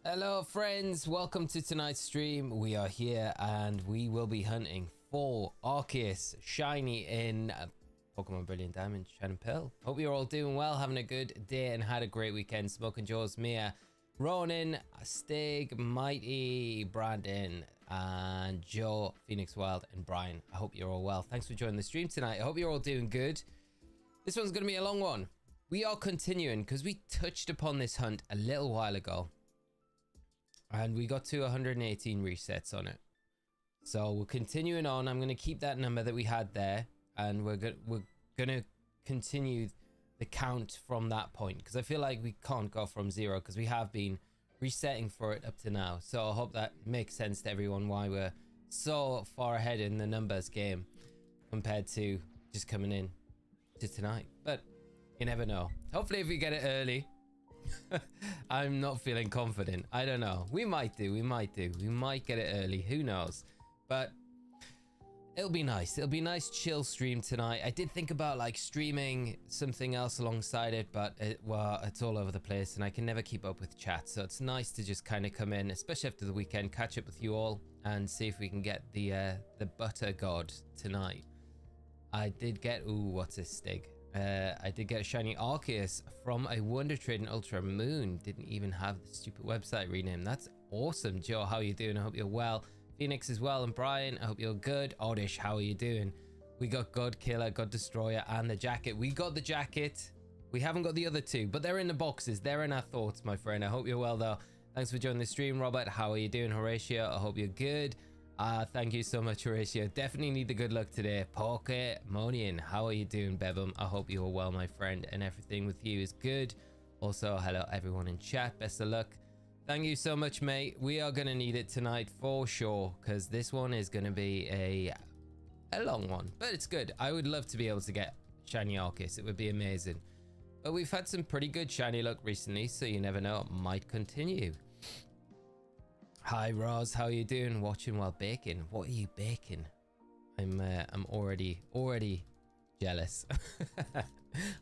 Hello friends, welcome to tonight's stream. We are here and we will be hunting for Arceus shiny in Pokemon Brilliant Diamond, Shining Pearl. Hope you're all doing well, having a good day and had a great weekend. Smoking Jaws, Mia, Ronan, Stig, Mighty, Brandon, and Joe, Phoenix Wild, and Brian. I hope you're all well. Thanks for joining the stream tonight. I hope you're all doing good. This one's going to be a long one. We are continuing because we touched upon this hunt a little while ago. And we got to 118 resets on it. So we're continuing on. I'm going to keep that number that we had there. And we're going to continue the count from that point. Because I feel like we can't go from zero. Because we have been resetting for it up to now. So I hope that makes sense to everyone why we're so far ahead in the numbers game. Compared to just coming in to tonight. But you never know. Hopefully if we get it early. I'm not feeling confident. I don't know. We might do. We might get it early. Who knows? But it'll be nice. It'll be a nice chill stream tonight. I did think about like streaming something else alongside it, but it's all over the place and I can never keep up with chat. So it's nice to just kind of come in, especially after the weekend, catch up with you all and see if we can get the butter god tonight. I did get, ooh, what's this, Stig? I did get a shiny Arceus from a Wonder Trade in Ultra Moon. Didn't even have the stupid website rename. That's awesome. Joe, how are you doing? I hope you're well. Phoenix as well, and Brian, I hope you're good. Oddish, how are you doing? We got God Killer, God Destroyer, and the jacket. We got the jacket. We haven't got the other two, but they're in the boxes. They're in our thoughts, my friend. I hope you're well, though. Thanks for joining the stream, Robert. How are you doing, Horatio? I hope you're good. Thank you so much, Horatio. Definitely need the good luck today. Pokemonian, how are you doing, Bebum? I hope you're well, my friend, and everything with you is good. Also, hello everyone in chat. Best of luck. Thank you so much, mate. We are gonna need it tonight for sure, because this one is gonna be a long one, but it's good. I would love to be able to get shiny Arceus. It would be amazing. But we've had some pretty good shiny luck recently, so you never know. It might continue. Hi Roz, how are you doing? Watching while baking. What are you baking? I'm already jealous.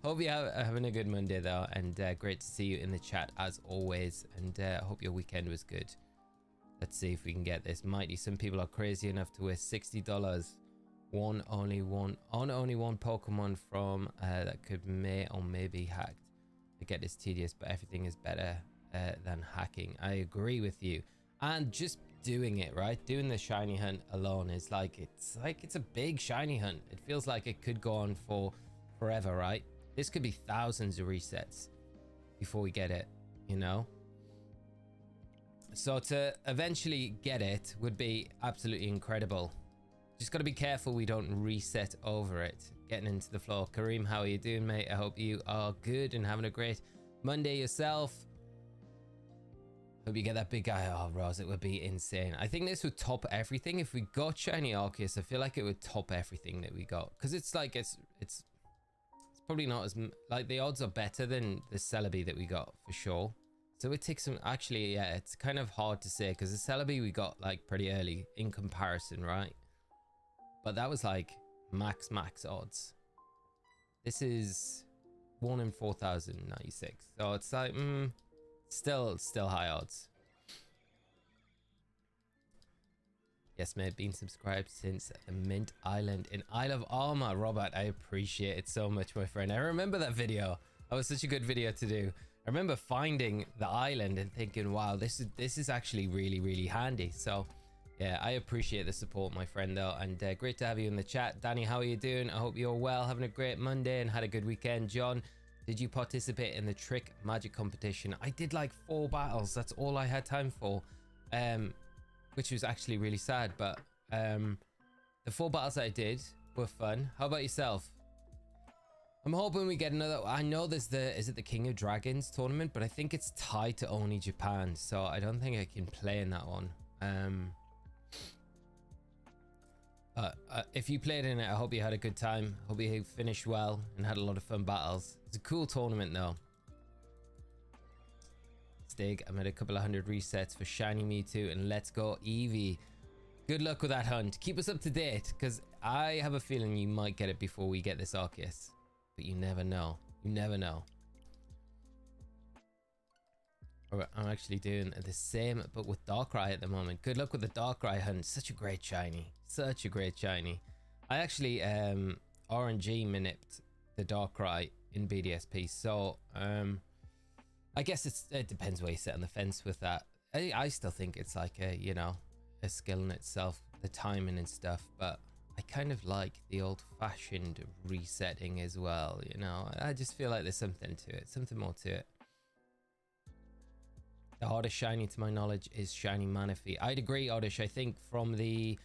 Hope you're having a good Monday though, and great to see you in the chat as always. And hope your weekend was good. Let's see if we can get this. Mighty, some people are crazy enough to waste $60 on only one Pokemon from that could may be hacked. I get it's tedious, but everything is better than hacking. I agree with you. And just doing it, right? Doing the shiny hunt alone is like it's a big shiny hunt. It feels like it could go on for forever, right? This could be thousands of resets before we get it, you know? So to eventually get it would be absolutely incredible. Just got to be careful we don't reset over it. Getting into the floor. Kareem, how are you doing, mate? I hope you are good and having a great Monday yourself. Hope you get that big guy. Oh, Rose, it would be insane. I think this would top everything. If we got shiny Arceus, I feel like it would top everything that we got. Because it's like, it's probably not as, like the odds are better than the Celebi that we got for sure. So it takes some, actually, yeah, it's kind of hard to say because the Celebi we got like pretty early in comparison, right? But that was like max odds. This is 1 in 4,096. So it's like, Still high odds. Yes, mate, been subscribed since the Mint Island in Isle of Armor. Robert, I appreciate it so much, my friend. I remember that video. That was such a good video to do. I remember finding the island and thinking, wow, this is actually really handy. So yeah, I appreciate the support, my friend, though, and great to have you in the chat. Danny, how are you doing? I hope you're well, having a great Monday and had a good weekend. John, did you participate in the trick magic competition? I did like 4 battles. That's all I had time for, which was actually really sad. But the 4 battles I did were fun. How about yourself? I'm hoping we get another. I know there's is it the King of Dragons tournament, but I think it's tied to only Japan, so I don't think I can play in that one. If you played in it, I hope you had a good time. Hope you finished well and had a lot of fun battles. It's a cool tournament though. Stig, I'm at a couple of 100 resets for shiny Mewtwo, and let's go Eevee. Good luck with that hunt. Keep us up to date, because I have a feeling you might get it before we get this Arceus. But you never know. You never know. I'm actually doing the same, but with Darkrai at the moment. Good luck with the Darkrai hunt. Such a great shiny. Such a great shiny. I actually RNG manipped the Darkrai in BDSP, so I guess it depends where you sit on the fence with that. I still think it's like a, you know, a skill in itself, the timing and stuff, but I kind of like the old-fashioned resetting as well, you know. I just feel like there's something to it, something more to it. The hardest shiny to my knowledge is shiny Manaphy. I'd agree, Oddish. I think from the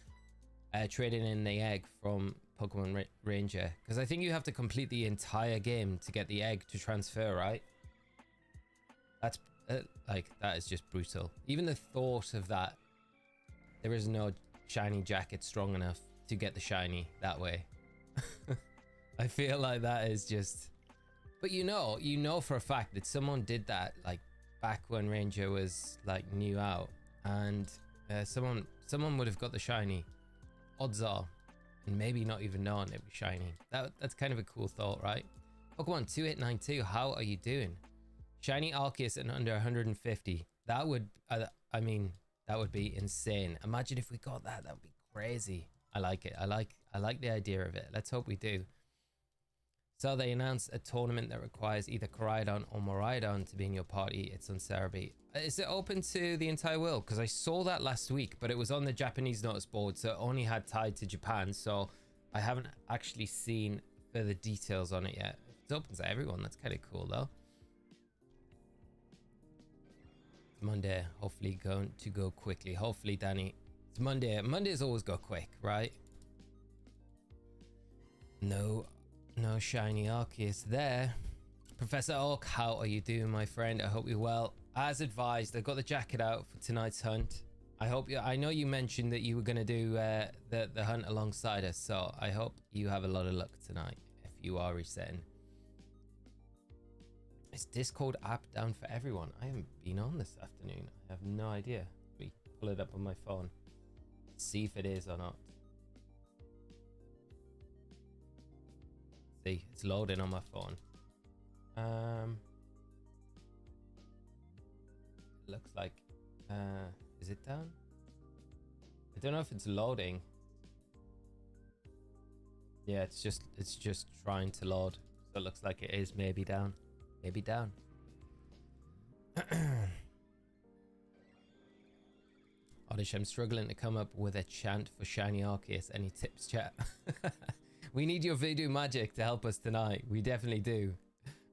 trading in the egg from Pokemon Ranger, because I think you have to complete the entire game to get the egg to transfer, right? That's like, that is just brutal. Even the thought of that, there is no shiny jacket strong enough to get the shiny that way. I feel like that is just, but you know for a fact that someone did that like back when Ranger was like new out, and someone would have got the shiny, odds are, and maybe not even known it was shiny. That's kind of a cool thought, right? Pokemon 2892, how are you doing? Shiny Arceus and under 150. That would I mean, that would be insane. Imagine if we got that. That would be crazy. I like it. I like the idea of it. Let's hope we do. So they announced a tournament that requires either Koraidon or Miraidon to be in your party. It's on Cerebi. Is it open to the entire world? Because I saw that last week, but it was on the Japanese notice board, so it only had tied to Japan. So I haven't actually seen further details on it yet. It's open to everyone. That's kind of cool, though. It's Monday. Hopefully going to go quickly. Hopefully, Danny. It's Monday. Mondays always go quick, right? No shiny Arceus there. Professor Oak, how are you doing, my friend? I hope you're well. As advised, I got the jacket out for tonight's hunt. I know you mentioned that you were going to do the hunt alongside us, so I hope you have a lot of luck tonight if you are resetting. Is Discord app down for everyone? I haven't been on this afternoon. I have no idea. Let me pull it up on my phone. See if it is or not. See, it's loading on my phone. Looks like is it down? I don't know if it's loading. Yeah, it's just trying to load. So it looks like it is maybe down. Maybe down. Oddish, I'm struggling to come up with a chant for shiny Arceus. Any tips, chat? We need your voodoo magic to help us tonight. We definitely do.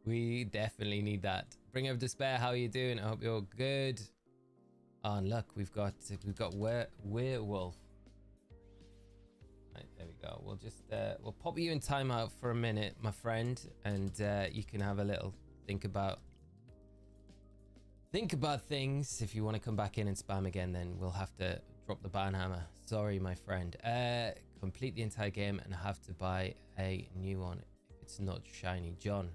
We definitely need that. Bring of Despair, how are you doing? I hope you're good. Oh, and look, we've got Werewolf. Right, there we go. We'll just we'll pop you in timeout for a minute, my friend, and you can have a little think about things. If you want to come back in and spam again, then we'll have to drop the ban hammer. Sorry, my friend. Complete the entire game and have to buy a new one if it's not shiny. John,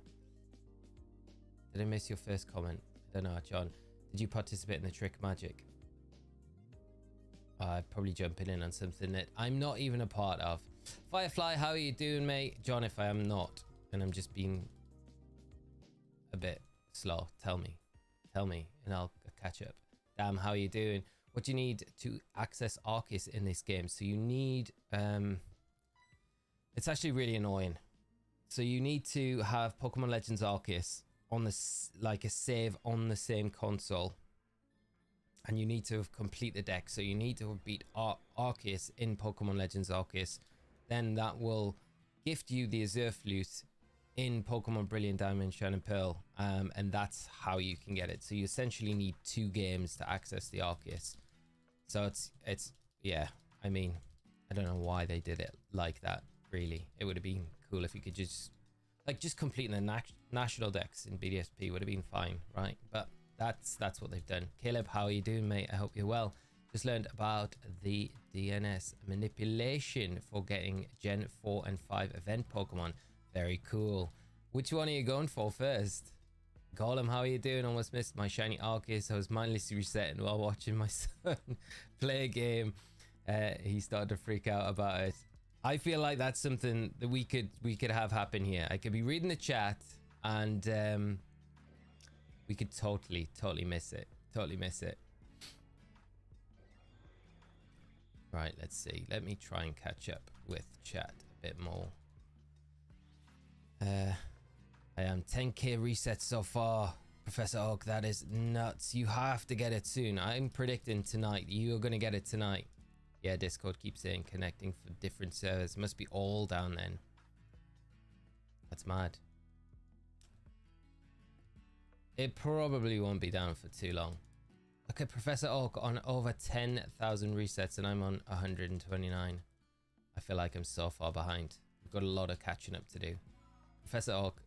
did I miss your first comment? I don't know, John. Did you participate in the trick magic? Probably jumping in on something that I'm not even a part of. Firefly, how are you doing, mate? John, if I am not, and I'm just being a bit slow, tell me, and I'll catch up. Damn, how are you doing? What do you need to access Arceus in this game? So you need, it's actually really annoying. So you need to have Pokemon Legends Arceus on this, like a save on the same console, and you need to have complete the deck. So you need to have beat Arceus in Pokemon Legends Arceus. Then that will gift you the Azure Flute in Pokemon Brilliant Diamond, Shine and Pearl, and that's how you can get it. So you essentially need 2 games to access the Arceus. So it's yeah, I mean, I don't know why they did it like that, really. It would have been cool if you could just completing the national decks in BDSP would have been fine, right? But that's what they've done. Caleb, how are you doing, mate? I hope you're well. Just learned about the DNS manipulation for getting Gen 4 and 5 event Pokemon. Very cool. Which one are you going for first? Golem, how are you doing? Almost missed my shiny Arceus. I was mindlessly resetting while watching my son play a game. He started to freak out about it. I feel like that's something that we could have happen here. I could be reading the chat and we could totally miss it. Totally miss it. Right, let's see. Let me try and catch up with chat a bit more. I am 10k reset so far. Professor Oak, that is nuts. You have to get it soon. I'm predicting tonight. You're going to get it tonight. Yeah, Discord keeps saying connecting for different servers. Must be all down then. That's mad. It probably won't be down for too long. Look at Professor Oak on over 10,000 resets and I'm on 129. I feel like I'm so far behind. We've got a lot of catching up to do. Professor Oak,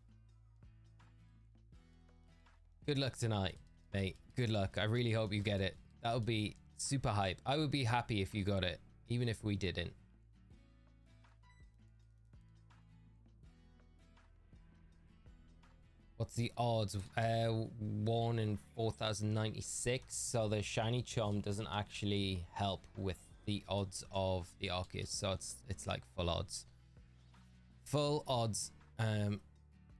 good luck tonight, mate. Good luck. I really hope you get it. That would be super hype. I would be happy if you got it, even if we didn't. What's the odds? 1 in 4,096. So the shiny charm doesn't actually help with the odds of the Arceus. So it's like full odds. Full odds.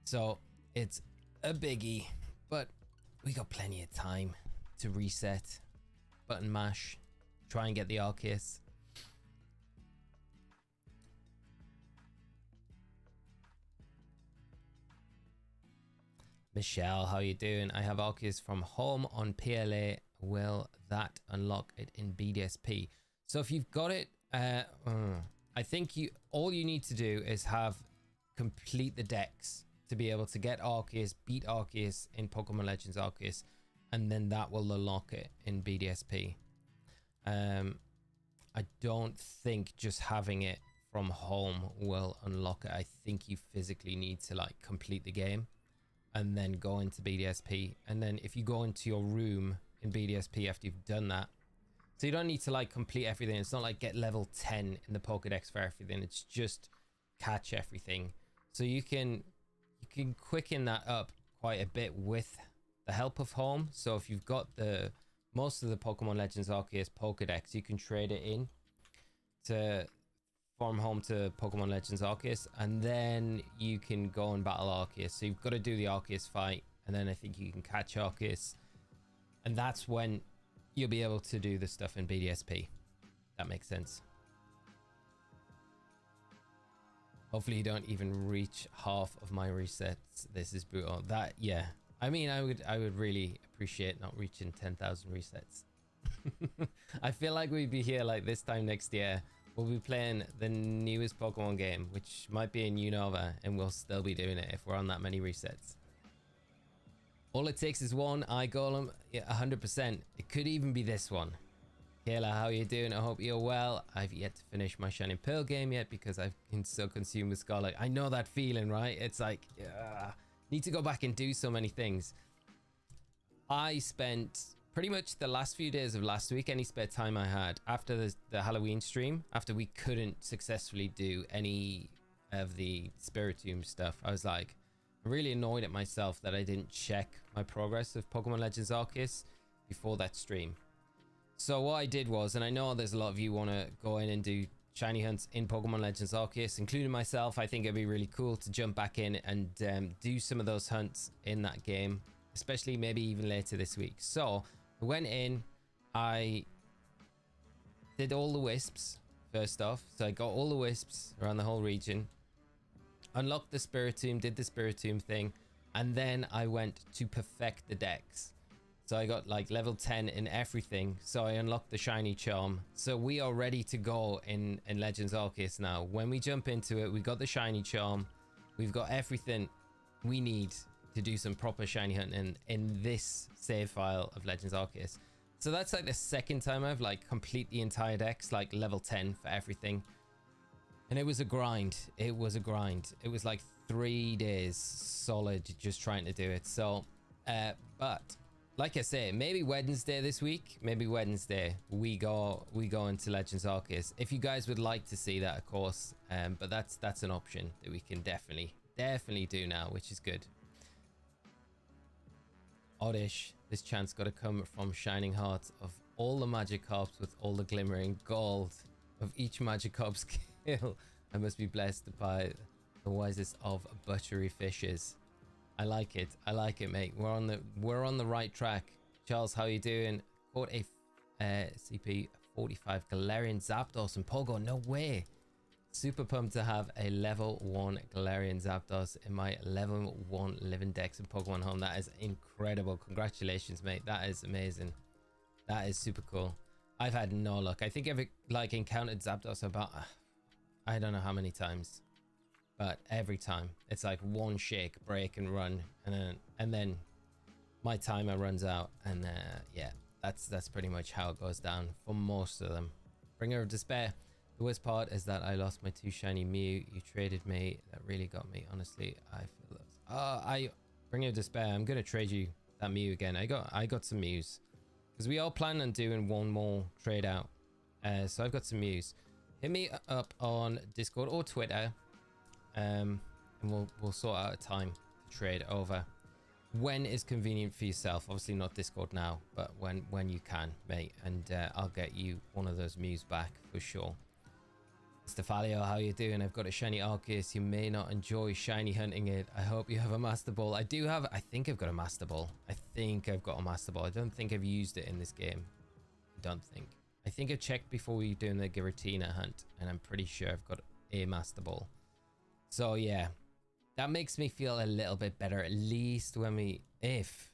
So it's a biggie, but we got plenty of time to reset. Button mash. Try and get the Arceus. Michelle, how you doing? I have Arceus from home on PLA. Will that unlock it in BDSP? So if you've got it, I think all you need to do is complete the decks to be able to get Arceus, beat Arceus in Pokemon Legends Arceus, and then that will unlock it in BDSP. I don't think just having it from home will unlock it. I think you physically need to like complete the game and then go into BDSP. And then if you go into your room in BDSP after you've done that, so you don't need to like complete everything. It's not like get level 10 in the Pokedex for everything. It's just catch everything. So you can quicken that up quite a bit with the help of home. So if you've got most of the Pokemon Legends Arceus Pokedex, you can trade it in to form home to Pokemon Legends Arceus, and then you can go and battle Arceus. So you've got to do the Arceus fight, and then I think you can catch Arceus, and that's when you'll be able to do the stuff in BDSP. That makes sense. Hopefully you don't even reach half of my resets. This is brutal. That, yeah. I mean, I would really appreciate not reaching 10,000 resets. I feel like we'd be here like this time next year. We'll be playing the newest Pokemon game, which might be in Unova, and we'll still be doing it if we're on that many resets. All it takes is one eye golem, 100%. It could even be this one. Kayla, how you doing? I hope you're well. I've yet to finish my Shining Pearl game yet because I've been so consumed with Scarlet. I know that feeling, right? It's like, need to go back and do so many things. I spent pretty much the last few days of last week, any spare time I had after the Halloween stream, after we couldn't successfully do any of the Spiritomb stuff, I was like really annoyed at myself that I didn't check my progress of Pokemon Legends Arceus before that stream. So what I did was, and I know there's a lot of you want to go in and do shiny hunts in Pokemon Legends Arceus, including myself. I think it'd be really cool to jump back in and do some of those hunts in that game, especially maybe even later this week. So I went in, I did all the wisps first off. So I got all the wisps around the whole region, unlocked the Spiritomb, did the Spiritomb thing, and then I went to perfect the decks. So I got like level 10 in everything. So I unlocked the shiny charm. So we are ready to go in Legends Arceus now. When we jump into it, we got the shiny charm. We've got everything we need to do some proper shiny hunting in this save file of Legends Arceus. So that's like the second time I've like complete the entire decks, like level 10 for everything. And it was a grind. It was a grind. It was like 3 days solid just trying to do it. So, but like I say, maybe Wednesday this week, maybe Wednesday we go into Legends Arceus. If you guys would like to see that, of course, but that's an option that we can definitely do now, which is good. Oddish, this chance got to come from Shining Hearts of all the Magikarps with all the glimmering gold of each Magikarp's skill. I must be blessed by the wisest of buttery fishes. I like it, mate. We're on the right track. Charles, how you doing? Caught a CP 45 Galarian Zapdos and Pogo. No way. Super pumped to have a level 1 Galarian Zapdos in my level 1 living Dex and Pokemon home. That is incredible. Congratulations, mate. That is amazing. That is super cool. I've had no luck. I think I've like encountered Zapdos about I don't know how many times, but every time it's like one shake, break, and run, and then my timer runs out, and yeah, that's pretty much how it goes down for most of them. Bringer of Despair. The worst part is that I lost my 2 shiny Mew. You traded me. That really got me. Honestly, I feel those. Bringer of Despair. I'm gonna trade you that Mew again. I got some Mews because we are planning on doing one more trade out. So I've got some Mews. Hit me up on Discord or Twitter, and we'll sort out a time to trade over when is convenient for yourself. Obviously not Discord now, but when you can, mate, and I'll get you one of those Mews back for sure. Stefalio, how you doing? I've got a shiny Arceus. You may not enjoy shiny hunting it. I hope you have a Master Ball. I think I've got a Master Ball. I don't think I've used it in this game. I think I checked before we were doing the Giratina hunt, and I'm pretty sure I've got a Master Ball. So yeah, that makes me feel a little bit better. At least when we, if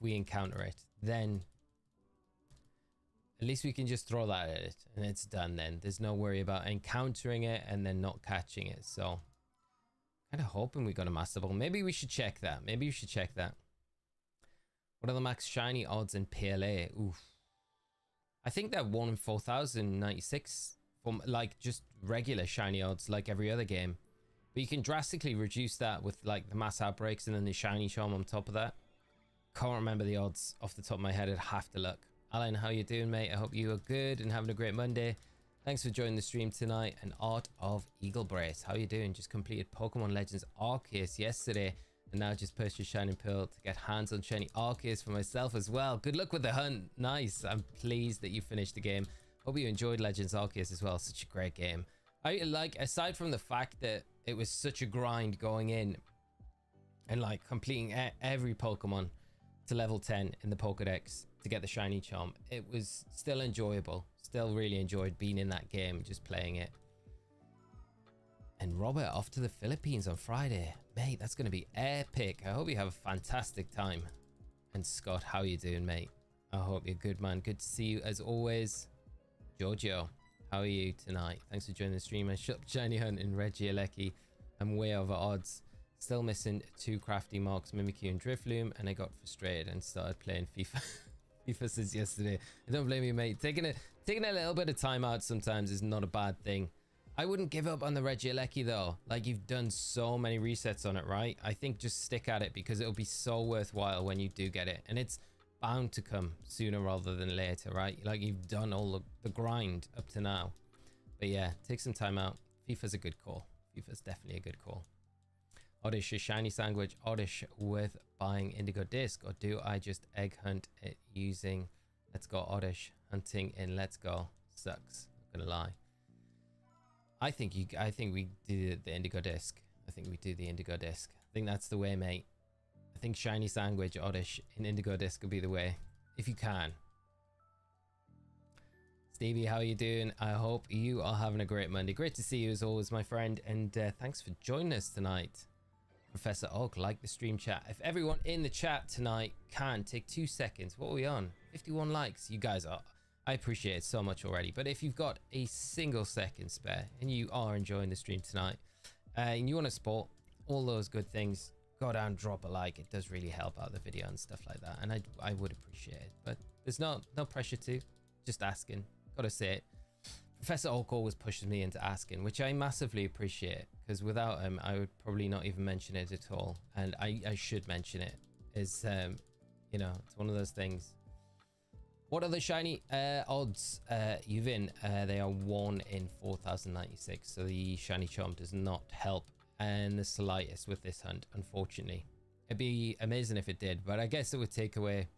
we encounter it, then at least we can just throw that at it and it's done. Then there's no worry about encountering it and then not catching it. So kind of hoping we got a Master Ball. Maybe we should check that. What are the max shiny odds in PLA? Oof. I think that 1 in 4,096 from like just regular shiny odds like every other game. But you can drastically reduce that with like the mass outbreaks and then the shiny charm on top of that. Can't remember the odds off the top of my head. I'd have to look. Alan, how you doing, mate? I hope you are good and having a great Monday. Thanks for joining the stream tonight. And Art of Eagle Brace, how you doing? Just completed Pokemon Legends Arceus yesterday, and now just purchased Shining Pearl to get hands on shiny Arceus for myself as well. Good luck with the hunt. Nice. I'm pleased that you finished the game. Hope you enjoyed Legends Arceus as well. Such a great game. I like, aside from the fact that it was such a grind going in and like completing every Pokemon to level 10 in the Pokedex to get the shiny charm, it was still enjoyable. Still really enjoyed being in that game, just playing it. And Robert off to the Philippines on Friday, mate. That's going to be epic. I hope you have a fantastic time. And Scott, how you doing, mate? I hope you're good, man. Good to see you as always. Giorgio, how are you tonight? Thanks for joining the stream. I shot shiny hunt in Regieleki. I'm way over odds. Still missing 2 crafty marks, Mimikyu and Drifloon, and I got frustrated and started playing FIFA. FIFA since yesterday. I don't blame you, mate. Taking a little bit of time out sometimes is not a bad thing. I wouldn't give up on the Regieleki though. Like, you've done so many resets on it, right? I think just stick at it because it'll be so worthwhile when you do get it, and it's bound to come sooner rather than later, right? Like, you've done all the grind up to now. But yeah, take some time out. FIFA's a good call. FIFA's definitely a good call. Oddish, a shiny sandwich. Oddish worth buying Indigo Disc, or do I just egg hunt it using Let's Go Oddish? Hunting in Let's Go sucks, not gonna lie. I think we do the Indigo Disc. I think we do the Indigo Disc. I think that's the way, mate. I think shiny sandwich, Oddish in Indigo Disc would be the way, if you can. Stevie, how are you doing? I hope you are having a great Monday. Great to see you as always, my friend, and thanks for joining us tonight. Professor Oak, like the stream chat. If everyone in the chat tonight can take 2 seconds, what are we on? 51 likes. You guys are, I appreciate it so much already. But if you've got a single second spare and you are enjoying the stream tonight, and you want to support all those good things, go down, drop a like. It does really help out the video and stuff like that, and I would appreciate it. But there's no pressure to, just asking. Gotta say it. Professor Oak always pushes me into asking, which I massively appreciate, because without him I would probably not even mention it at all, and I should mention it. Is you know, it's one of those things. What are the shiny odds, Yuvin? They are 1 in 4,096, so the shiny charm does not help in the slightest with this hunt, unfortunately. It'd be amazing if it did, but I guess it would take away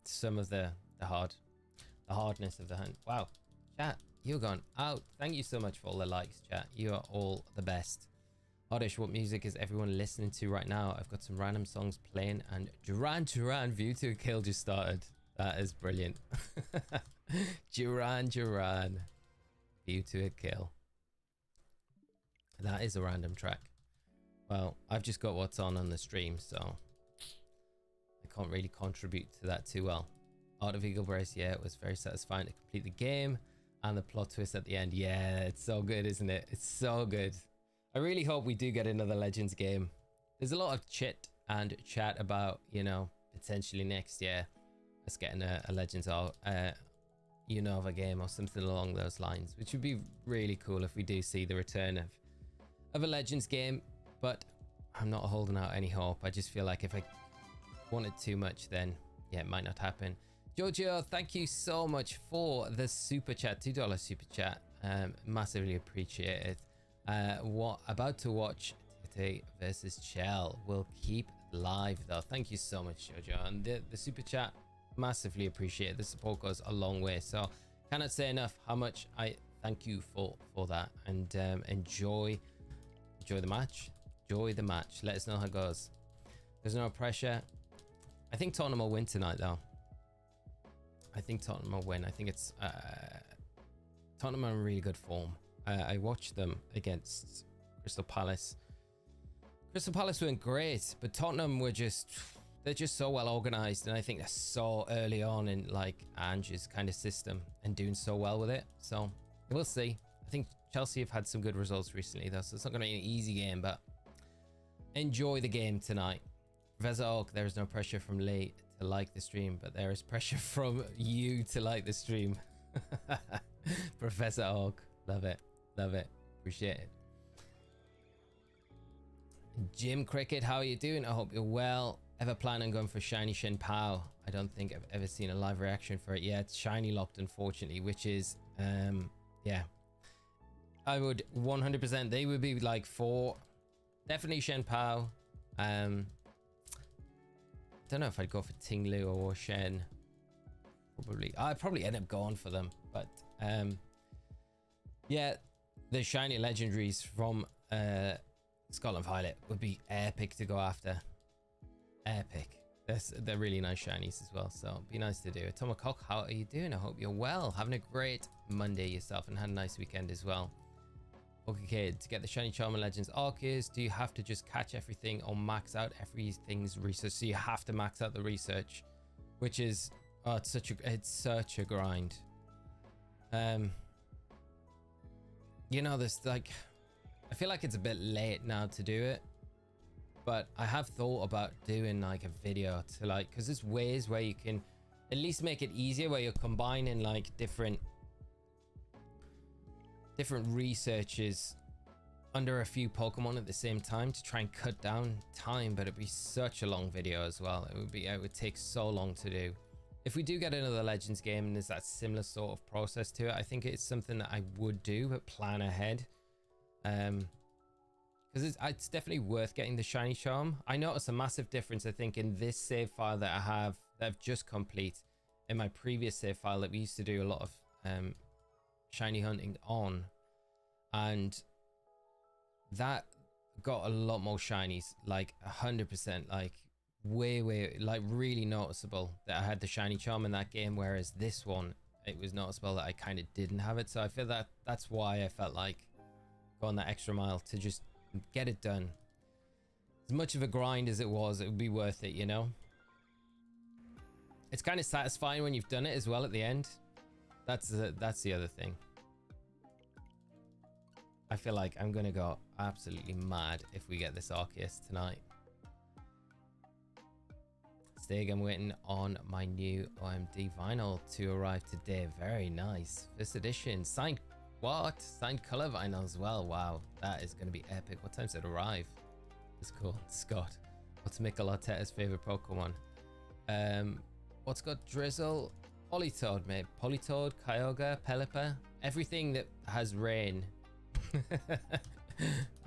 some of the hardness of the hunt. Wow, chat, you're gone out. Thank you so much for all the likes, chat. You are all the best. Oddish, what music is everyone listening to right now? I've got some random songs playing and Duran View to a Kill just started. That is brilliant. Duran View to a Kill. That is a random track. Well, I've just got what's on the stream, so I can't really contribute to that too well. Art of Eagle Brace, yeah, it was very satisfying to complete the game. And the plot twist at the end, yeah, it's so good, isn't it? It's so good. I really hope we do get another Legends game. There's a lot of chit and chat about, you know, potentially next year us getting a Legends or Unova game or something along those lines, which would be really cool if we do see the return of a Legends game. But I'm not holding out any hope. I just feel like if I wanted too much, then yeah, it might not happen. Giorgio, thank you so much for the super chat, $2 super chat. Massively appreciate it. What about to watch Tite versus Chell will keep live though. Thank you so much, Giorgio, and the super chat, massively appreciate it. The support goes a long way, so cannot say enough how much I thank you for that. And enjoy the match. Enjoy the match. Let us know how it goes. There's no pressure. I think Tottenham will win tonight though. I think Tottenham will win. I think it's Tottenham are in really good form. I watched them against Crystal Palace. Crystal Palace weren't great, but Tottenham were they're just so well organized, and I think they're so early on in like Ange's kind of system and doing so well with it. So we'll see. I think Chelsea have had some good results recently though, so it's not going to be an easy game, but enjoy the game tonight. Professor Oak, there is no pressure from Lee to like the stream, but there is pressure from you to like the stream. Professor Oak, love it, appreciate it. Jim Cricket, how are you doing? I hope you're well. Ever plan on going for Shiny Shen Pao? I don't think I've ever seen a live reaction for it yet. It's shiny locked, unfortunately, which is yeah, I would 100%, they would be like definitely Shen Pao. Don't know if I'd go for Tinglu or Shen. I'd probably end up going for them, but yeah, the shiny legendaries from Scotland Violet would be epic to go after. Epic. They're really nice shinies as well, so it'd be nice to do it. Tomacock, how are you doing? I hope you're well, having a great Monday yourself, and had a nice weekend as well. Okay, to get the shiny Charmer Legends Arceus, do you have to just catch everything or max out everything's research? So you have to max out the research, which is it's such a grind. You know, this like, I feel like it's a bit late now to do it, but I have thought about doing like a video to like, because there's ways where you can at least make it easier, where you're combining like different researches under a few Pokemon at the same time to try and cut down time, but it'd be such a long video as well. It would take so long to do. If we do get another Legends game and there's that similar sort of process to it, I think it's something that I would do, but plan ahead. Because it's definitely worth getting the shiny charm. I noticed a massive difference, I think, in this save file that I've just complete in my previous save file that we used to do a lot of shiny hunting on, and that got a lot more shinies, like 100%, like way like really noticeable that I had the shiny charm in that game, whereas this one it was noticeable that I kind of didn't have it. So I feel that that's why I felt like going that extra mile to just get it done. As much of a grind as it was, it would be worth it, you know. It's kind of satisfying when you've done it as well at the end. That's the other thing. I feel like I'm gonna go absolutely mad if we get this Arceus tonight. Stig, I'm waiting on my new OMD vinyl to arrive today. Very nice. First edition. Signed what? Signed color vinyl as well. Wow, that is gonna be epic. What time's it arrive? It's cool. Scott, what's Mikkel Arteta's favorite Pokemon? What's got Drizzle? Politoed, mate. Politoed, Kyogre, Pelipper, everything that has rain.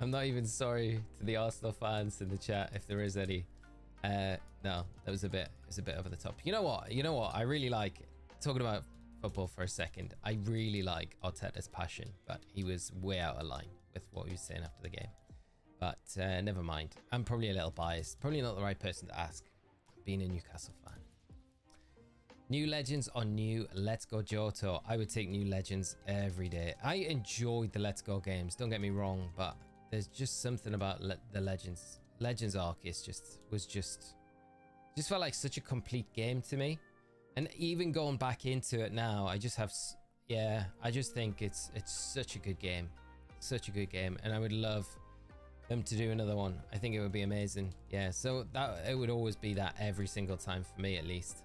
I'm not even sorry to the Arsenal fans in the chat if there is any. No, that was a bit over the top. You know what? I really like, talking about football for a second, I really like Arteta's passion, but he was way out of line with what he was saying after the game. But never mind. I'm probably a little biased. Probably not the right person to ask, being a Newcastle fan. New Legends or new Let's Go Johto? I would take new Legends every day. I enjoyed the Let's Go games, don't get me wrong, but there's just something about the Legends Arceus just felt like such a complete game to me. And even going back into it now, I just have, yeah, I just think it's such a good game. Such a good game. And I would love them to do another one. I think it would be amazing. Yeah, so that it would always be that every single time for me, at least.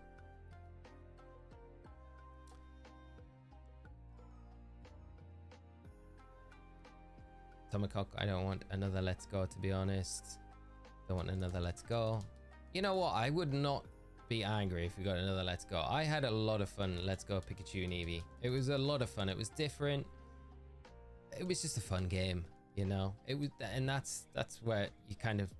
Tomacock, I don't want another Let's Go, to be honest. Don't want another Let's Go. You know what? I would not be angry if we got another Let's Go. I had a lot of fun. Let's Go Pikachu and Eevee. It was a lot of fun. It was different. It was just a fun game, you know. It was, and that's where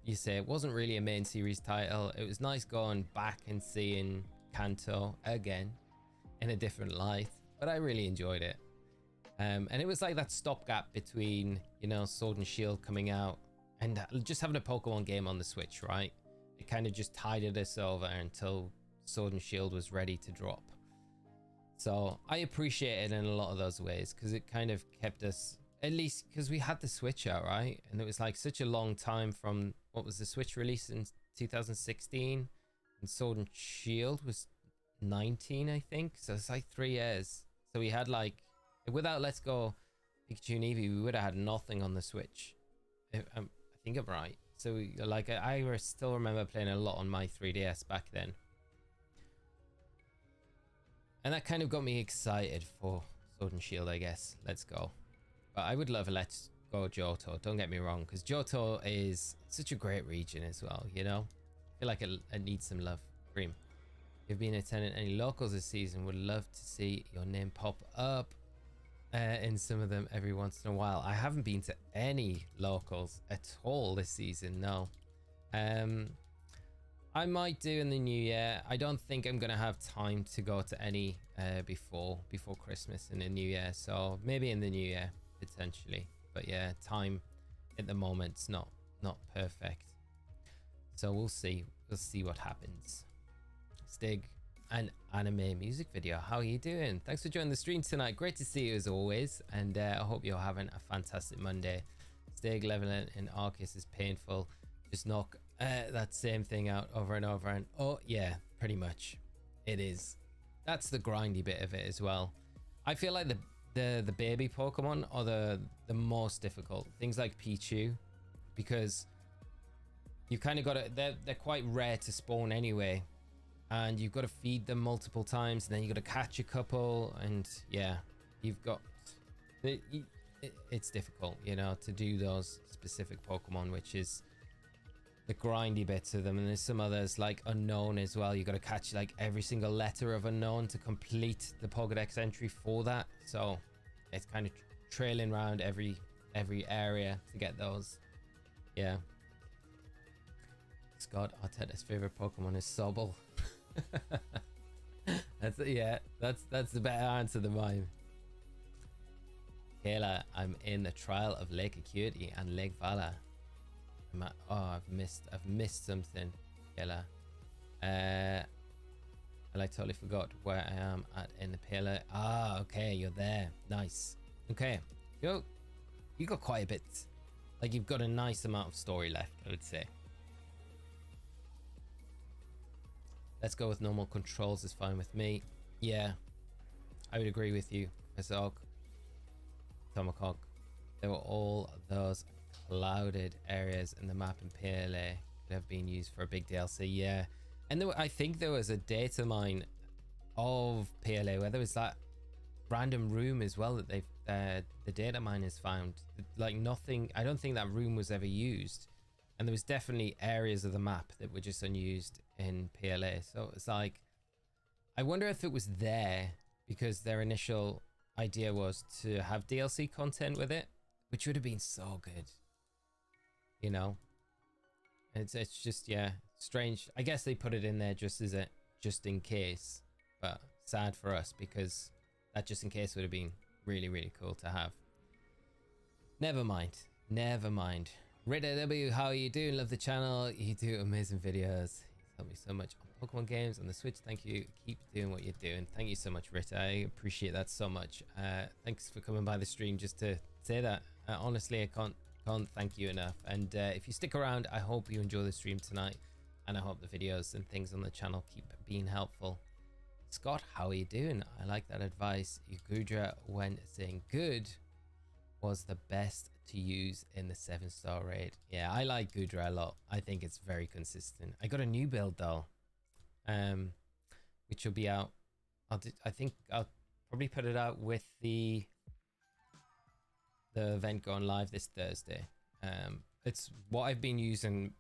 you say it wasn't really a main series title. It was nice going back and seeing Kanto again in a different light, but I really enjoyed it. And it was like that stopgap between, you know, Sword and Shield coming out and just having a Pokemon game on the Switch, right? It kind of just tided us over until Sword and Shield was ready to drop. So I appreciate it in a lot of those ways, because it kind of kept us, at least because we had the Switch out, right? And it was like such a long time from, what was the Switch release in 2016? And Sword and Shield was 19, I think. So it's like 3 years. So we had like, without Let's Go Pikachu and Eevee, we would have had nothing on the Switch. I think I'm right. So like I still remember playing a lot on my 3DS back then. And that kind of got me excited for Sword and Shield, I guess. Let's go. But I would love a Let's Go Johto, don't get me wrong, because Johto is such a great region as well, you know? I feel like it needs some love. Cream. You've been attending any locals this season, would love to see your name pop up in some of them every once in a while. I haven't been to any locals at all this season, no. I might do in the new year. I don't think I'm gonna have time to go to any before Christmas and the new year, so maybe in the new year potentially. But yeah, time at the moment's not perfect, so we'll see what happens. Stig, an anime music video, how are you doing? Thanks for joining the stream tonight. Great to see you as always, and I hope you're having a fantastic Monday. Stig, leveling in Arceus is painful. Just knock that same thing out over and over, and oh yeah, pretty much it is. That's the grindy bit of it as well. I feel like the baby Pokemon are the most difficult. Things like Pichu, because you kind of got to, they're quite rare to spawn anyway, and you've got to feed them multiple times, and then you got to catch a couple, and yeah, you've got it's difficult, you know, to do those specific Pokemon, which is the grindy bits of them. And there's some others like Unknown as well. You got to catch like every single letter of Unknown to complete the Pokédex entry for that, so it's kind of trailing around every area to get those. Yeah. Scott Arteta's favorite Pokemon is Sobble. That's the better answer than mine. Kayla, I'm in the trial of Lake Acuity and Lake Vala. I've missed something, Kayla. I totally forgot where I am at in the pillar. Ah, okay, you're there. Nice. Okay, you got quite a bit. Like, you've got a nice amount of story left, I would say. Let's go with normal controls is fine with me. Yeah, I would agree with you, Azog. Tomacock. There were all those clouded areas in the map in PLA that have been used for a big DLC. Yeah, and I think there was a data mine of PLA where there was that random room as well that the data miners found. Like, nothing, I don't think that room was ever used, and there was definitely areas of the map that were just unused in PLA. So it's like, I wonder if it was there because their initial idea was to have DLC content with it, which would have been so good, you know. It's just, yeah, strange. I guess they put it in there just in case, but sad for us because that just in case would have been really, really cool to have. Never mind. Rita W, how are you doing? Love the channel. You do amazing videos. You help me so much on Pokemon games on the Switch. Thank you. Keep doing what you're doing. Thank you so much, Rita. I appreciate that so much. Thanks for coming by the stream just to say that. Honestly, I can't thank you enough. And if you stick around, I hope you enjoy the stream tonight, and I hope the videos and things on the channel keep being helpful. Scott, how are you doing? I like that advice. Gudra, when saying good, was the best to use in the 7-star raid. Yeah, I like Gudra a lot. I think it's very consistent. I got a new build though, which will be out. I think I'll probably put it out with the event going live this Thursday. It's what I've been using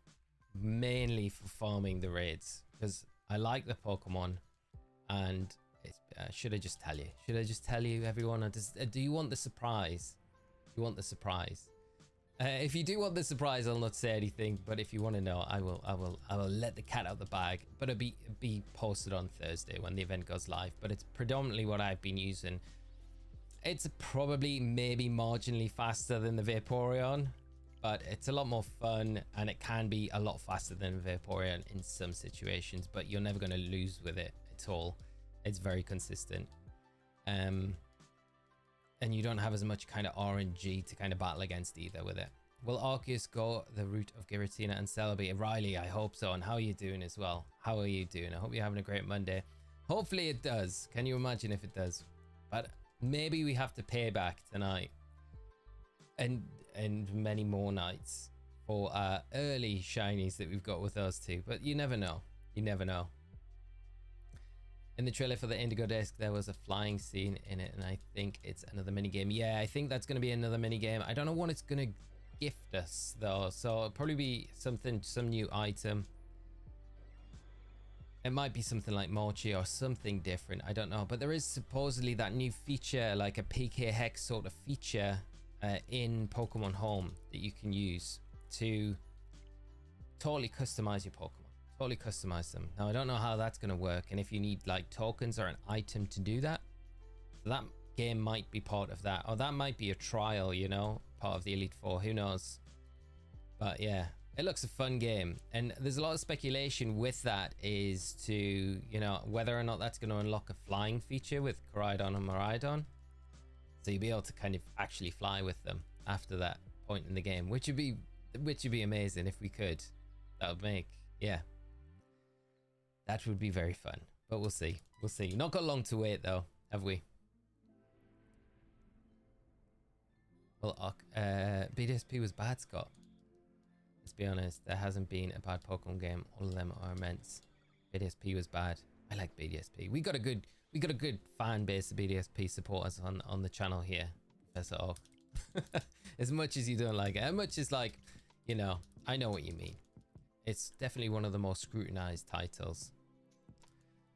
mainly for farming the raids, because I like the Pokemon. And it's, should I just tell you? Should I just tell you, everyone? Or do you want the surprise? You want the surprise? If you do want the surprise, I'll not say anything. But if you want to know, I will let the cat out the bag. But it'll be posted on Thursday when the event goes live. But it's predominantly what I've been using. It's probably maybe marginally faster than the Vaporeon, but it's a lot more fun, and it can be a lot faster than Vaporeon in some situations. But you're never going to lose with it at all. It's very consistent. And you don't have as much kind of RNG to kind of battle against either with it. Will Arceus go the route of Giratina and Celebi? Riley, I hope so. And how are you doing as well? How are you doing? I hope you're having a great Monday. Hopefully it does. Can you imagine if it does? But maybe we have to pay back tonight and many more nights for early shinies that we've got with those two. But you never know. You never know. In the trailer for the Indigo Disc, there was a flying scene in it, and I think it's another minigame. Yeah, I think that's going to be another minigame. I don't know what it's going to gift us, though, so it'll probably be something, some new item. It might be something like Mochi or something different. I don't know, but there is supposedly that new feature, like a PK Hex sort of feature in Pokemon Home that you can use to totally customize your Pokemon. Totally customize them. Now I don't know how that's going to work, and if you need like tokens or an item to do that, that game might be part of that, or that might be a trial, you know, part of the Elite Four, who knows. But yeah, it looks a fun game, and there's a lot of speculation with that is to, you know, whether or not that's going to unlock a flying feature with Koraidon and Miraidon, so you'll be able to kind of actually fly with them after that point in the game, which would be amazing if we could. That would make, yeah, that would be very fun, but we'll see. We'll see. Not got long to wait though, have we? Well, BDSP was bad, Scott. Let's be honest, there hasn't been a bad Pokemon game. All of them are immense. BDSP was bad. I like BDSP. We got a good fan base of BDSP supporters on the channel here, Professor Oak. As much as you don't like it, as much as, like, you know, I know what you mean. It's definitely one of the most scrutinized titles.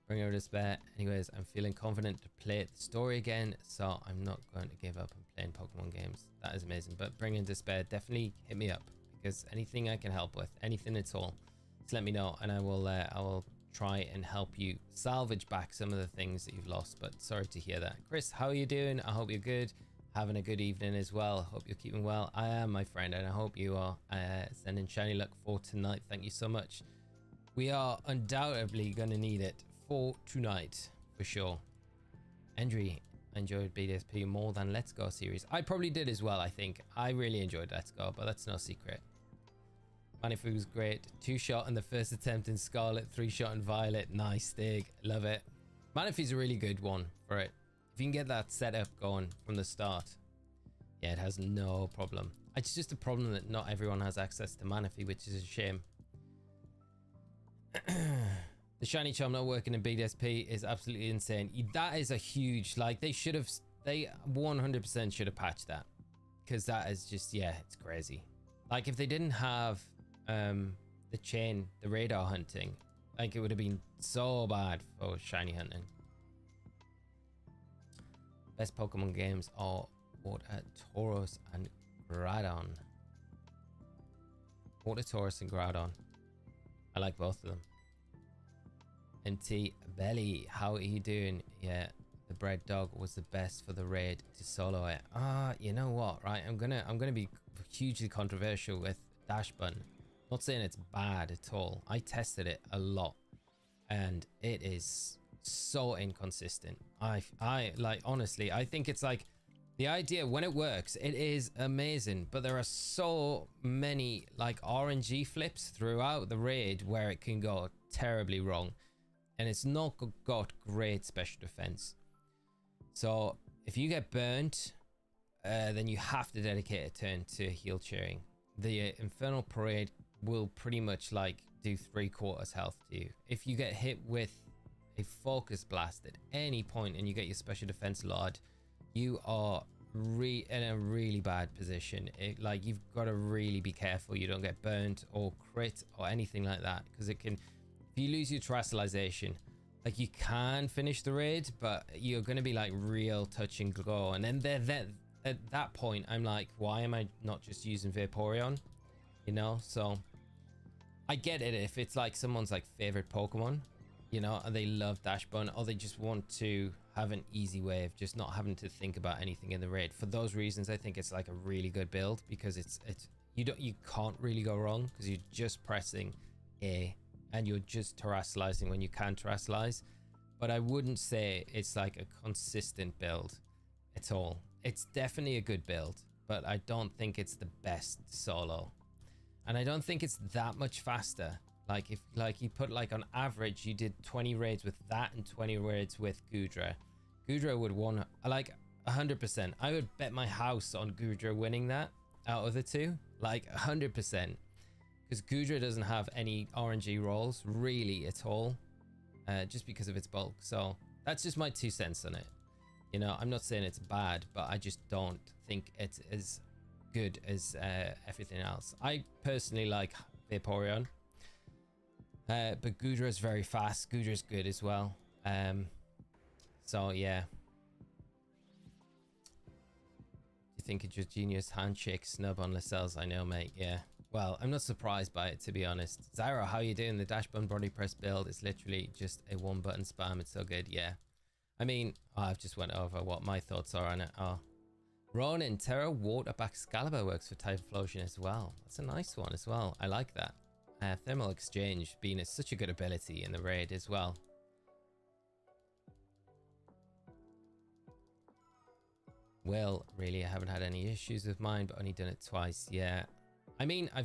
Bring over despair. Anyways, I'm feeling confident to play the story again, so I'm not going to give up on playing Pokemon games. That is amazing. But Bring in Despair, definitely hit me up, because anything I can help with, anything at all, just let me know, and I will try and help you salvage back some of the things that you've lost. But sorry to hear that. Chris, how are you doing? I hope you're good. Having a good evening as well. Hope you're keeping well. I am, my friend, and I hope you are. Sending shiny luck for tonight. Thank you so much. We are undoubtedly going to need it for tonight, for sure. Andrew, I enjoyed BDSP more than Let's Go series. I probably did as well, I think. I really enjoyed Let's Go, but that's no secret. Manaphy was great. 2-shot in the first attempt in Scarlet, 3-shot in Violet. Nice, Stig. Love it. Manaphy's a really good one for it. If you can get that setup going from the start, yeah, it has no problem. It's just a problem that not everyone has access to Manaphy, which is a shame. The shiny charm not working in BDSP is absolutely insane. That is a huge, like, they 100% should have patched that, because that is just, yeah, it's crazy. Like, if they didn't have the chain, the radar hunting, like, it would have been so bad for shiny hunting. Best Pokemon games are Tauros and Groudon. Taurus and Groudon. I like both of them. MT Belly, how are you doing? Yeah, the bread dog was the best for the raid to solo it. You know what, right? I'm gonna be hugely controversial with Dachsbun. Not saying it's bad at all. I tested it a lot and it is so inconsistent. I like, honestly, I think it's like the idea when it works, it is amazing, but there are so many like RNG flips throughout the raid where it can go terribly wrong, and it's not got great special defense. So if you get burnt, then you have to dedicate a turn to heal cheering. The Infernal Parade will pretty much like do 3/4 health to you. If you get hit with a focus blast at any point and you get your special defense lowered, you are in a really bad position. Like, you've got to really be careful you don't get burnt or crit or anything like that, because it can, if you lose your terrestrialization, like, you can finish the raid, but you're going to be like real touch and go. And then at that point, I'm like, why am I not just using Vaporeon? You know, so I get it if it's like someone's like favorite Pokemon, you know, and they love Dachsbun, or they just want to have an easy way of just not having to think about anything in the raid. For those reasons, I think it's like a really good build, because you can't really go wrong, because you're just pressing A and you're just terrestrializing when you can terrestrialize. But I wouldn't say it's like a consistent build at all. It's definitely a good build, but I don't think it's the best solo, and I don't think it's that much faster. Like, if like you put like on average you did 20 raids with that and 20 raids with Goodra would won like 100%. I would bet my house on Goodra winning that out of the two, like 100%, because Goodra doesn't have any RNG rolls really at all, just because of its bulk. So that's just my 2 cents on it. You know, I'm not saying it's bad, but I just don't think it's as good as everything else. I personally like Vaporeon, but Goodra is very fast. Goodra is good as well. So yeah. Do you think it's just genius handshake snub on Lascelles? I know, mate. Yeah. Well, I'm not surprised by it, to be honest. Zyro, how you doing? The Dachsbun body press build is literally just a 1-button spam. It's so good. Yeah. I mean, I've just went over what my thoughts are on it. Oh, Ronin, Terra Water Excalibur works for Typhlosion as well. That's a nice one as well. I like that. Thermal Exchange being such a good ability in the raid as well. Well, really, I haven't had any issues with mine, but only done it twice. Yeah. I mean, I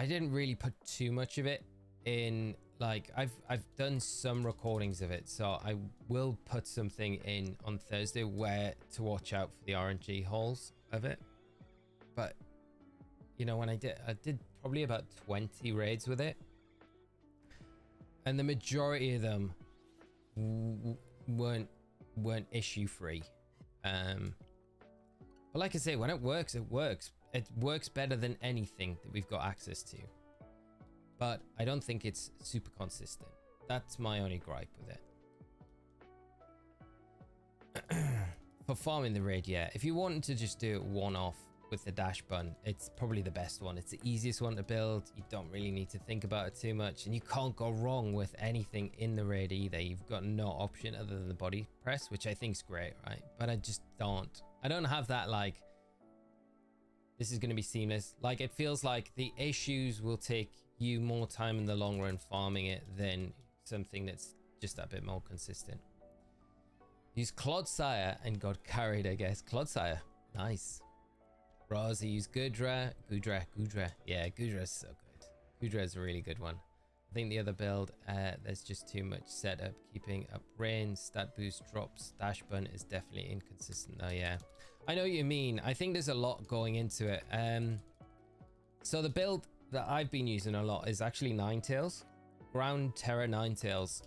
didn't really put too much of it in. Like, I've done some recordings of it, so I will put something in on Thursday where to watch out for the RNG holes of it. But you know, when I did probably about 20 raids with it, and the majority of them weren't issue free. But like I say, when it works, it works. It works better than anything that we've got access to. But I don't think it's super consistent. That's my only gripe with it. For farming the raid, yeah. If you wanted to just do it one-off with the Dachsbun, it's probably the best one. It's the easiest one to build. You don't really need to think about it too much, and you can't go wrong with anything in the raid either. You've got no option other than the body press, which I think is great, right? But I just don't. I don't have that, like, this is going to be seamless. Like, it feels like the issues will take you more time in the long run farming it than something that's just a bit more consistent. Use Clodsire and got carried, I guess. Clodsire, nice. Rosie used Goodra. Yeah, Goodra's so good. Goodra is a really good one. I think the other build, there's just too much setup. Keeping up range, stat boost drops. Dachsbun is definitely inconsistent though. Yeah, I know what you mean. I think there's a lot going into it. So the build that I've been using a lot is actually Ninetales, Ground Terror Ninetales,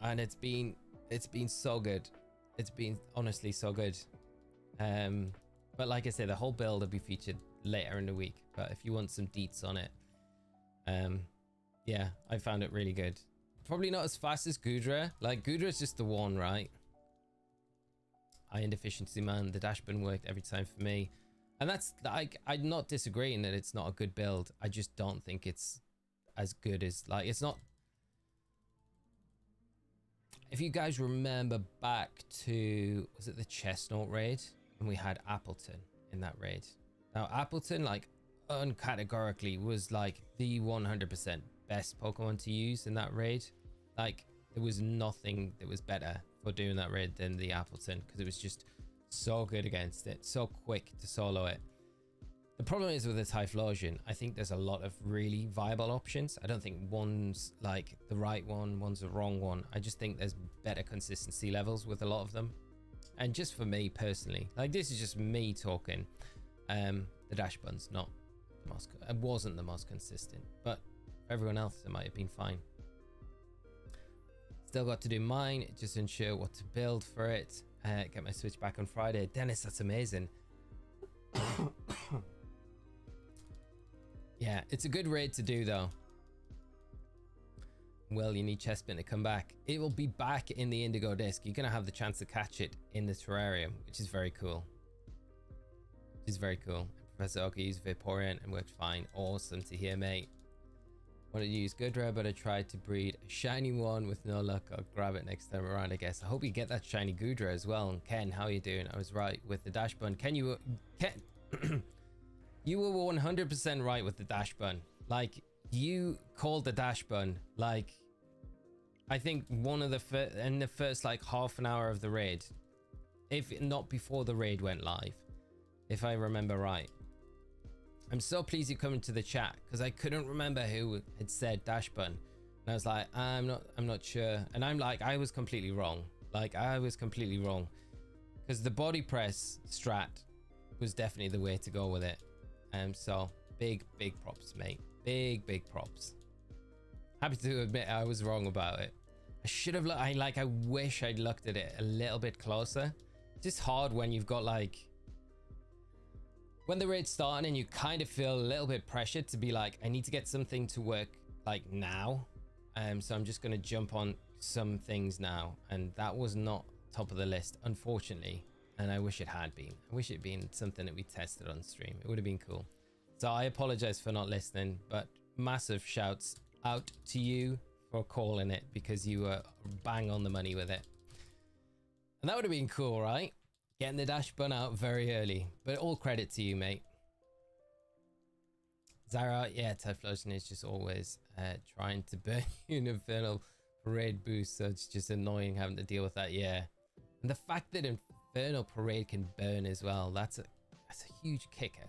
and it's been so good. It's been honestly so good. But like I said, the whole build will be featured later in the week. But if you want some deets on it, yeah, I found it really good. Probably not as fast as Goodra. Like, Goodra is just the one, right? Iron Deficiency Man, the Dachsbun worked every time for me. And that's, like, I'm not disagreeing that it's not a good build. I just don't think it's as good as, like, it's not. If you guys remember back to, was it the Chestnut raid? And we had Appleton in that raid. Now, Appleton, like, uncategorically was like the 100% best Pokemon to use in that raid. Like, there was nothing that was better for doing that raid than the Appleton, because it was just so good against it, so quick to solo it. The problem is with the Typhlosion, I think there's a lot of really viable options. I don't think one's like the right one, one's the wrong one. I just think there's better consistency levels with a lot of them. And just for me personally, like, this is just me talking, the Dachsbun's not the most, it wasn't the most consistent, but for everyone else it might have been fine. Still got to do mine, just ensure what to build for it. Get my Switch back on Friday. Dennis, that's amazing. Yeah, it's a good raid to do though. Well, you need Chespin to come back. It will be back in the Indigo Disc. You're going to have the chance to catch it in the terrarium, which is very cool. Which is very cool. Professor Oki used Vaporeon and worked fine. Awesome to hear, mate. Wanted to use Goodra, but I tried to breed a shiny one with no luck. I'll grab it next time around, I guess. I hope you get that shiny Goodra as well. And Ken, how are you doing? I was right with the Dachsbun. Ken, you were 100% right with the Dachsbun. Like, you called the Dachsbun, like, I think one of the in the first like half an hour of the raid, if not before the raid went live, if I remember right. I'm so pleased you come into the chat, because I couldn't remember who had said Dachsbun, and I was like, I'm not sure, and I'm like, I was completely wrong. Like, I was completely wrong, because the body press strat was definitely the way to go with it. So big props, mate. Big props. Happy to admit I was wrong about it. I should have I wish I'd looked at it a little bit closer. It's just hard when you've got like, when the raid's starting and you kind of feel a little bit pressured to be like, I need to get something to work like now. So I'm just going to jump on some things now, and that was not top of the list, unfortunately. And I wish it had been. I wish it had been something that we tested on stream. It would have been cool. So I apologize for not listening, but massive shouts out to you for calling it, because you were bang on the money with it. And that would have been cool, right? Getting the Dachsbun out very early, but all credit to you, mate. Zara, yeah, Typhlosion is just always trying to burn you an Infernal Parade boost, so it's just annoying having to deal with that, yeah. And the fact that Infernal Parade can burn as well, that's a huge kicker.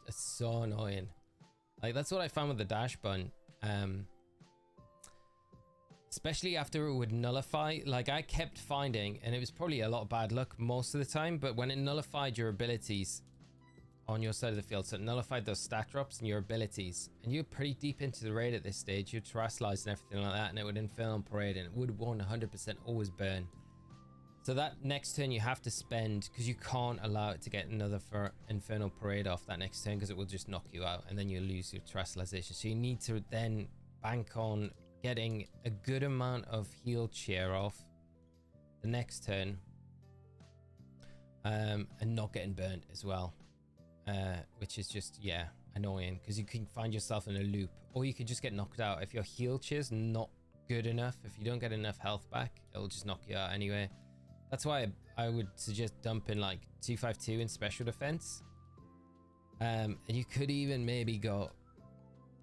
It's so annoying. Like, that's what I found with the Dachsbun. Especially after it would nullify. Like, I kept finding, and it was probably a lot of bad luck most of the time, but when it nullified your abilities on your side of the field, so it nullified those stat drops and your abilities, and you're pretty deep into the raid at this stage, you're terrestrialized and everything like that, and it would Infernal Parade, and it would 100% always burn. So that next turn you have to spend, because you can't allow it to get another Infernal Parade off that next turn, because it will just knock you out and then you lose your terrestrialization. So you need to then bank on getting a good amount of heal cheer off the next turn, and not getting burnt as well, which is just, yeah, annoying, because you can find yourself in a loop, or you could just get knocked out if your heal cheer's not good enough. If you don't get enough health back, it'll just knock you out anyway. That's why I would suggest dumping like 252 in special defense. And you could even maybe go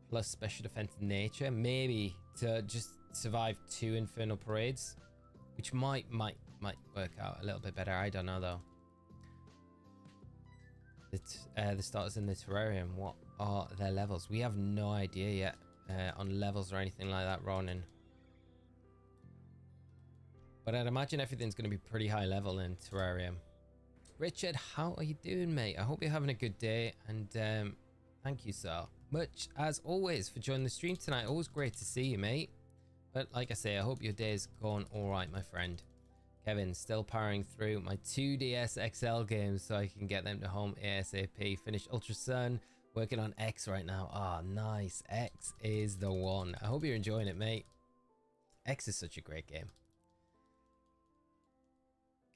plus special defense nature, maybe, to just survive 2 Infernal Parades, which might work out a little bit better. I don't know though. The starters in the terrarium, what are their levels? We have no idea yet on levels or anything like that, Ronan. But I'd imagine everything's going to be pretty high level in terrarium. Richard, how are you doing, mate? I hope you're having a good day, and thank you so much as always for joining the stream tonight. Always great to see you, mate. But like I say, I hope your day's gone all right, my friend. Kevin, still powering through my 2DS XL games so I can get them to home ASAP. Finished Ultra Sun, working on X right now. Ah, nice. X is the one. I hope you're enjoying it, mate. X is such a great game.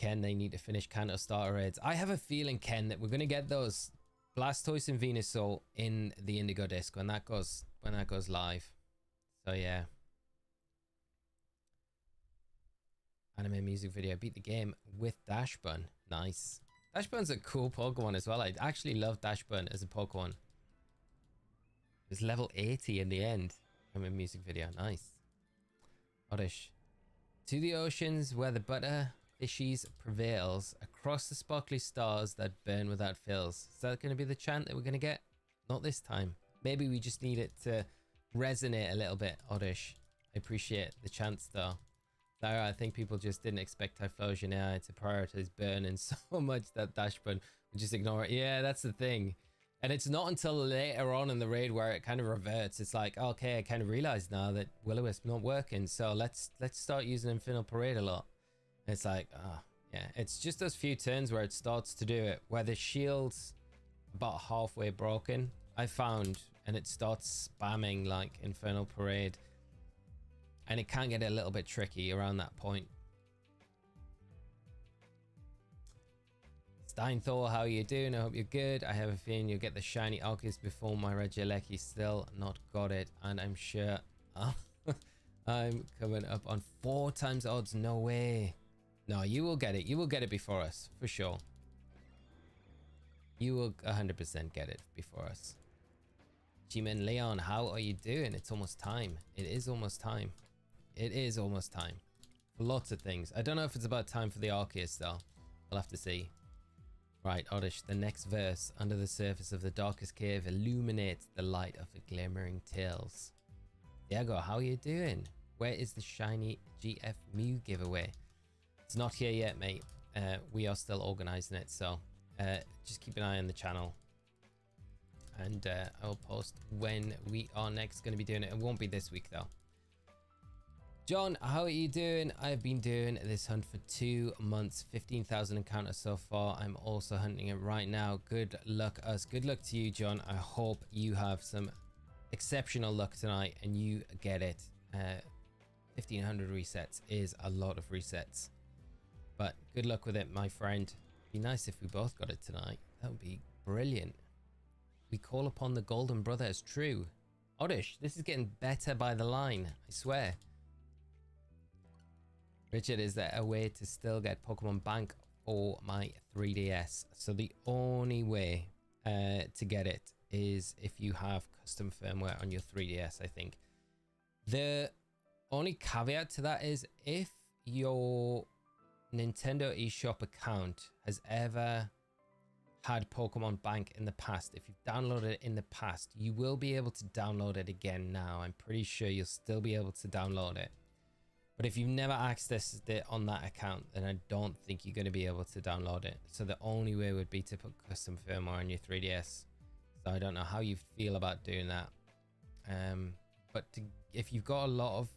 Ken, they need to finish Kanto starter raids. I have a feeling, Ken, that we're going to get those Blastoise and Venusaur in the Indigo Disc when that goes live. So yeah. Anime music video. Beat the game with Dachsbun. Nice. Dachsbun's a cool Pokemon as well. I actually love Dachsbun as a Pokemon. It's level 80 in the end. From a music video. Nice. Oddish. To the oceans where the butter fishies prevails, across the sparkly stars that burn without fills. Is that going to be the chant that we're going to get? Not this time. Maybe we just need it to resonate a little bit, Oddish. I appreciate the chants though. I think people just didn't expect Typhlosion AI to prioritize burning so much that Dachsbun would just ignore it. Yeah, that's the thing. And it's not until later on in the raid where it kind of reverts. It's like, okay, I kind of realized now that Will-O-Wisp not working, so let's start using Infernal Parade a lot. And it's like, yeah, it's just those few turns where it starts to do it, where the shield's about halfway broken, I found, and it starts spamming like Infernal Parade. And it can get a little bit tricky around that point. Steinthor, how are you doing? I hope you're good. I have a feeling you'll get the shiny Arceus before my Regieleki. Still not got it. And I'm sure I'm coming up on 4 times odds. No way. No, you will get it. You will get it before us. For sure. You will 100% get it before us. G-Man Leon, how are you doing? It's almost time. It is almost time. It is almost time for lots of things. I don't know if it's about time for the Arceus though. We'll have to see. Right, Oddish, the next verse. Under the surface of the darkest cave illuminates the light of the glimmering tales. Diego, how are you doing? Where is the shiny GF Mew giveaway? It's not here yet, mate. We are still organizing it, so just keep an eye on the channel. And I will post when we are next going to be doing it. It won't be this week though. John, how are you doing? I've been doing this hunt for 2 months, 15,000 encounters so far. I'm also hunting it right now. Good luck us. Good luck to you, John. I hope you have some exceptional luck tonight and you get it. 1,500 resets is a lot of resets. But good luck with it, my friend. Be nice if we both got it tonight. That would be brilliant. We call upon the Golden Brother as true. Oddish, this is getting better by the line, I swear. Richard, is there a way to still get Pokemon Bank for my 3DS? So the only way to get it is if you have custom firmware on your 3DS, I think. The only caveat to that is if your Nintendo eShop account has ever had Pokemon Bank in the past, if you've downloaded it in the past, you will be able to download it again now. I'm pretty sure you'll still be able to download it. But if you've never accessed it on that account, then I don't think you're going to be able to download it. So the only way would be to put custom firmware on your 3DS. So I don't know how you feel about doing that. But if you've got a lot of,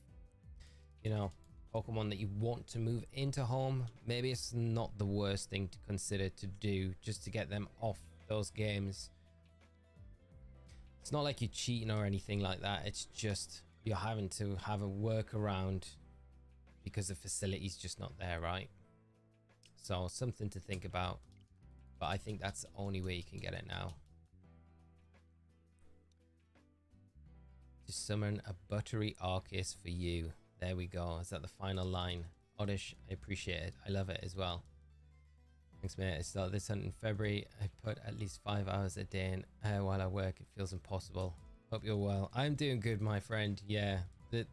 you know, Pokemon that you want to move into home, maybe it's not the worst thing to consider to do just to get them off those games. It's not like you're cheating or anything like that. It's just you're having to have a workaround because the facility's just not there, right? So something to think about. But I think that's the only way you can get it now. Just summon a buttery Arceus for you. There we go. Is that the final line? Oddish, I appreciate it. I love it as well. Thanks, mate. I started this hunt in February. I put at least 5 hours a day in while I work. It feels impossible. Hope you're well. I'm doing good, my friend. Yeah, it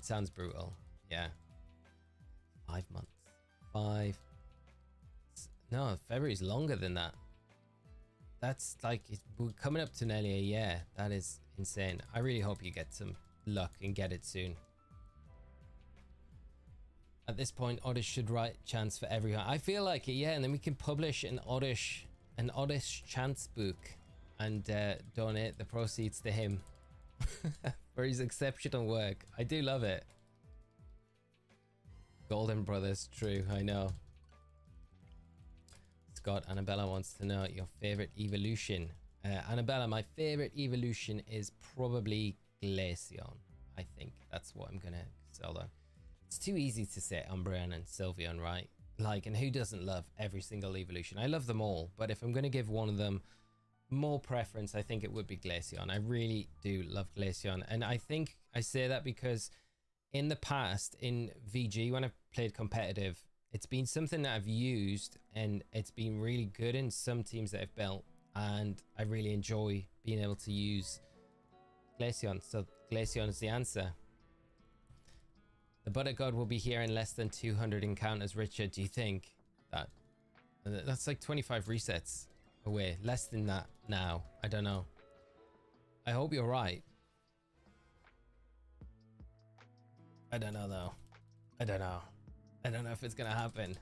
sounds brutal. Yeah. 5 months. 5. No, February's longer than that. That's like, we're coming up to nearly a year. That is insane. I really hope you get some luck and get it soon. At this point, Oddish should write chants for everyone. I feel like it, yeah, and then we can publish an Oddish chants book and donate the proceeds to him for his exceptional work. I do love it. Golden Brothers, true, I know. Scott, Annabella wants to know your favorite evolution. Annabella, my favorite evolution is probably Glaceon. I think that's what I'm gonna sell though. It's too easy to say Umbreon and Sylveon, right? Like, and who doesn't love every single evolution? I love them all, but if I'm gonna give one of them more preference, I think it would be Glaceon. I really do love Glaceon, and I think I say that because in the past, in VG, when I played competitive, It's been something that I've used, and it's been really good in some teams that I've built, and I really enjoy being able to use Glaceon. So Glaceon is the answer. The Butter God will be here in less than 200 encounters. Richard, do you think that? That's like 25 resets away. Less than that now. I don't know. I hope you're right. I don't know though. I don't know. I don't know if it's gonna happen.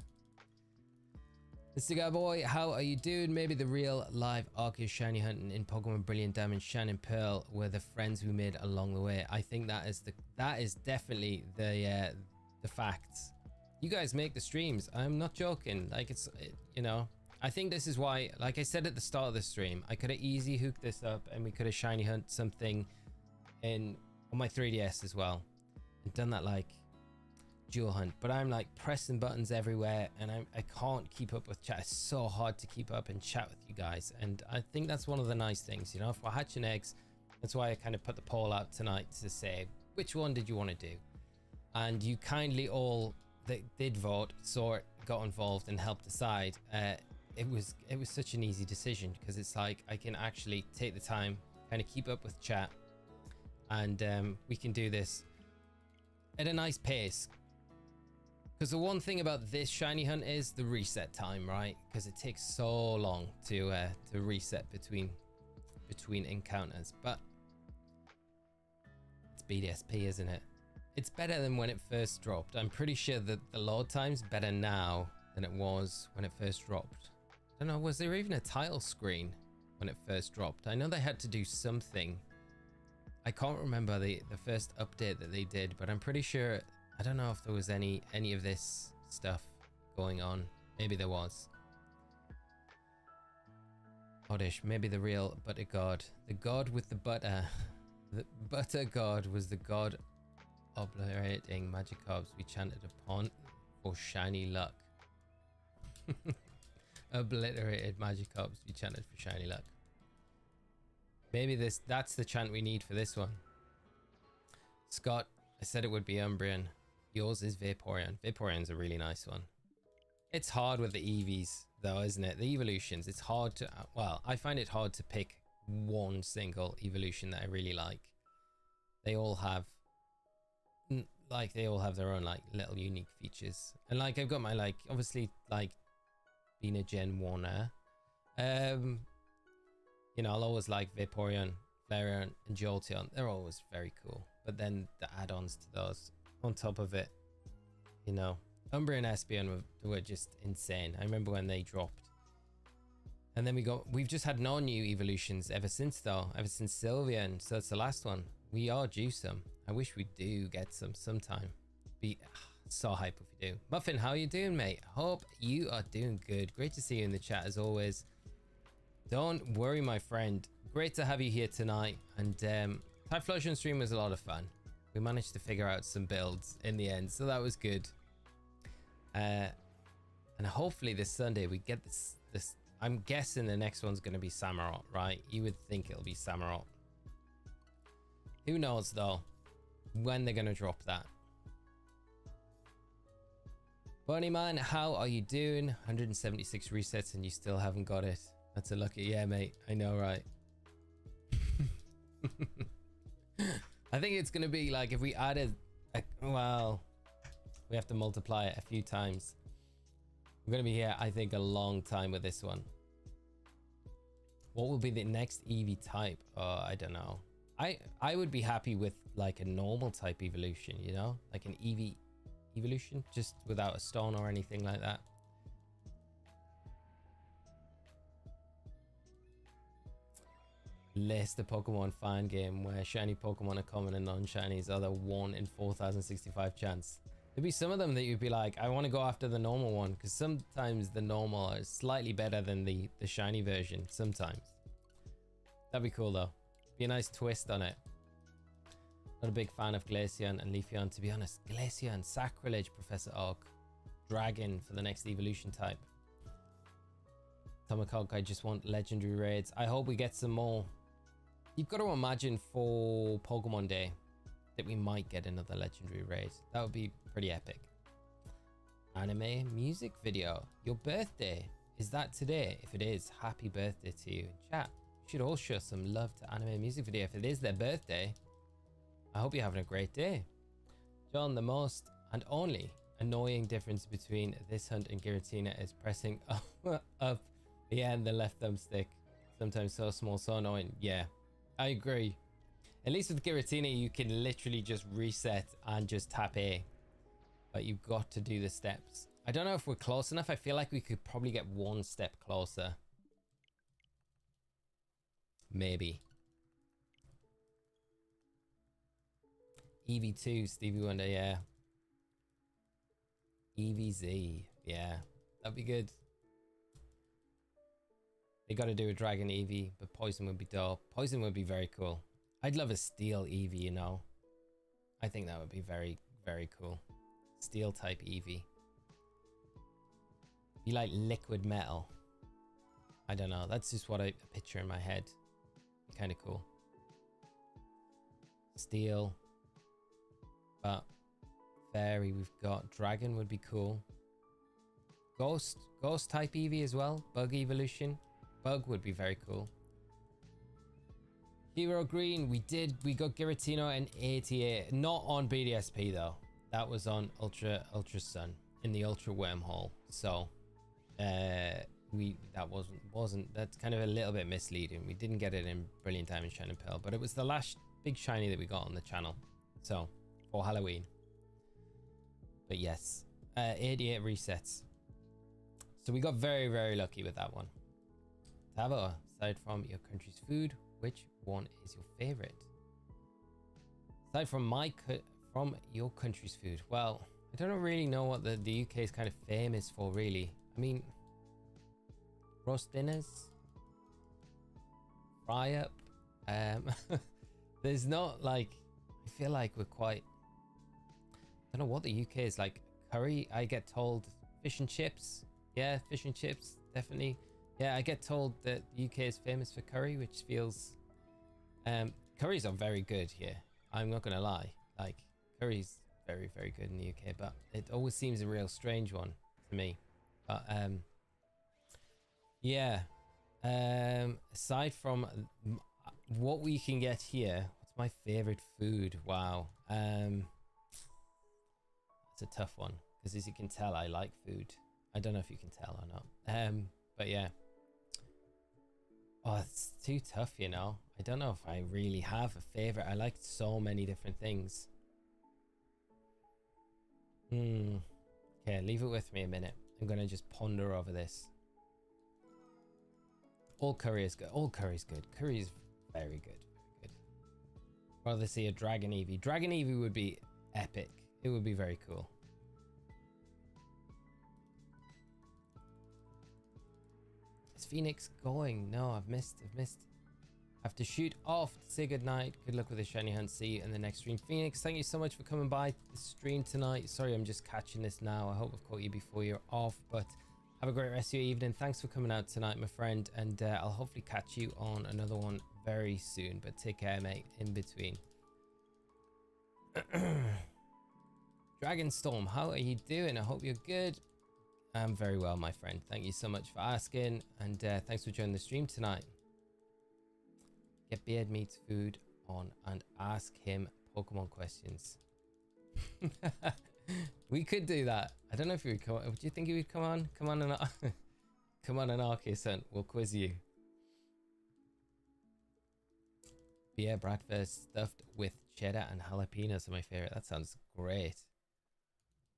Mr. Guy Boy, how are you doing? Maybe the real live Arceus shiny hunting in Pokemon Brilliant Diamond, Shining Pearl were the friends we made along the way. I think that is definitely the facts. You guys make the streams. I'm not joking. Like you know, I think this is why, like I said at the start of the stream, I could have easily hooked this up and we could have shiny hunt something on my 3DS as well and done that like dual hunt, but I'm like pressing buttons everywhere and I can't keep up with chat. It's so hard to keep up and chat with you guys, and I think that's one of the nice things, you know, if we're hatching eggs. That's why I kind of put the poll out tonight to say which one did you want to do, and you kindly all that did vote saw it, got involved and helped decide. It was such an easy decision because it's like I can actually take the time, kind of keep up with chat, and we can do this at a nice pace. Because the one thing about this shiny hunt is the reset time, right? Because it takes so long to reset between encounters. But it's BDSP, isn't it? It's better than when it first dropped. I'm pretty sure that the load time's better now than it was when it first dropped. I don't know, was there even a title screen when it first dropped? I know they had to do something. I can't remember the first update that they did, but I'm pretty sure. I don't know if there was any of this stuff going on. Maybe there was. Oddish, maybe the real butter god. The god with the butter. The butter god was the god obliterating Magikarps we chanted upon for shiny luck. Obliterated Magikarps we chanted for shiny luck. Maybe that's the chant we need for this one. Scott, I said it would be Umbreon. Yours is Vaporeon. Vaporeon's a really nice one. It's hard with the EVs though, isn't it? The evolutions, it's hard to, well, I find it hard to pick one single evolution that I really like. They all have their own like little unique features. And like I've got my like, obviously like being a Gen 1er, you know, I'll always like Vaporeon, Flareon and Jolteon. They're always very cool. But then the add-ons to those on top of it, you know, Umbreon and Espeon were just insane. I remember when they dropped, and then we've just had no new evolutions ever since though, ever since Sylveon. So it's the last one. We are due some. I wish we do get some sometime. Be so hype if we do. Muffin, how you doing, mate? Hope you are doing good. Great to see you in the chat as always. Don't worry, my friend. Great to have you here tonight. And Typhlosion stream was a lot of fun. We managed to figure out some builds in the end, so that was good. And hopefully this Sunday we get this. I'm guessing the next one's going to be Samurott, right? You would think it'll be Samurott. Who knows though when they're going to drop that. Bunnyman, how are you doing? 176 resets and you still haven't got it. That's a lucky. Yeah, mate. I know, right? I think it's gonna be like if we added well, we have to multiply it a few times. We're gonna be here, I think, a long time with this one. What will be the next EV type? I don't know. I would be happy with like a normal type evolution, you know, like an EV evolution, just without a stone or anything like that. List a Pokemon fan game where shiny Pokemon are common and non-shinies are the 1 in 4,065 chance. There'd be some of them that you'd be like, I want to go after the normal one, because sometimes the normal is slightly better than the shiny version sometimes. That'd be cool though. Be a nice twist on it. Not a big fan of Glaceon and Leafeon, to be honest. Glaceon, sacrilege, Professor Oak. Dragon for the next evolution type. Tomahawk, I just want legendary raids. I hope we get some more. You've got to imagine for Pokemon Day that we might get another legendary raid. That would be pretty epic. anime music video. Your birthday. Is that today? If it is, happy birthday to you. Chat, you should all show some love to anime music video. If it is their birthday, I hope you're having a great day. John, the most and only annoying difference between this hunt and Giratina is pressing up the end, the left thumbstick. Sometimes so small, so annoying. Yeah, I agree. At least with Giratina, you can literally just reset and just tap A. But you've got to do the steps. I don't know if we're close enough. I feel like we could probably get one step closer. Maybe. EV2, Stevie Wonder, yeah. EVZ, yeah. That'd be good. They got to do a Dragon Eevee, but Poison would be dope. Poison would be very cool. I'd love a Steel Eevee, you know. I think that would be very, very cool. Steel type Eevee. Be like liquid metal. I don't know. That's just what I picture in my head. Kind of cool. Steel. But Fairy we've got. Dragon would be cool. Ghost type Eevee as well. Bug evolution. Bug would be very cool. Hero Green, we got Giratina in 88. Not on BDSP though. That was on Ultra Sun in the Ultra Wormhole. So that that's kind of a little bit misleading. We didn't get it in Brilliant Diamond Shining Pearl, but it was the last big shiny that we got on the channel. So for Halloween. But yes, 88 resets. So we got very, very lucky with that one. Tavo, aside from your country's food, which one is your favorite? Aside from your country's food, well, I don't really know what the UK is kind of famous for, really. I mean, roast dinners, fry up. There's not like, I feel like we're quite, I don't know what the UK is like. Curry, I get told. Fish and chips, yeah, fish and chips, definitely. Yeah, I get told that the UK is famous for curry, which feels, curries are very good here. I'm not gonna lie, like curry's very, very good in the UK, but it always seems a real strange one to me. But yeah, aside from what we can get here, what's my favorite food? Wow, it's a tough one because as you can tell, I like food. I don't know if you can tell or not. But yeah. Oh, it's too tough, you know. I don't know if I really have a favorite. I like so many different things. Okay, leave it with me a minute. I'm gonna just ponder over this. All curry is good. All curry is good. Curry is very good. Very good. Rather see a Dragon Eevee. Dragon Eevee would be epic. It would be very cool. Is Phoenix going? No, I've missed. I have to shoot off to say goodnight. Good luck with the shiny hunt. See you in the next stream. Phoenix, thank you so much for coming by the stream tonight. Sorry, I'm just catching this now. I hope I've caught you before you're off, but have a great rest of your evening. Thanks for coming out tonight, my friend, and I'll hopefully catch you on another one very soon, but take care, mate, in between. Dragonstorm, how are you doing? I hope you're good. I'm very well, my friend. Thank you so much for asking, and thanks for joining the stream tonight. Get Beard Meat's food on and ask him Pokemon questions. We could do that. I don't know if he would come on. Would you think he would come on? Come on and come on an Arceus hunt. We'll quiz you. Beer breakfast stuffed with cheddar and jalapenos are my favorite. That sounds great.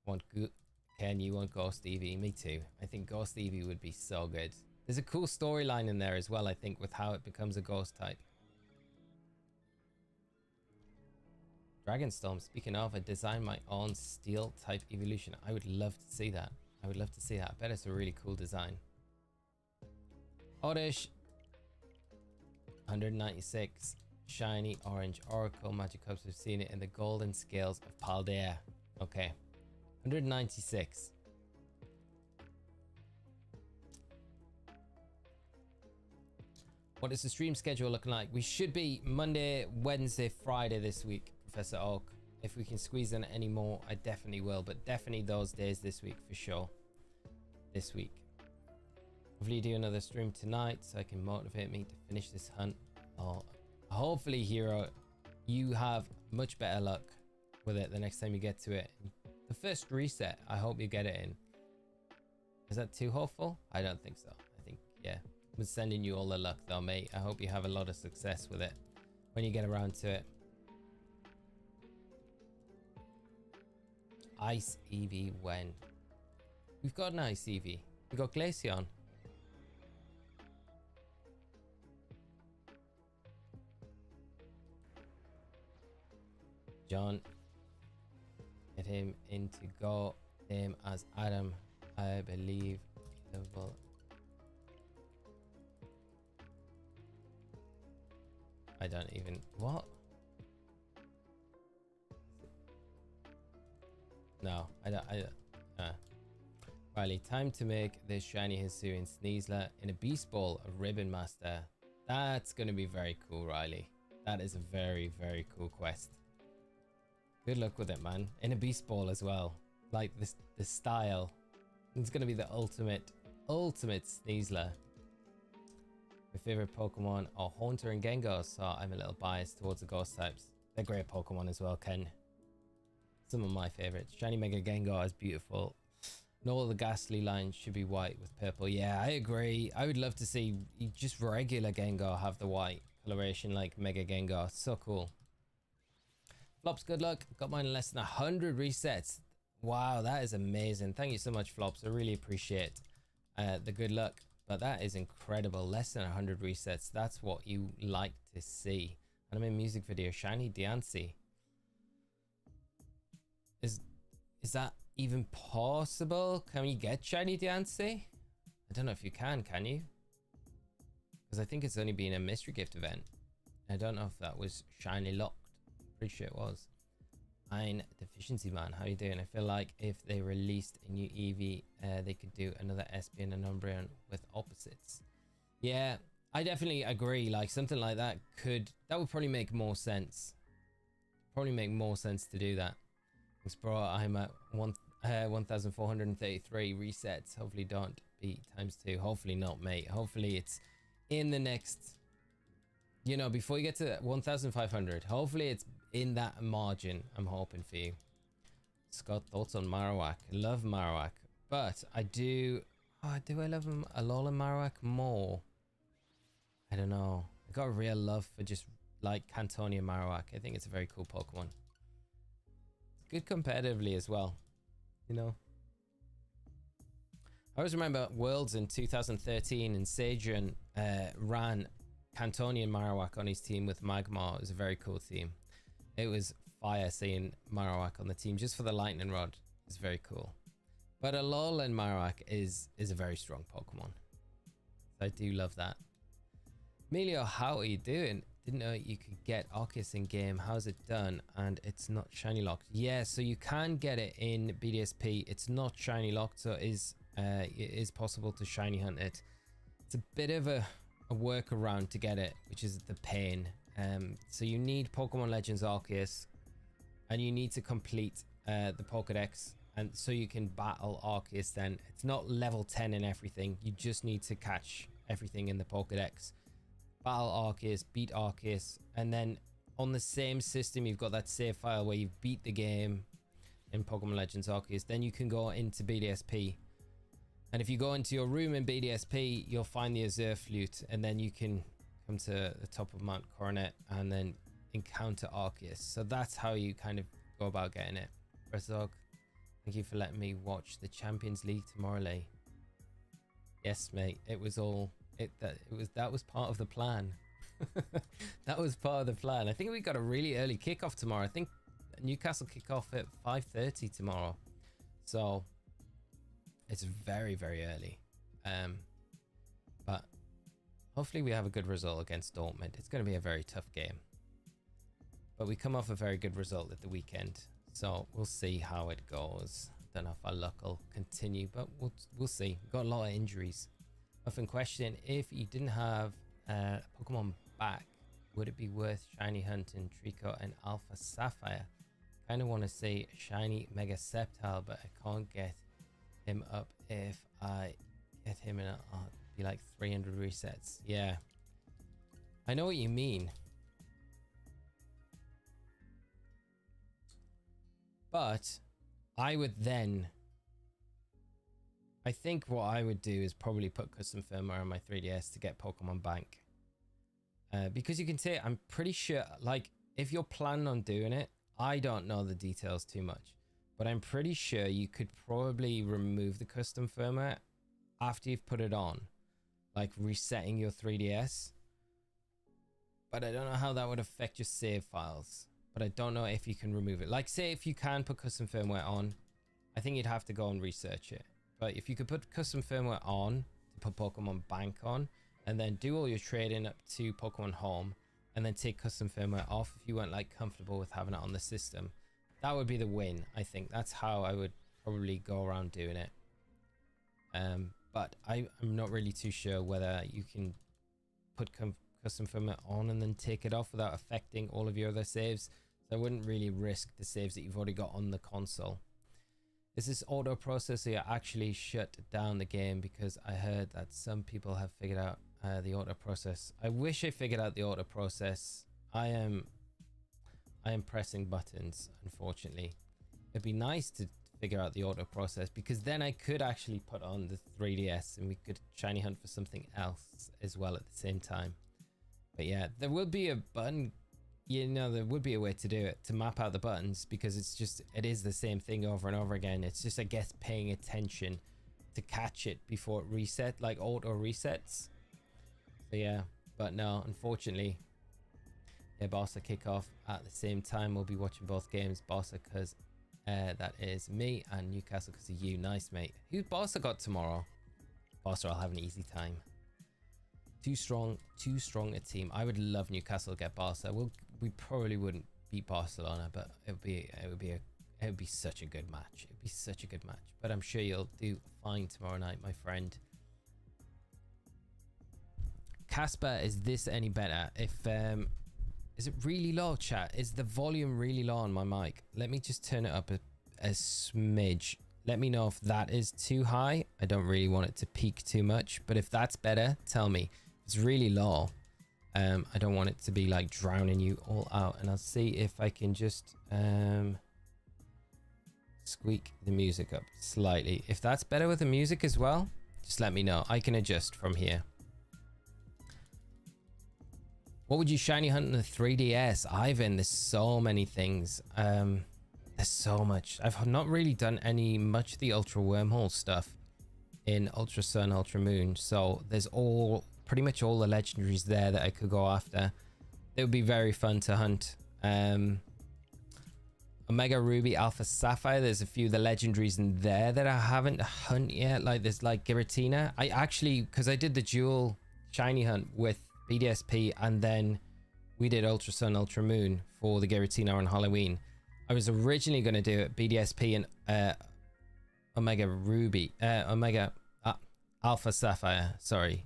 Want good? Ken, you want Ghost Eevee? Me too. I think Ghost Eevee would be so good. There's a cool storyline in there as well, I think, with how it becomes a ghost type. Dragonstorm, speaking of, I designed my own steel type evolution. I would love to see that. I would love to see that. I bet it's a really cool design. Oddish, 196. Shiny orange Oracle Magikarps. We've seen it in the golden scales of Paldea. Okay. 196. What is the stream schedule looking like? We should be Monday, Wednesday, Friday this week, Professor Oak. If we can squeeze in any more, I definitely will. But definitely those days this week for sure. This week. Hopefully do another stream tonight so I can motivate me to finish this hunt. Oh, hopefully, Hero, you have much better luck with it the next time you get to it. The first reset, I hope you get it in. Is that too hopeful? I don't think so. I think, yeah. I'm sending you all the luck though, mate. I hope you have a lot of success with it when you get around to it. Ice Eevee when? We've got an Ice Eevee. We've got Glaceon. John, get him in to go. Same as Adam, I believe. Level. I don't even. What? No, I don't. Riley, time to make this shiny Hisuian Sneasler in a Beast Ball, a Ribbon Master. That's going to be very cool, Riley. That is a very, very cool quest. Good luck with it, man. In a Beast Ball as well. Like this, the style. It's going to be the ultimate Sneasler. My favorite Pokemon are Haunter and Gengar, so I'm a little biased towards the Ghost types. They're great Pokemon as well, Ken. Some of my favorites. Shiny Mega Gengar is beautiful. And all the Ghastly lines should be white with purple. Yeah, I agree. I would love to see just regular Gengar have the white coloration like Mega Gengar. So cool. Flops, good luck. Got mine in less than 100 resets. Wow, that is amazing. Thank you so much, Flops. I really appreciate the good luck. But that is incredible. Less than 100 resets. That's what you like to see. Anime music video. Shiny Diancie. Is that even possible? Can we get Shiny Diancie? I don't know if you can you? Because I think it's only been a mystery gift event. I don't know if that was shiny locked. Pretty sure it was. Ein Deficiency Man, how you doing? I feel like if they released a new Eevee, they could do another Espion and Umbreon with opposites. Yeah, I definitely agree. Like something like that would probably make more sense. Probably make more sense to do that. Thanks, bro. I'm at 1,433 resets. Hopefully don't beat ×2. Hopefully not, mate. Hopefully it's in the next, you know, before you get to 1,500. Hopefully it's in that margin. I'm hoping for you. Scott, thoughts on Marowak? Love Marowak, but I do. Oh, do I love him? Alolan Marowak more? I don't know. I got a real love for just like Cantonia Marowak. I think it's a very cool Pokemon. Good competitively as well, you know. I always remember Worlds in 2013 and Sajan ran Cantonian Marowak on his team with Magmar. It was a very cool team. It was fire seeing Marowak on the team just for the lightning rod. It's very cool. But Alolan Marowak is a very strong Pokemon. So I do love that. Emilio, how are you doing? Didn't know you could get Arceus in game. How's it done? And it's not shiny locked. Yeah, so you can get it in BDSP. It's not shiny locked, so it is possible to shiny hunt it. It's a bit of a workaround to get it, which is the pain. So you need Pokemon Legends Arceus, and you need to complete the Pokédex, and so you can battle Arceus. Then it's not level 10 in everything. You just need to catch everything in the Pokédex. Battle Arceus, beat Arceus, and then on the same system you've got that save file where you've beat the game in Pokemon Legends Arceus. Then you can go into BDSP, and if you go into your room in BDSP, you'll find the Azure Flute, and then you can come to the top of Mount Coronet and then encounter Arceus. So that's how you kind of go about getting it. Rezdog, thank you for letting me watch the Champions League tomorrow, Lee. Yes, mate, it was all that was part of the plan. That was part of the plan. I think we got a really early kickoff tomorrow. I think Newcastle kick off at 5:30 tomorrow, so it's very, very early. But hopefully we have a good result against Dortmund. It's going to be a very tough game, but we come off a very good result at the weekend, so we'll see how it goes. Don't know if our luck will continue, but we'll see. We've got a lot of injuries. Often question, if you didn't have Pokemon back, would it be worth shiny hunting Trico and Alpha Sapphire? kind of want to say shiny Mega Sceptile, but I can't get him up. If I get him in, it'll be like 300 resets. Yeah, I know what you mean. But I would then, I think what I would do is probably put custom firmware on my 3DS to get Pokemon Bank. Because you can say, I'm pretty sure, like, if you're planning on doing it, I don't know the details too much, but I'm pretty sure you could probably remove the custom firmware after you've put it on, like resetting your 3DS. But I don't know how that would affect your save files. But I don't know if you can remove it. Like, say if you can put custom firmware on, I think you'd have to go and research it. But if you could put custom firmware on to put Pokemon Bank on, and then do all your trading up to Pokemon Home, and then take custom firmware off if you weren't like comfortable with having it on the system, that would be the win. I think that's how I would probably go around doing it. But I'm not really too sure whether you can put custom firmware on and then take it off without affecting all of your other saves. So I wouldn't really risk the saves that you've already got on the console. Is this auto processor actually shut down the game? Because I heard that some people have figured out the auto process. I wish I figured out the auto process. I am pressing buttons, unfortunately. It'd be nice to figure out the auto process, because then I could actually put on the 3DS and we could shiny hunt for something else as well at the same time. But yeah, there will be a button, you know, there would be a way to do it, to map out the buttons, because it is the same thing over and over again. It's just, I guess, paying attention to catch it before it reset, like auto resets. So yeah, but no, unfortunately, yeah, Barca kick off at the same time. We'll be watching both games. Barca because that is me, and Newcastle because of you. Nice, mate. Who Barca got tomorrow? Barca, I'll have an easy time. Too strong a team. I would love Newcastle to get Barca. We probably wouldn't beat Barcelona, but it would be such a good match. It'd be such a good match. But I'm sure you'll do fine tomorrow night, my friend. Casper, is this any better? If is it really low, chat? Is the volume really low on my mic? Let me just turn it up a smidge. Let me know if that is too high. I don't really want it to peak too much, but if that's better, tell me. If it's really low, I don't want it to be like drowning you all out. And I'll see if I can just squeak the music up slightly. If that's better with the music as well, just let me know. I can adjust from here. What would you shiny hunt in the 3DS? Ivan, there's so many things. There's so much. I've not really done much of the Ultra Wormhole stuff in Ultra Sun, Ultra Moon. So there's pretty much all the legendaries there that I could go after. It would be very fun to hunt. Omega Ruby, Alpha Sapphire. There's a few of the legendaries in there that I haven't hunt yet. Like there's like Giratina. I actually, because I did the dual shiny hunt with BDSP, and then we did Ultra Sun, Ultra Moon for the Giratina on Halloween. I was originally going to do it BDSP and Omega Ruby, Omega Alpha Sapphire. Sorry,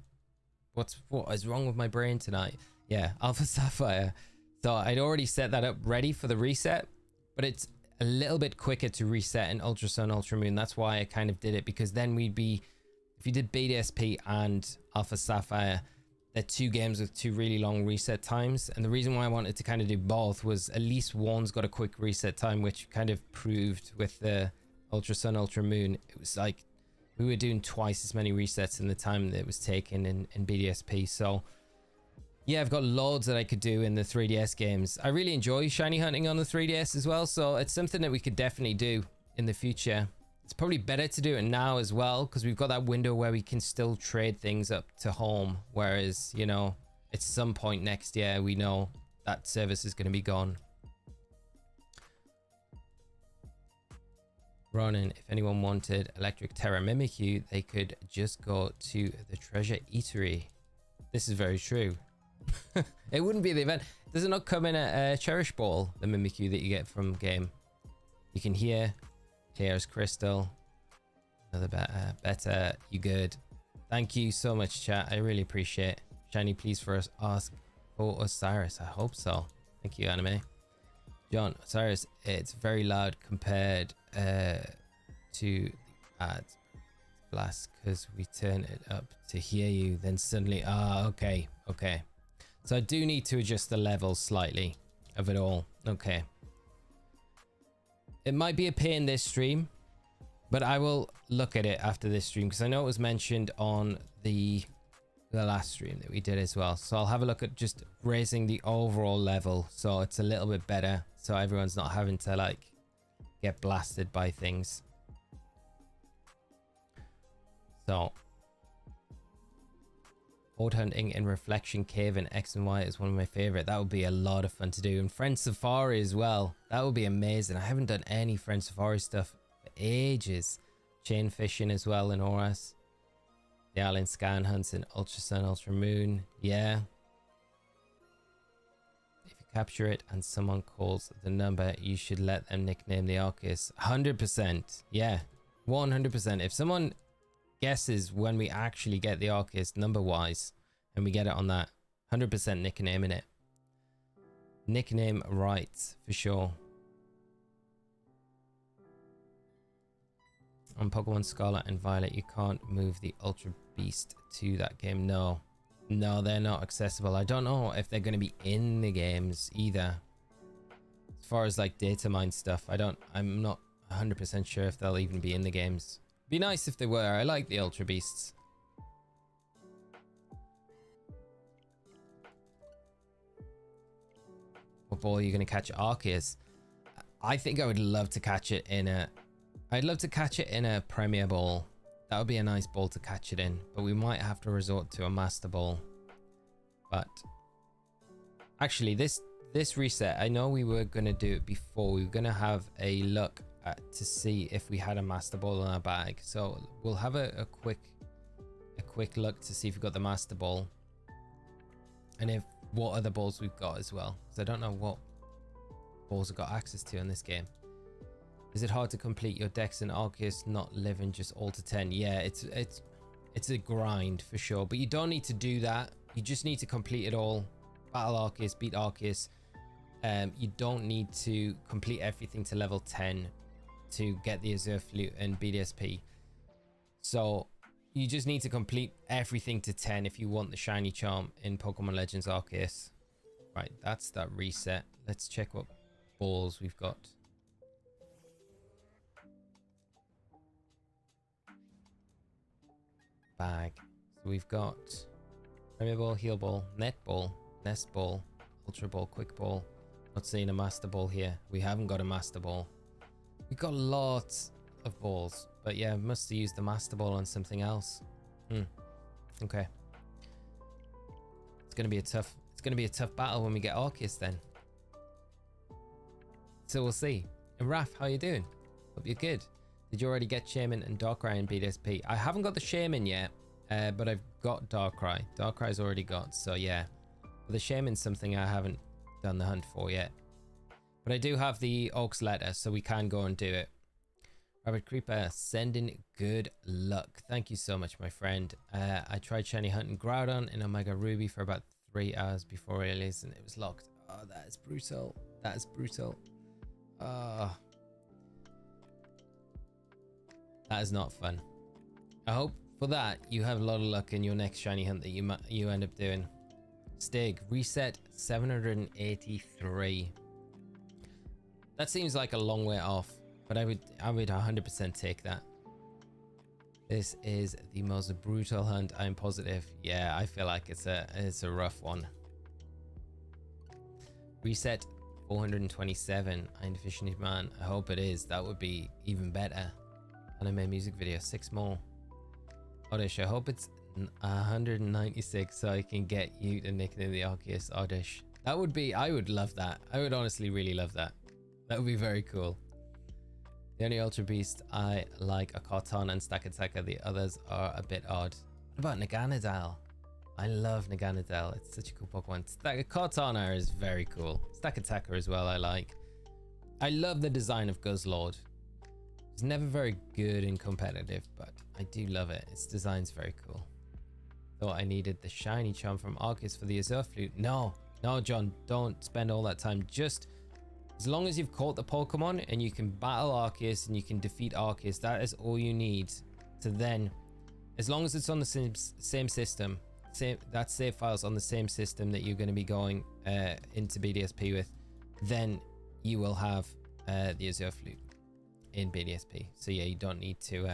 what is wrong with my brain tonight? Yeah, Alpha Sapphire. So I'd already set that up ready for the reset, but it's a little bit quicker to reset in Ultra Sun, Ultra Moon. That's why I kind of did it, because then we'd be, if you did BDSP and Alpha Sapphire, they're two games with two really long reset times. And the reason why I wanted to kind of do both was at least one's got a quick reset time, which kind of proved with the Ultra Sun, Ultra Moon. It was like we were doing twice as many resets in the time that it was taken in BDSP. So yeah, I've got loads that I could do in the 3DS games. I really enjoy shiny hunting on the 3DS as well. So it's something that we could definitely do in the future. It's probably better to do it now as well, because we've got that window where we can still trade things up to home. Whereas, you know, at some point next year, we know that service is going to be gone. Ronan, if anyone wanted Electric Terra Mimikyu, they could just go to the Treasure Eatery. This is very true. It wouldn't be the event. Does it not come in a Cherish Ball, the Mimikyu that you get from game? You can hear clear as crystal. Another better. You good? Thank you so much, chat. I really appreciate it. Shiny, please for us ask for Osirus. I hope so. Thank you, Anime. John, Osirus, it's very loud compared to the ads. Blast, because we turn it up to hear you, then suddenly... okay. So I do need to adjust the levels slightly of it all. Okay. It might be a pain this stream, but I will look at it after this stream, because I know it was mentioned on the last stream that we did as well. So I'll have a look at just raising the overall level so it's a little bit better, so everyone's not having to like get blasted by things. So Horde hunting in Reflection Cave and X and Y is one of my favorite. That would be a lot of fun to do. And Friend Safari as well. That would be amazing. I haven't done any Friend Safari stuff for ages. Chain fishing as well in Oras. The Island Scan hunts in Ultra Sun, Ultra Moon. Yeah. If you capture it and someone calls the number, you should let them nickname the Arceus. 100%. Yeah. 100%. If someone guesses when we actually get the Arceus number wise and we get it on that, 100% nicknaming it. Nickname rights for sure. On Pokemon Scarlet and Violet, you can't move the Ultra Beast to that game. No, they're not accessible. I don't know if they're going to be in the games either. As far as like data mine stuff, I'm not 100% sure if they'll even be in the games. Be nice if they were. I like the Ultra Beasts. What ball are you going to catch Arceus? I think I would love to catch it in a... I'd love to catch it in a Premier Ball. That would be a nice ball to catch it in. But we might have to resort to a Master Ball. But... Actually, this reset, I know we were going to do it before. We were going to have a look to see if we had a Master Ball in our bag. So we'll have a quick look to see if we've got the Master Ball. And if what other balls we've got as well. Because I don't know what balls I've got access to in this game. Is it hard to complete your decks in Arceus not living just all to 10? Yeah, it's a grind for sure. But you don't need to do that. You just need to complete it all. Battle Arceus, beat Arceus. You don't need to complete everything to level 10 to get the Azure Flute and BDSP. So you just need to complete everything to 10 if you want the shiny charm in Pokemon Legends Arceus. Right, that's that reset. Let's check what balls we've got. Bag. So we've got Premier Ball, Heal Ball, Net Ball, Nest Ball, Ultra Ball, Quick Ball. Not seeing a Master Ball here. We haven't got a Master Ball. We've got lots of balls, but yeah, must have used the Master Ball on something else. Okay. It's gonna be a tough battle when we get Arceus then. So we'll see. And Raph, how you doing? Hope you're good. Did you already get Shaman and Darkrai in BDSP? I haven't got the Shaman yet, but I've got Darkrai. Darkrai's already got, so yeah. But the Shaman's something I haven't done the hunt for yet. But I do have the Oak's letter, so we can go and do it. Rabbit Creeper, sending good luck. Thank you so much, my friend. I tried shiny hunting Groudon in Omega Ruby for about 3 hours before release, and it was locked. Oh, that is brutal. That is brutal. That is not fun. I hope for that you have a lot of luck in your next shiny hunt that you end up doing. Stig, reset 783. That seems like a long way off, but I would 100% take that. This is the most brutal hunt, I'm positive. Yeah, I feel like it's a rough one. Reset 427. I'm Fishing Man. I hope it is. That would be even better. Anime music video, 6 more. Oddish, I hope it's 196 so I can get you to nickname the Arceus Oddish. That would be, I would love that. I would honestly really love that. That would be very cool. The only Ultra Beast I like are Kartana and Stakataka. The others are a bit odd. What about Naganadel? I love Naganadel. It's such a cool Pokemon. Kartana is very cool. Stakataka as well I like. I love the design of Guzzlord. It's never very good in competitive, but I do love it. Its design's very cool. Thought I needed the shiny charm from Arceus for the Azure Flute. No, John, don't spend all that time. Just As long as you've caught the Pokemon and you can battle Arceus and you can defeat Arceus, that is all you need to then, as long as it's on the same system, that save file's on the same system that you're going to be going into BDSP with, then you will have the Azure Flute in BDSP. So yeah, you don't need to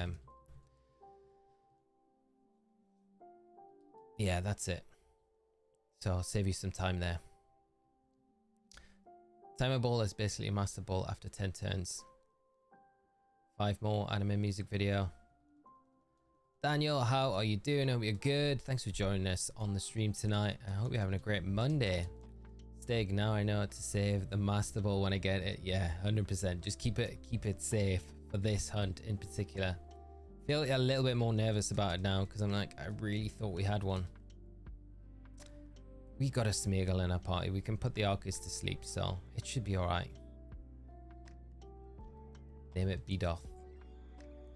yeah, that's it. So I'll save you some time there. Timer Ball is basically a Master Ball after 10 turns. 5 more anime music video. Daniel, how are you doing? I hope you're good. Thanks for joining us on the stream tonight. I hope you're having a great Monday. Stig, now I know to save the Master Ball when I get it. Yeah, 100%. Just keep it safe for this hunt in particular. Feel a little bit more nervous about it now because I'm like, I really thought we had one. We got a Smeagol in our party. We can put the Arceus to sleep, so it should be alright. Name it Bedoth.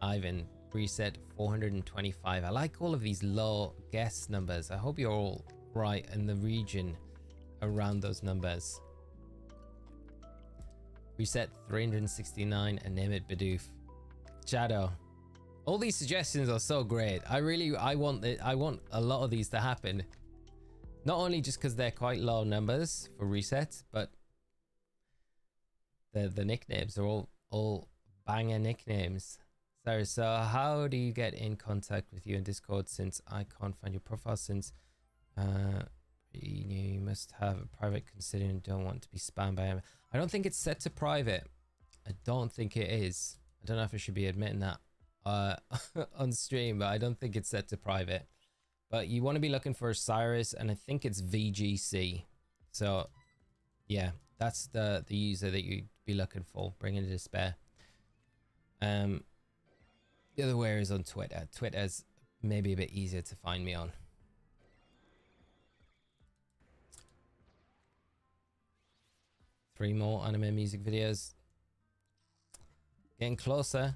Ivan, reset 425. I like all of these low guess numbers. I hope you're all right in the region around those numbers. Reset 369 and name it Bidoof. Shadow. All these suggestions are so great. I want a lot of these to happen. Not only just because they're quite low numbers for resets, but the nicknames are all banger nicknames. Sorry, so how do you get in contact with you in Discord since I can't find your profile since you must have a private considering don't want to be spammed by him. I don't think it's set to private. I don't think it is. I don't know if I should be admitting that on stream, but I don't think it's set to private. But you want to be looking for Osirus, and I think it's VGC. So yeah, that's the user that you'd be looking for. Bring in despair. The other way is on Twitter. Twitter's maybe a bit easier to find me on. Three more anime music videos. Getting closer.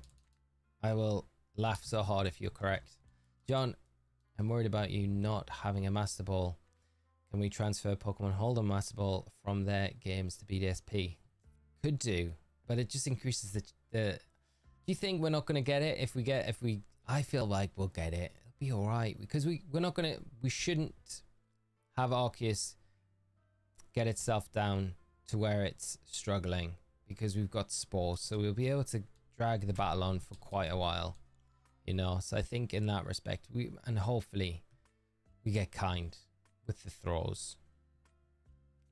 I will laugh so hard if you're correct. John, I'm worried about you not having a Master Ball. Can we transfer Pokemon Hold'em Master Ball from their games to BDSP? Could do, but it just increases the do you think we're not going to get it if we I feel like we'll get it. It'll be all right because we shouldn't have Arceus get itself down to where it's struggling because we've got Spore, so we'll be able to drag the battle on for quite a while, you know. So I think in that respect and hopefully we get kind with the throws.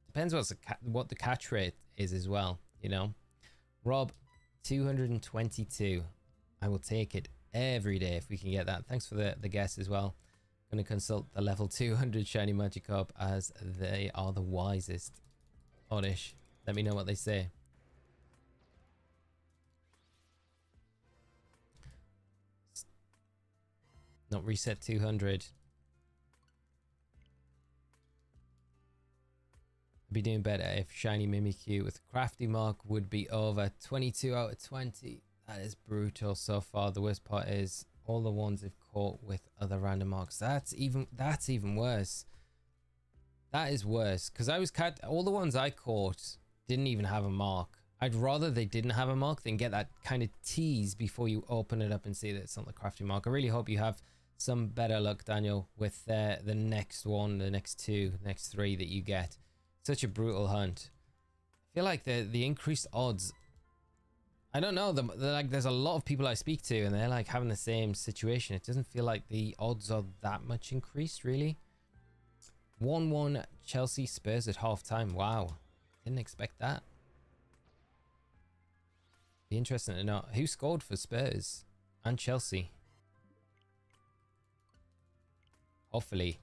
Depends what the catch rate is as well, you know. Rob, 222. I will take it every day if we can get that. Thanks for the guess as well. Going to consult the level 200 shiny Magikarp as they are the wisest. Oddish, let me know what they say. Not reset 200. Be doing better if shiny Mimikyu with crafty mark would be over. 22 out of 20. That is brutal so far. The worst part is all the ones they've caught with other random marks. That's even worse. That is worse because all the ones I caught didn't even have a mark. I'd rather they didn't have a mark than get that kind of tease before you open it up and see that it's not the crafty mark. I really hope you have some better luck, Daniel, with the next one, the next two, next three that you get. Such a brutal hunt. I feel like the increased odds, I don't know, like there's a lot of people I speak to and they're like having the same situation. It doesn't feel like the odds are that much increased, really. 1-1 Chelsea Spurs at halftime. Wow, didn't expect that. Be interesting to know who scored for Spurs and Chelsea. Hopefully,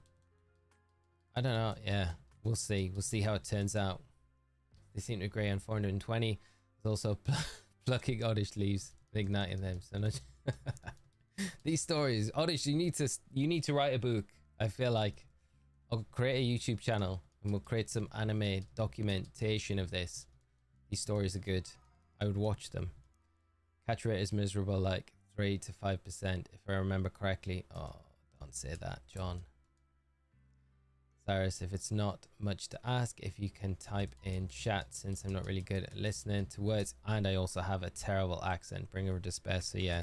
I don't know. Yeah, we'll see. We'll see how it turns out. They seem to agree on 420. There's also plucking Oddish leaves and igniting them. So not these stories, Oddish, you need to write a book. I feel like I'll create a YouTube channel and we'll create some anime documentation of this. These stories are good. I would watch them. Catch rate is miserable, like 3 to 5%, if I remember correctly. Oh, don't say that, John. Cyrus, if it's not much to ask, if you can type in chat, since I'm not really good at listening to words and I also have a terrible accent. Bringer of Despair. So yeah,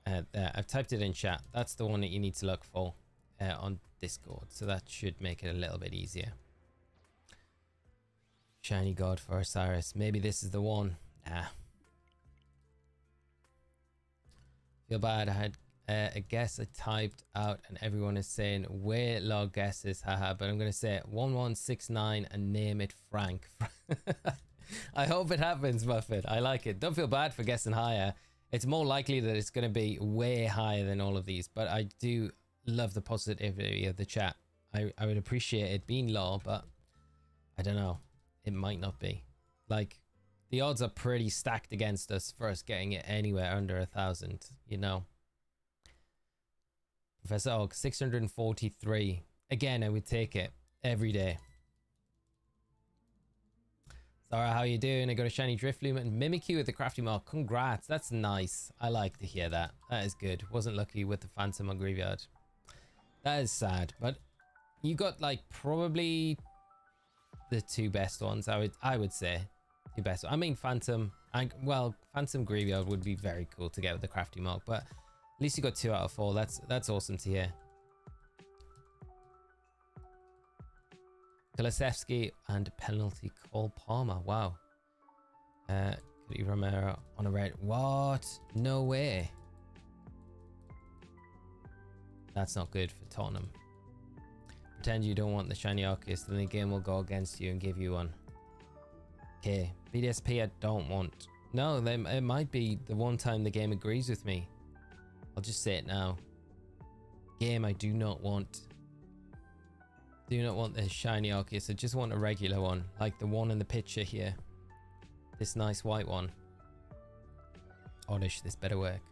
there, I've typed it in chat. That's the one that you need to look for on Discord, so that should make it a little bit easier. Shiny God for Osiris. Maybe this is the one. Nah. Feel bad. I had a guess I typed out and everyone is saying way log guesses, haha, but I'm going to say 1169 and name it Frank. I hope it happens, Muffet. I like it. Don't feel bad for guessing higher. It's more likely that it's going to be way higher than all of these, but I do love the positivity of the chat. I would appreciate it being low, but I don't know. It might not be. Like, the odds are pretty stacked against us for us getting it anywhere under 1,000, you know. Professor Oak, 643. Again, I would take it every day. Sarah, how you doing? I got a shiny Drifloom and Mimikyu with the crafty mark. Congrats, that's nice. I like to hear that. That is good. Wasn't lucky with the Phantom on Graveyard. That is sad, but you got like probably the two best ones. I would say two best. I mean, Phantom and well, Phantom Graveyard would be very cool to get with the crafty mark, but at least you got 2 out of 4. That's awesome to hear. Kulisevsky and penalty Cole Palmer. Wow. Cody Romero on a red. What? No way. That's not good for Tottenham. Pretend you don't want the shiny Arceus, then the game will go against you and give you one. Okay. BDSP I don't want. No, it might be the one time the game agrees with me. I'll just say it now. Game I do not want. Do not want the shiny Arceus. I just want a regular one, like the one in the picture here. This nice white one. Oddish, this better work.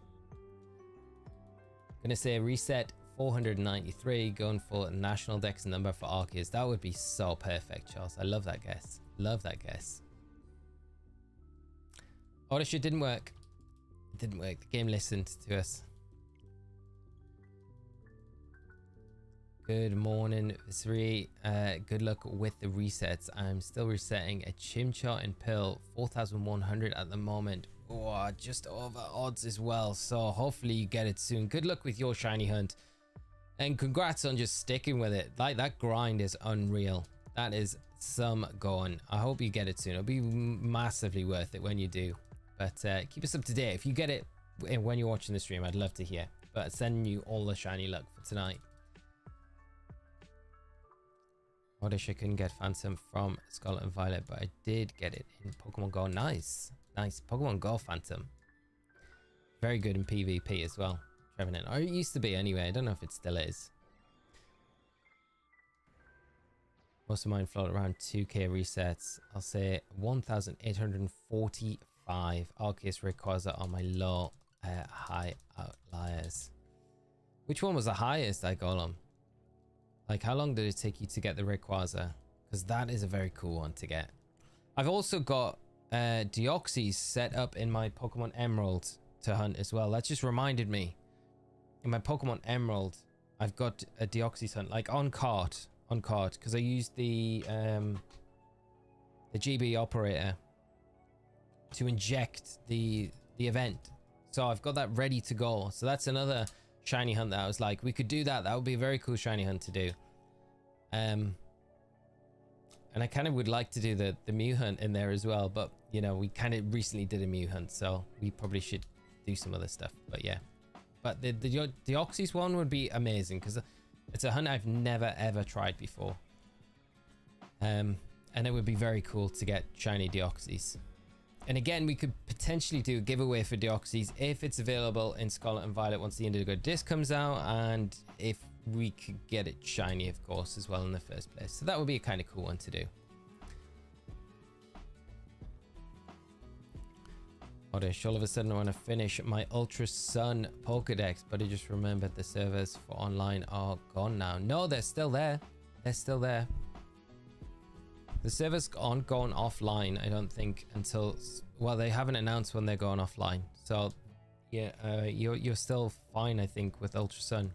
Gonna say reset 493, going for national dex number for Arceus. That would be so perfect, Charles. I love that guess. Love that guess. Oddish, it didn't work. It didn't work. The game listened to us. Good morning, Visri. Good luck with the resets. I'm still resetting a Chimchar and Pill, 4,100 at the moment. Oh, just over odds as well. So hopefully you get it soon. Good luck with your shiny hunt. And congrats on just sticking with it. Like, that grind is unreal. That is some going. I hope you get it soon. It'll be massively worth it when you do. But keep us up to date. If you get it when you're watching the stream, I'd love to hear. But sending you all the shiny luck for tonight. Oddish, I couldn't get Phantom from Scarlet and Violet, but I did get it in Pokemon Go. Nice. Nice. Pokemon Go Phantom. Very good in PvP as well. Trevenant. Or it used to be anyway. I don't know if it still is. Most of mine float around 2k resets. I'll say 1,845 Arceus Rayquaza on my low high outliers. Which one was the highest, I got on? Like, how long did it take you to get the Rayquaza? Because that is a very cool one to get. I've also got Deoxys set up in my Pokemon Emerald to hunt as well. That just reminded me. In my Pokemon Emerald, I've got a Deoxys hunt, like on cart, because I used the GB operator to inject the event. So I've got that ready to go. So that's another shiny hunt that I was like, we could do that. That would be a very cool shiny hunt to do. And I kind of would like to do the Mew hunt in there as well, but you know, we kind of recently did a Mew hunt, so we probably should do some other stuff. But yeah, but the Deoxys one would be amazing because it's a hunt I've never ever tried before. And it would be very cool to get shiny Deoxys. And again, we could potentially do a giveaway for Deoxys if it's available in Scarlet and Violet once the Indigo Disc comes out, and if we could get it shiny, of course, as well in the first place. So that would be a kind of cool one to do. Oddish, all of a sudden I want to finish my Ultra Sun Pokedex, but I just remembered the servers for online are gone now. No, they're still there. They're still there. The servers aren't going offline, I don't think, until... Well, they haven't announced when they're going offline. So, yeah, you're still fine, I think, with Ultra Sun.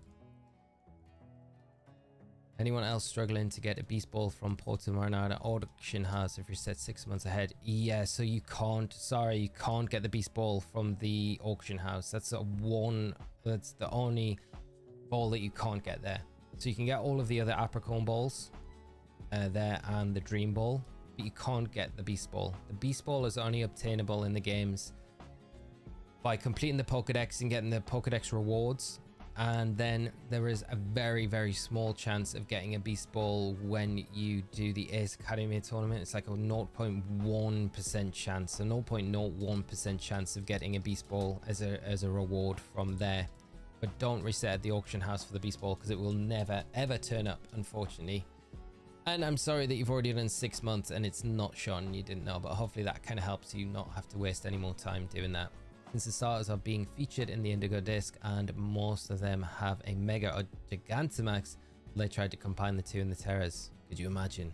Anyone else struggling to get a beast ball from Porto Marinada auction house if you're set 6 months ahead? Yeah, so you can't, sorry, you can't get the beast ball from the auction house. That's that's the only ball that you can't get there. So you can get all of the other Apricorn balls there and the dream ball, but you can't get the beast ball. The beast ball is only obtainable in the games by completing the Pokedex and getting the Pokedex rewards. And then there is a very, very small chance of getting a beast ball when you do the Ace Academy tournament. It's like a 0.1% chance, a 0.01% chance of getting a beast ball as a reward from there. But don't reset at the auction house for the beast ball, because it will never ever turn up, unfortunately. And I'm sorry that you've already done 6 months and it's not shown and you didn't know, but hopefully that kind of helps you not have to waste any more time doing that. Since the starters are being featured in the Indigo Disc and most of them have a Mega or Gigantamax, they tried to combine the two in the Terras. Could you imagine?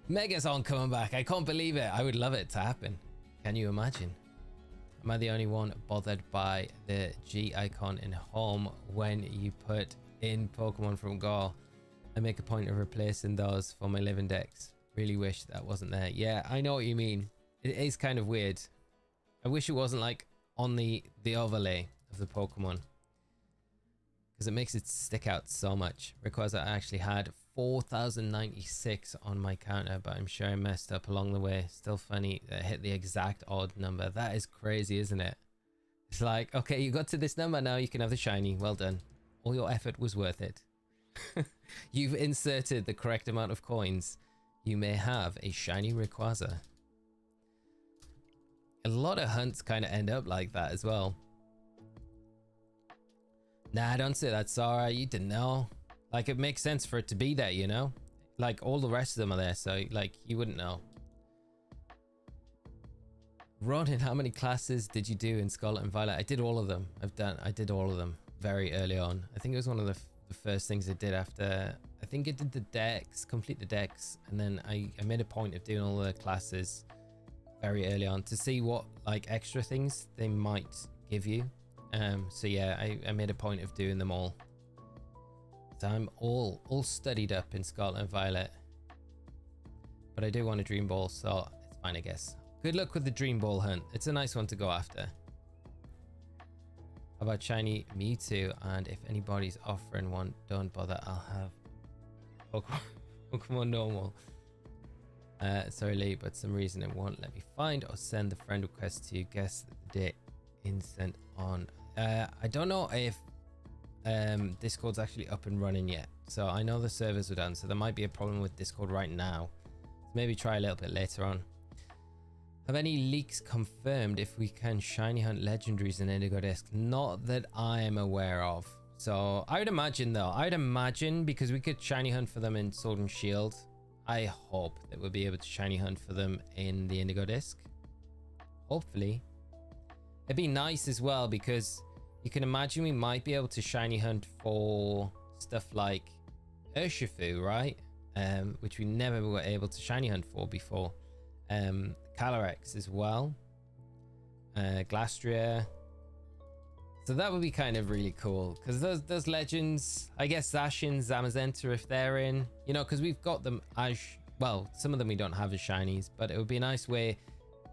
Megas aren't coming back. I can't believe it. I would love it to happen. Can you imagine? Am I the only one bothered by the G icon in home when you put in Pokemon from Go? I make a point of replacing those for my living decks. Really wish that wasn't there. Yeah, I know what you mean. It is kind of weird. I wish it wasn't like on the overlay of the Pokemon, because it makes it stick out so much. Requires I actually had 4,096 on my counter, but I'm sure I messed up along the way. Still funny that I hit the exact odd number. That is crazy, isn't it? It's like, okay, you got to this number, now you can have the shiny. Well done. All your effort was worth it. You've inserted the correct amount of coins. You may have a shiny Rayquaza. A lot of hunts kind of end up like that as well. Nah, don't say that, Sarah. You didn't know. Like, it makes sense for it to be there, you know? Like, all the rest of them are there, so, like, you wouldn't know. Ronan, how many classes did you do in Scarlet and Violet? I did all of them. I did all of them very early on. I think it was one of the first things I did after... I think I did the decks, complete the decks, and then I made a point of doing all the classes very early on to see what like extra things they might give you. So yeah, I made a point of doing them all. So I'm all studied up in Scarlet and Violet, but I do want a Dream Ball, so it's fine, I guess. Good luck with the Dream Ball hunt. It's a nice one to go after. How about shiny Mewtwo? And if anybody's offering one, don't bother. I'll have Pokemon normal. Sorry, Lee, but some reason it won't let me find or send the friend request to you. Guess the date instant on. I don't know if Discord's actually up and running yet. So I know the servers are done, so there might be a problem with Discord right now. So maybe try a little bit later on. Have any leaks confirmed if we can shiny hunt legendaries in Indigo Disc? Not that I am aware of. So I would imagine though, because we could shiny hunt for them in Sword and Shield. I hope that we'll be able to shiny hunt for them in the Indigo Disc. Hopefully. It'd be nice as well, because you can imagine we might be able to shiny hunt for stuff like Urshifu, right? Which we never were able to shiny hunt for before. Calyrex as well. Glastria. So that would be kind of really cool, because those legends, I guess Zacian, Zamazenta, if they're in, you know, because we've got them as, well, some of them we don't have as shinies, but it would be a nice way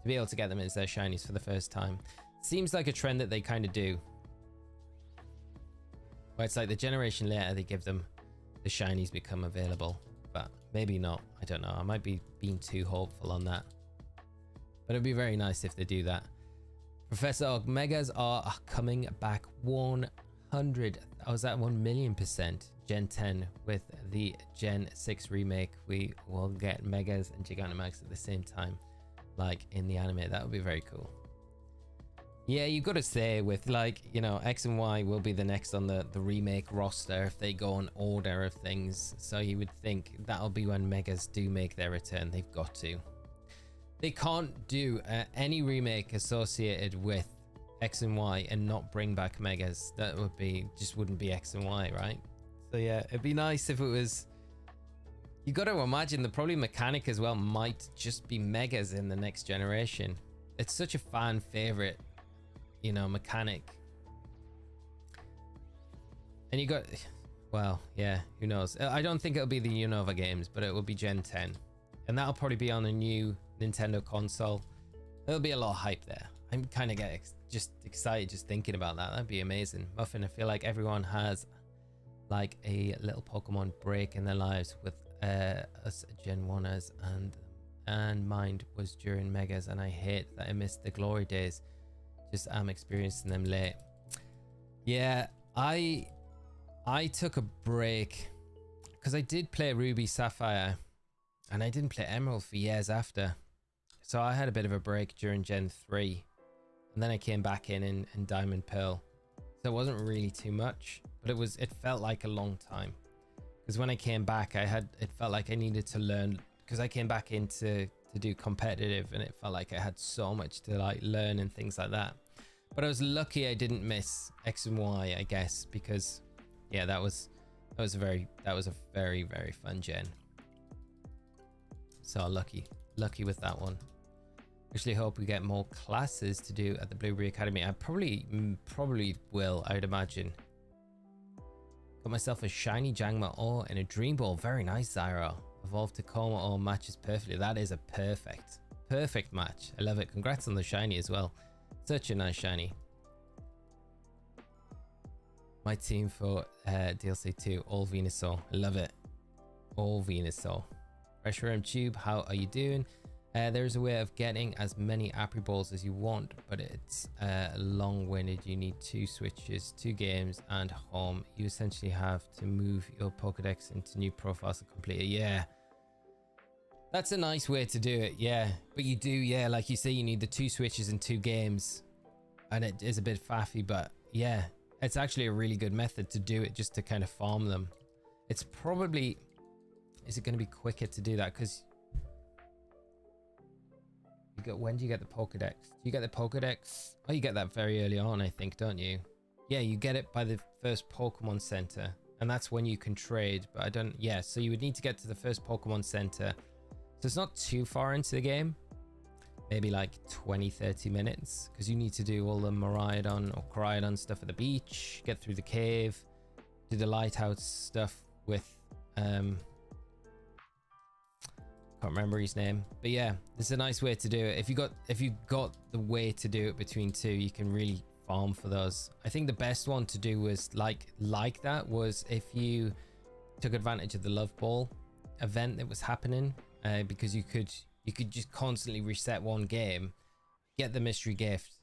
to be able to get them as their shinies for the first time. Seems like a trend that they kind of do. Where it's like the generation later they give them, the shinies become available, but maybe not. I don't know. I might be being too hopeful on that. But it'd be very nice if they do that. Professor Og, Megas are coming back 100. I was at 1,000,000%. Gen 10 with the Gen 6 remake. We will get Megas and Gigantamax at the same time, like in the anime. That would be very cool. Yeah, you got to say with like, you know, X and Y will be the next on the remake roster if they go in order of things. So you would think that'll be when Megas do make their return. They've got to. They can't do any remake associated with X and Y and not bring back Megas. That would be, just wouldn't be X and Y, right? So yeah, it'd be nice if it was, you got to imagine the probably mechanic as well might just be Megas in the next generation. It's such a fan favorite, you know, mechanic. And you got, well, yeah, who knows? I don't think it'll be the Unova games, but it will be Gen 10. And that'll probably be on a new Nintendo console. There'll be a lot of hype there. I'm kind of just excited just thinking about that. That'd be amazing. Muffin, I feel like everyone has like a little Pokemon break in their lives with us Gen 1ers, and mine was during Megas, and I hate that I missed the glory days. Just I'm experiencing them late. Yeah, I took a break because I did play Ruby Sapphire and I didn't play Emerald for years after. So I had a bit of a break during Gen 3 and then I came back in Diamond Pearl. So it wasn't really too much, but it felt like a long time. Because when I came back, it felt like I needed to learn, because I came back in to do competitive and it felt like I had so much to like learn and things like that. But I was lucky I didn't miss X and Y, I guess, because yeah, that was a very very fun gen. So lucky with that one. Actually hope we get more classes to do at the Blueberry Academy. I probably will, I'd imagine. Got myself a shiny Jangma ore and a Dream Ball. Very nice, Zyro. Evolved to Coma ore matches perfectly. That is a perfect match. I love it. Congrats on the shiny as well. Such a nice shiny. My team for DLC 2, all Venusaur. I love it. All Venusaur. Reshiram Tube, how are you doing? There's a way of getting as many Apri Balls as you want, but it's long-winded. You need 2 switches, 2 games, and home. You essentially have to move your Pokedex into new profiles to complete it. Yeah. That's a nice way to do it, yeah. But you do, yeah, like you say, you need the 2 switches and 2 games. And it is a bit faffy, but yeah. It's actually a really good method to do it, just to kind of farm them. It's probably... Is it going to be quicker to do that? Because... when do you get the Pokedex? Do you get the Pokedex? Oh, you get that very early on, I think, don't you? Yeah, you get it by the first Pokemon Center. And that's when you can trade. But I don't... Yeah, so you would need to get to the first Pokemon Center. So it's not too far into the game. Maybe like 20-30 minutes. Because you need to do all the Miraidon or Coridon stuff at the beach. Get through the cave. Do the lighthouse stuff with... can't remember his name, but yeah, it's a nice way to do it. If you got the way to do it between 2, you can really farm for those. I think the best one to do was like that was if you took advantage of the Love Ball event that was happening, because you could just constantly reset one game, get the mystery gift,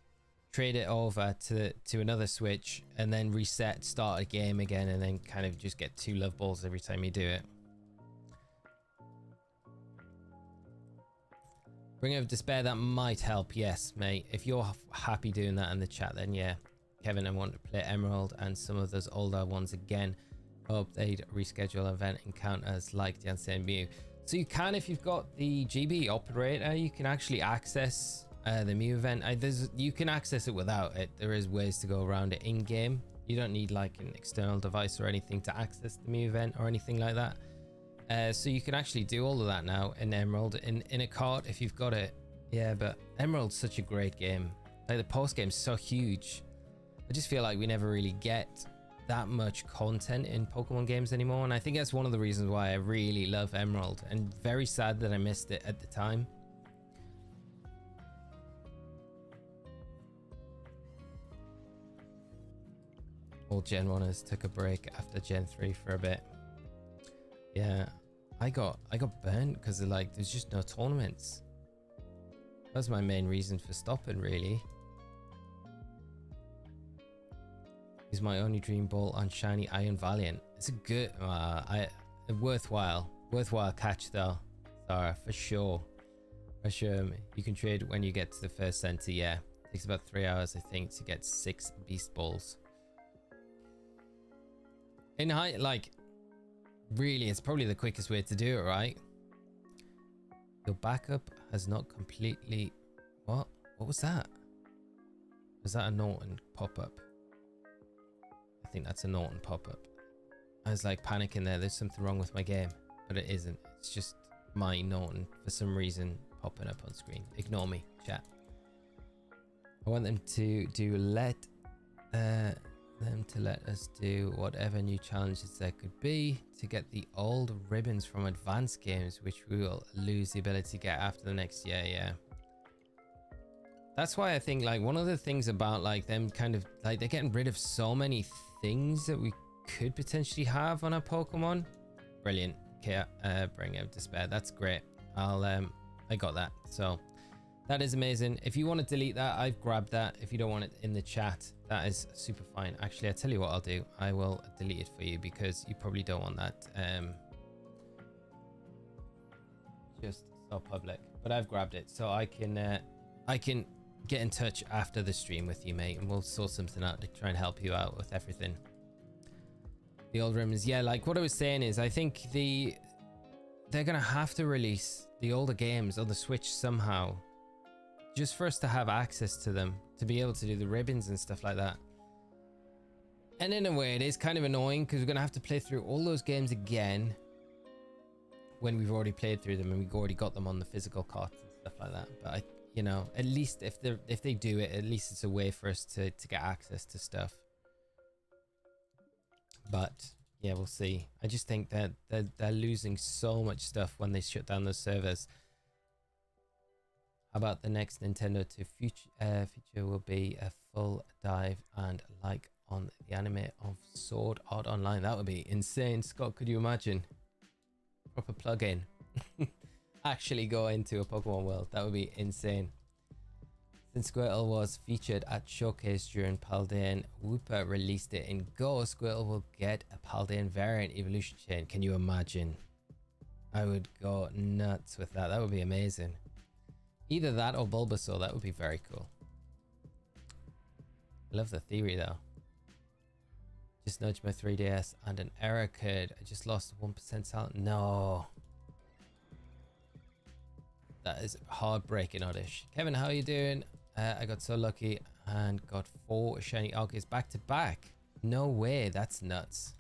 trade it over to another switch, and then reset, start a game again, and then kind of just get 2 Love Balls every time you do it. Ring of Despair, that might help. Yes, mate. If you're happy doing that in the chat, then yeah. Kevin, I want to play Emerald and some of those older ones again. Hope they'd reschedule event encounters like the Unseen Mew. So you can, if you've got the GB operator, you can actually access the Mew event. You can access it without it. There is ways to go around it in game. You don't need like an external device or anything to access the Mew event or anything like that. So you can actually do all of that now in Emerald in a cart if you've got it. Yeah, but Emerald's such a great game. Like the post game's so huge. I just feel like we never really get that much content in Pokemon games anymore, and I think that's one of the reasons why I really love Emerald, and very sad that I missed it at the time. All Gen 1ers took a break after Gen 3 for a bit. Yeah, I got burnt because like there's just no tournaments. That's my main reason for stopping, really. Is my only Dream Ball on shiny Iron Valiant. It's a good, a worthwhile catch though, Sarah, for sure. For sure, you can trade when you get to the first center. Yeah, it takes about 3 hours, I think, to get 6 Beast Balls. In height, like. Really, it's probably the quickest way to do it, right? Your backup has not completely... What? What was that? Was that a Norton pop-up? I think that's a Norton pop-up. I was like panicking there. There's something wrong with my game. But it isn't. It's just my Norton, for some reason, popping up on screen. Ignore me, chat. I want them to do let them to let us do whatever new challenges there could be to get the old ribbons from advanced games, which we will lose the ability to get after the next year. Yeah. That's why I think like one of the things about like them kind of like they're getting rid of so many things that we could potentially have on our Pokemon. Brilliant. Okay, bring out despair. That's great. I got that. So that is amazing. If you want to delete that, I've grabbed that. If you don't want it in the chat, that is super fine. Actually, I'll tell you what I'll do. I will delete it for you because you probably don't want that. Just so public, but I've grabbed it so I can get in touch after the stream with you, mate, and we'll sort something out to try and help you out with everything. The old ribbons, yeah, like what I was saying is I think they're gonna have to release the older games on the Switch somehow, just for us to have access to them, to be able to do the ribbons and stuff like that. And in a way it is kind of annoying because we're gonna have to play through all those games again when we've already played through them and we've already got them on the physical carts and stuff like that. But you know, at least if they do it, at least it's a way for us to get access to stuff. But yeah, we'll see. I just think that they're losing so much stuff when they shut down those servers. How about the next Nintendo 2 feature will be a full dive and like on the anime of Sword Art Online? That would be insane. Scott, could you imagine? Proper plug-in. Actually go into a Pokemon world. That would be insane. Since Squirtle was featured at Showcase during Paldean, Wooper released it in Go. Squirtle will get a Paldean variant evolution chain. Can you imagine? I would go nuts with that. That would be amazing. Either that or Bulbasaur. That would be very cool. I love the theory though. Just nudged my 3DS and an error occurred. I just lost 1% talent. No. That is heartbreaking, Oddish. Kevin, how are you doing? I got so lucky and got 4 shiny Arceus back to back. No way, that's nuts.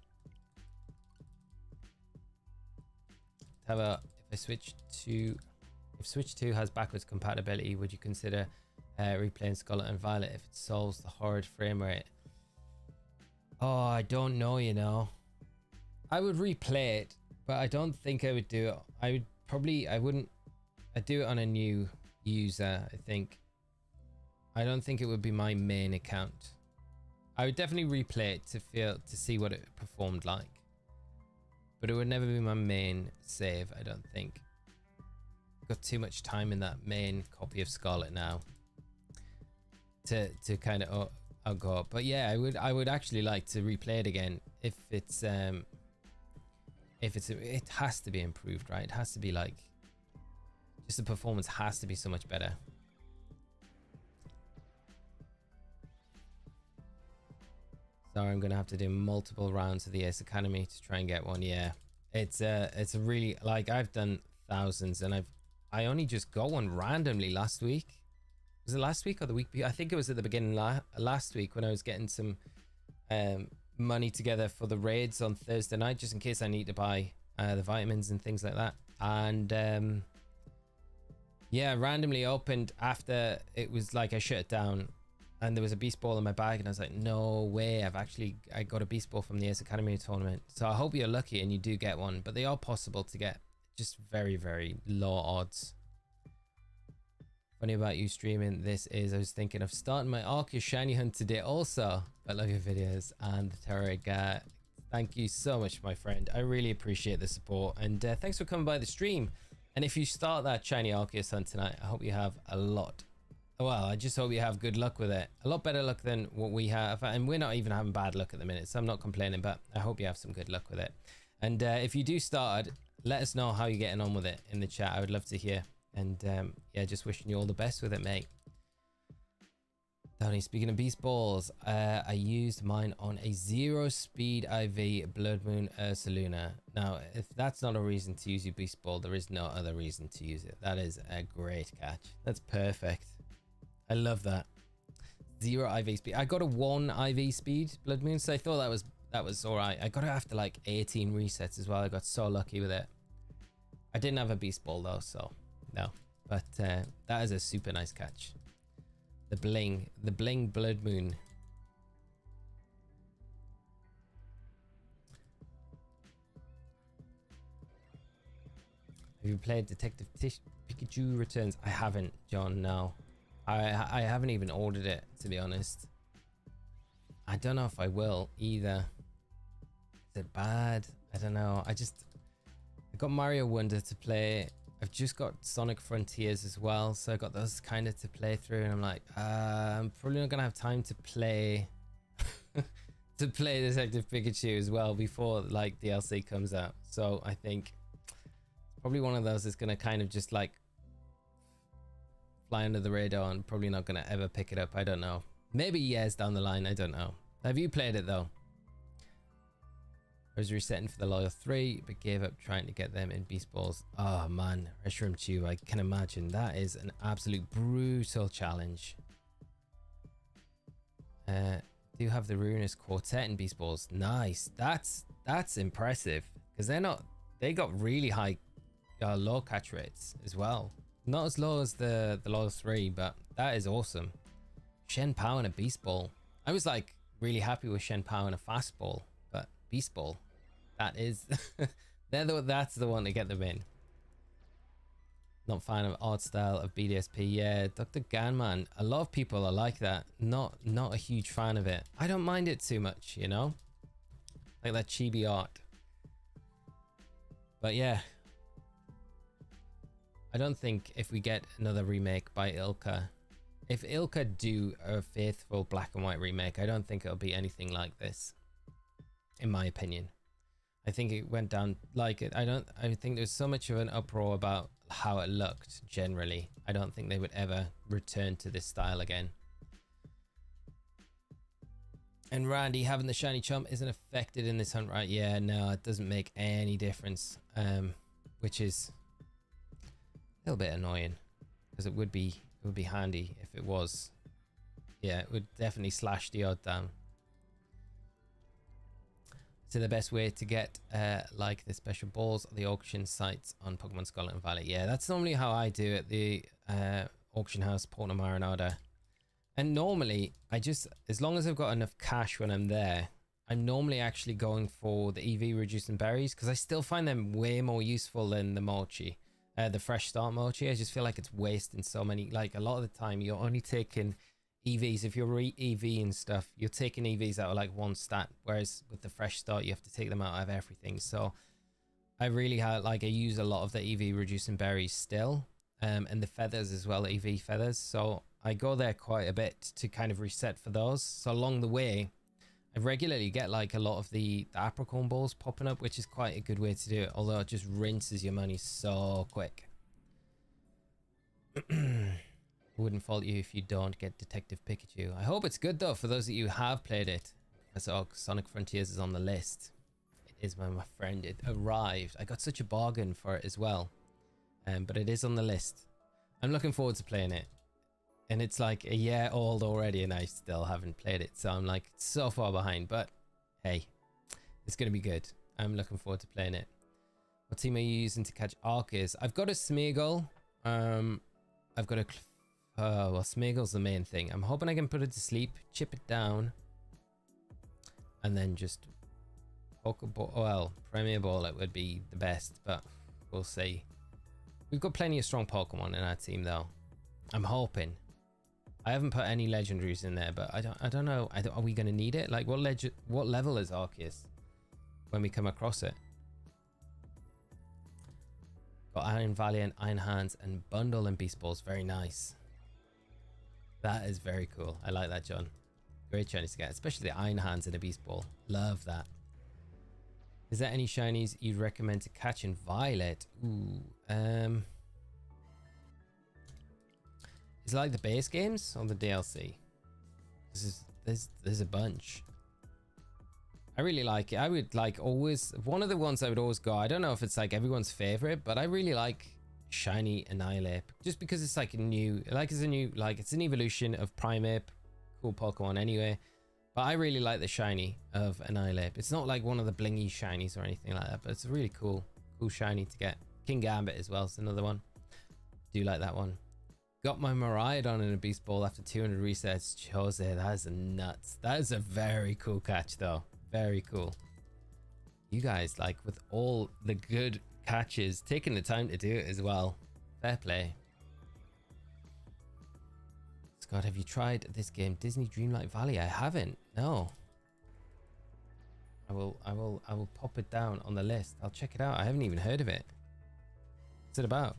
How about if Switch 2 has backwards compatibility, would you consider replaying Scarlet and Violet if it solves the horrid frame rate? Oh, I don't know, you know. I would replay it, but I don't think I would do it. I'd do it on a new user, I think. I don't think it would be my main account. I would definitely replay it to see what it performed like. But it would never be my main save, I don't think. Got too much time in that main copy of Scarlet now to kind of go up. But yeah, I would actually like to replay it again if it has to be improved, right? It has to be like, just the performance has to be so much better. Sorry, I'm gonna have to do multiple rounds of the Ace Academy to try and get one. Yeah, it's a really, like, I've done thousands and I only just got one randomly last week. Was it last week or the week before? I think it was at the beginning last week when I was getting some money together for the raids on Thursday night, just in case I need to buy the vitamins and things like that. And yeah, randomly opened after it was like I shut it down and there was a beast ball in my bag and I was like, no way, I got a beast ball from the Ace Academy tournament. So I hope you're lucky and you do get one, but they are possible to get, just very, very low odds. Funny about you streaming this is I was thinking of starting my Arceus shiny hunt today also. I love your videos and the Terror guy. Thank you so much, my friend. I really appreciate the support and thanks for coming by the stream. And if you start that shiny Arceus hunt tonight, I hope you have a lot. Well, I just hope you have good luck with it. A lot better luck than what we have. And we're not even having bad luck at the minute, so I'm not complaining, but I hope you have some good luck with it. And if you do start, let us know how you're getting on with it in the chat. I would love to hear. And yeah, just wishing you all the best with it, mate. Tony, speaking of beast balls, I used mine on a 0-speed IV Blood Moon Ursaluna. Now, if that's not a reason to use your beast ball, there is no other reason to use it. That is a great catch. That's perfect. I love that. 0 IV speed. I got a 1 IV speed Blood Moon, so I thought that was all right. I got it after like 18 resets as well. I got so lucky with it. I didn't have a beast ball though, so no. But that is a super nice catch. The bling Blood Moon. Have you played Detective Pikachu Returns? I haven't, John, no. I haven't even ordered it, to be honest. I don't know if I will either. Is it bad? I don't know. I got Mario Wonder to play. I've just got Sonic Frontiers as well, so I got those kind of to play through, and I'm like, I'm probably not gonna have time to play to play Detective Pikachu as well before like DLC comes out. So I think probably one of those is gonna kind of just like fly under the radar and probably not gonna ever pick it up. I don't know. Maybe years down the line. I don't know. Have you played it though? I was resetting for the Loyal 3, but gave up trying to get them in Beast Balls. Oh man, Reshiram Tube, I can imagine. That is an absolute brutal challenge. Do have the Ruinous Quartet in Beast Balls. Nice. That's impressive. Because they got really high low catch rates as well. Not as low as the Loyal 3, but that is awesome. Shen Pao and a Beast Ball. I was like really happy with Shen Pao and a Fast Ball, but Beast Ball. That is, that's the one to get them in. Not fan of art style of BDSP. Yeah, Dr. Ganman. A lot of people are like that. Not a huge fan of it. I don't mind it too much, you know, like that chibi art. But yeah, I don't think if we get another remake by Ilka, if Ilka do a faithful black and white remake, I don't think it'll be anything like this, in my opinion. I think it went down like it. I think there's so much of an uproar about how it looked generally. I don't think they would ever return to this style again. And Randy, having the shiny chump isn't affected in this hunt, right? Yeah, no, it doesn't make any difference. Which is a little bit annoying, because it would be handy if it was. Yeah, it would definitely slash the odd down. So the best way to get like the special balls at the auction sites on Pokemon Scarlet and Violet. Yeah, that's normally how I do at the auction house, Porta Marinada. And normally, as long as I've got enough cash when I'm there, I'm normally actually going for the EV reducing berries, because I still find them way more useful than the mochi, the fresh start mochi. I just feel like it's wasting so many. Like a lot of the time, you're only taking EVs. If you're EV and stuff, you're taking EVs out of like one stat, whereas with the fresh start you have to take them out of everything. So I really I use a lot of the EV reducing berries still, and the feathers as well, EV feathers. So I go there quite a bit to kind of reset for those. So along the way I regularly get like a lot of the apricorn balls popping up, which is quite a good way to do it, although it just rinses your money so quick. Wouldn't fault you if you don't get Detective Pikachu. I hope it's good though for those of you who have played it. I saw Sonic Frontiers is on the list. It is, my friend. It arrived. I got such a bargain for it as well. But it is on the list. I'm looking forward to playing it. And it's like a year old already and I still haven't played it. So I'm like so far behind. But hey, it's going to be good. I'm looking forward to playing it. What team are you using to catch Arceus? I've got a Smeagol. I've got a... well, Smeagol's the main thing. I'm hoping I can put it to sleep, chip it down, and then just Pokeball. Well, Premier Ball it would be the best, but we'll see. We've got plenty of strong Pokemon in our team, though. I'm hoping. I haven't put any legendaries in there, but I don't know. Are we going to need it? Like, what level is Arceus when we come across it? Got Iron Valiant, Iron Hands, and Bundle and Beast Balls. Very nice. That is very cool. I like that, John. Great shinies to get, especially the Iron Hands and a Beast Ball. Love that. Is there any shinies you'd recommend to catch in Violet? Ooh, is it like the base games or the DLC? There's a bunch. I really like it. I would like always, one of the ones I would always go, I don't know if it's like everyone's favorite, but I really like Shiny Annihilape, just because it's like a new, it's an evolution of Primeape, cool Pokemon anyway. But I really like the shiny of Annihilape. It's not like one of the blingy shinies or anything like that, but it's a really cool shiny to get. King Gambit as well is another one. Do like that one. Got my Miraidon in a Beast Ball after 200 resets. Jose, that is nuts. That is a very cool catch though. Very cool. You guys, like, with all the good catches, taking the time to do it as well. Fair play. Scott, have you tried this game, Disney Dreamlight Valley? I haven't. No. I will pop it down on the list. I'll check it out. I haven't even heard of it. What's it about?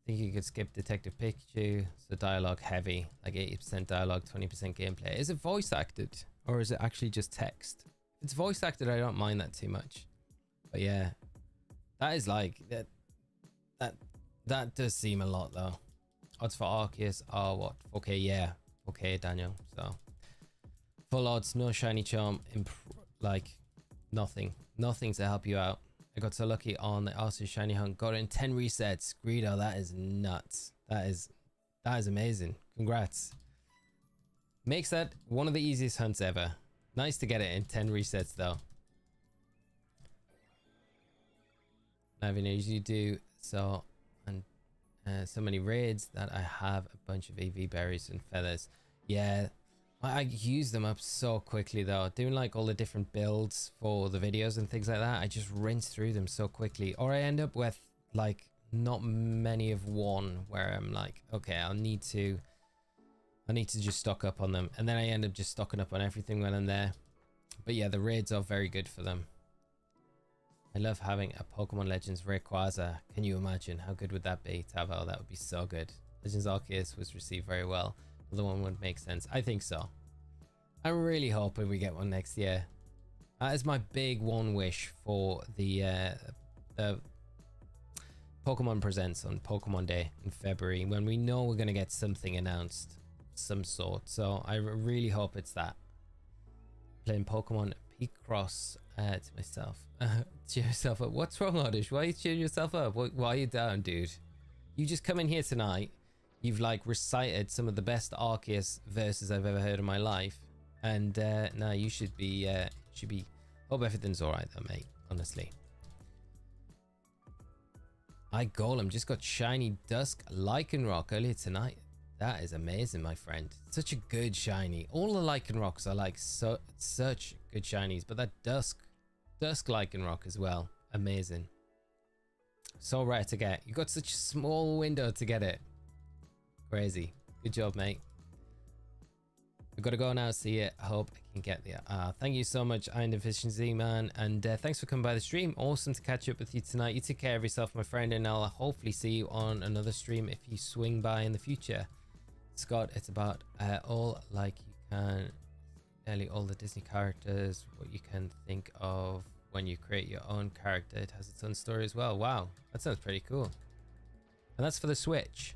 I think you could skip Detective Pikachu. So dialogue heavy, like 80% dialogue, 20% gameplay. Is it voice acted or is it actually just text? If it's voice acted, I don't mind that too much. But yeah, that is like that does seem a lot though. Odds for Arceus are what? 4K, yeah, 4K, Daniel. So full odds, no shiny charm, like nothing to help you out. I got so lucky on the Arceus shiny hunt, got it in 10 resets. Greedo, that is nuts. That is amazing. Congrats. Makes that one of the easiest hunts ever. Nice to get it in 10 resets though. I've usually do so, and so many raids that I have a bunch of AV berries and feathers. Yeah, I use them up so quickly though. Doing like all the different builds for the videos and things like that, I just rinse through them so quickly, or I end up with like not many of one where I'm like, okay, I need to just stock up on them, and then I end up just stocking up on everything when I'm there. But yeah, the raids are very good for them. I love having a Pokemon Legends Rayquaza. Can you imagine how good would that be, Tavo? That would be so good. Legends Arceus was received very well. The one would make sense. I think so. I'm really hoping we get one next year. That is my big one wish for the Pokemon Presents on Pokemon Day in February, when we know we're going to get something announced, some sort. So I really hope it's that. Playing Pokemon Picross to myself. Cheer yourself up. What's wrong, Oddish? Why are you cheering yourself up? Why are you down, dude? You just come in here tonight. You've like recited some of the best Arceus verses I've ever heard in my life, and now you should be hope everything's all right though, mate. Honestly, I Golem just got shiny Dusk Lycanroc earlier tonight. That is amazing, my friend. Such a good shiny. All the Lycanrocs are like such good shinies, but that Dusk Lycanroc as well, amazing. So rare to get. You got such a small window to get it. Crazy. Good job, mate. I've got to go now. See it. I hope I can get there. Thank you so much, Iron Deficiency, man. And thanks for coming by the stream. Awesome to catch up with you tonight. You take care of yourself, my friend, and I'll hopefully see you on another stream if you swing by in the future. Scott, it's about all like you can, nearly all the Disney characters, what you can think of when you create your own character. It has its own story as well. Wow, that sounds pretty cool. And that's for the Switch.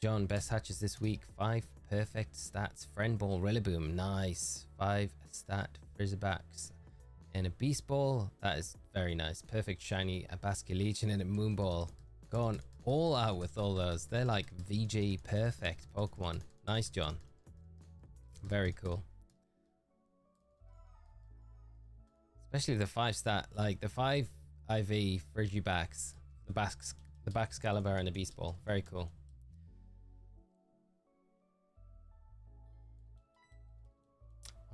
John, best hatches this week. 5 perfect stats. Friend Ball, Rillaboom, nice. 5 stat Frizzabacks. And a Beast Ball, that is very nice. Perfect shiny, a Basculegion and a Moonball. Going all out with all those. They're like VG perfect Pokemon. Nice, John. Very cool. Especially the 5 stat, like the 5 IV Frigibacks, the Baxcalibur and the Beast Ball. Very cool.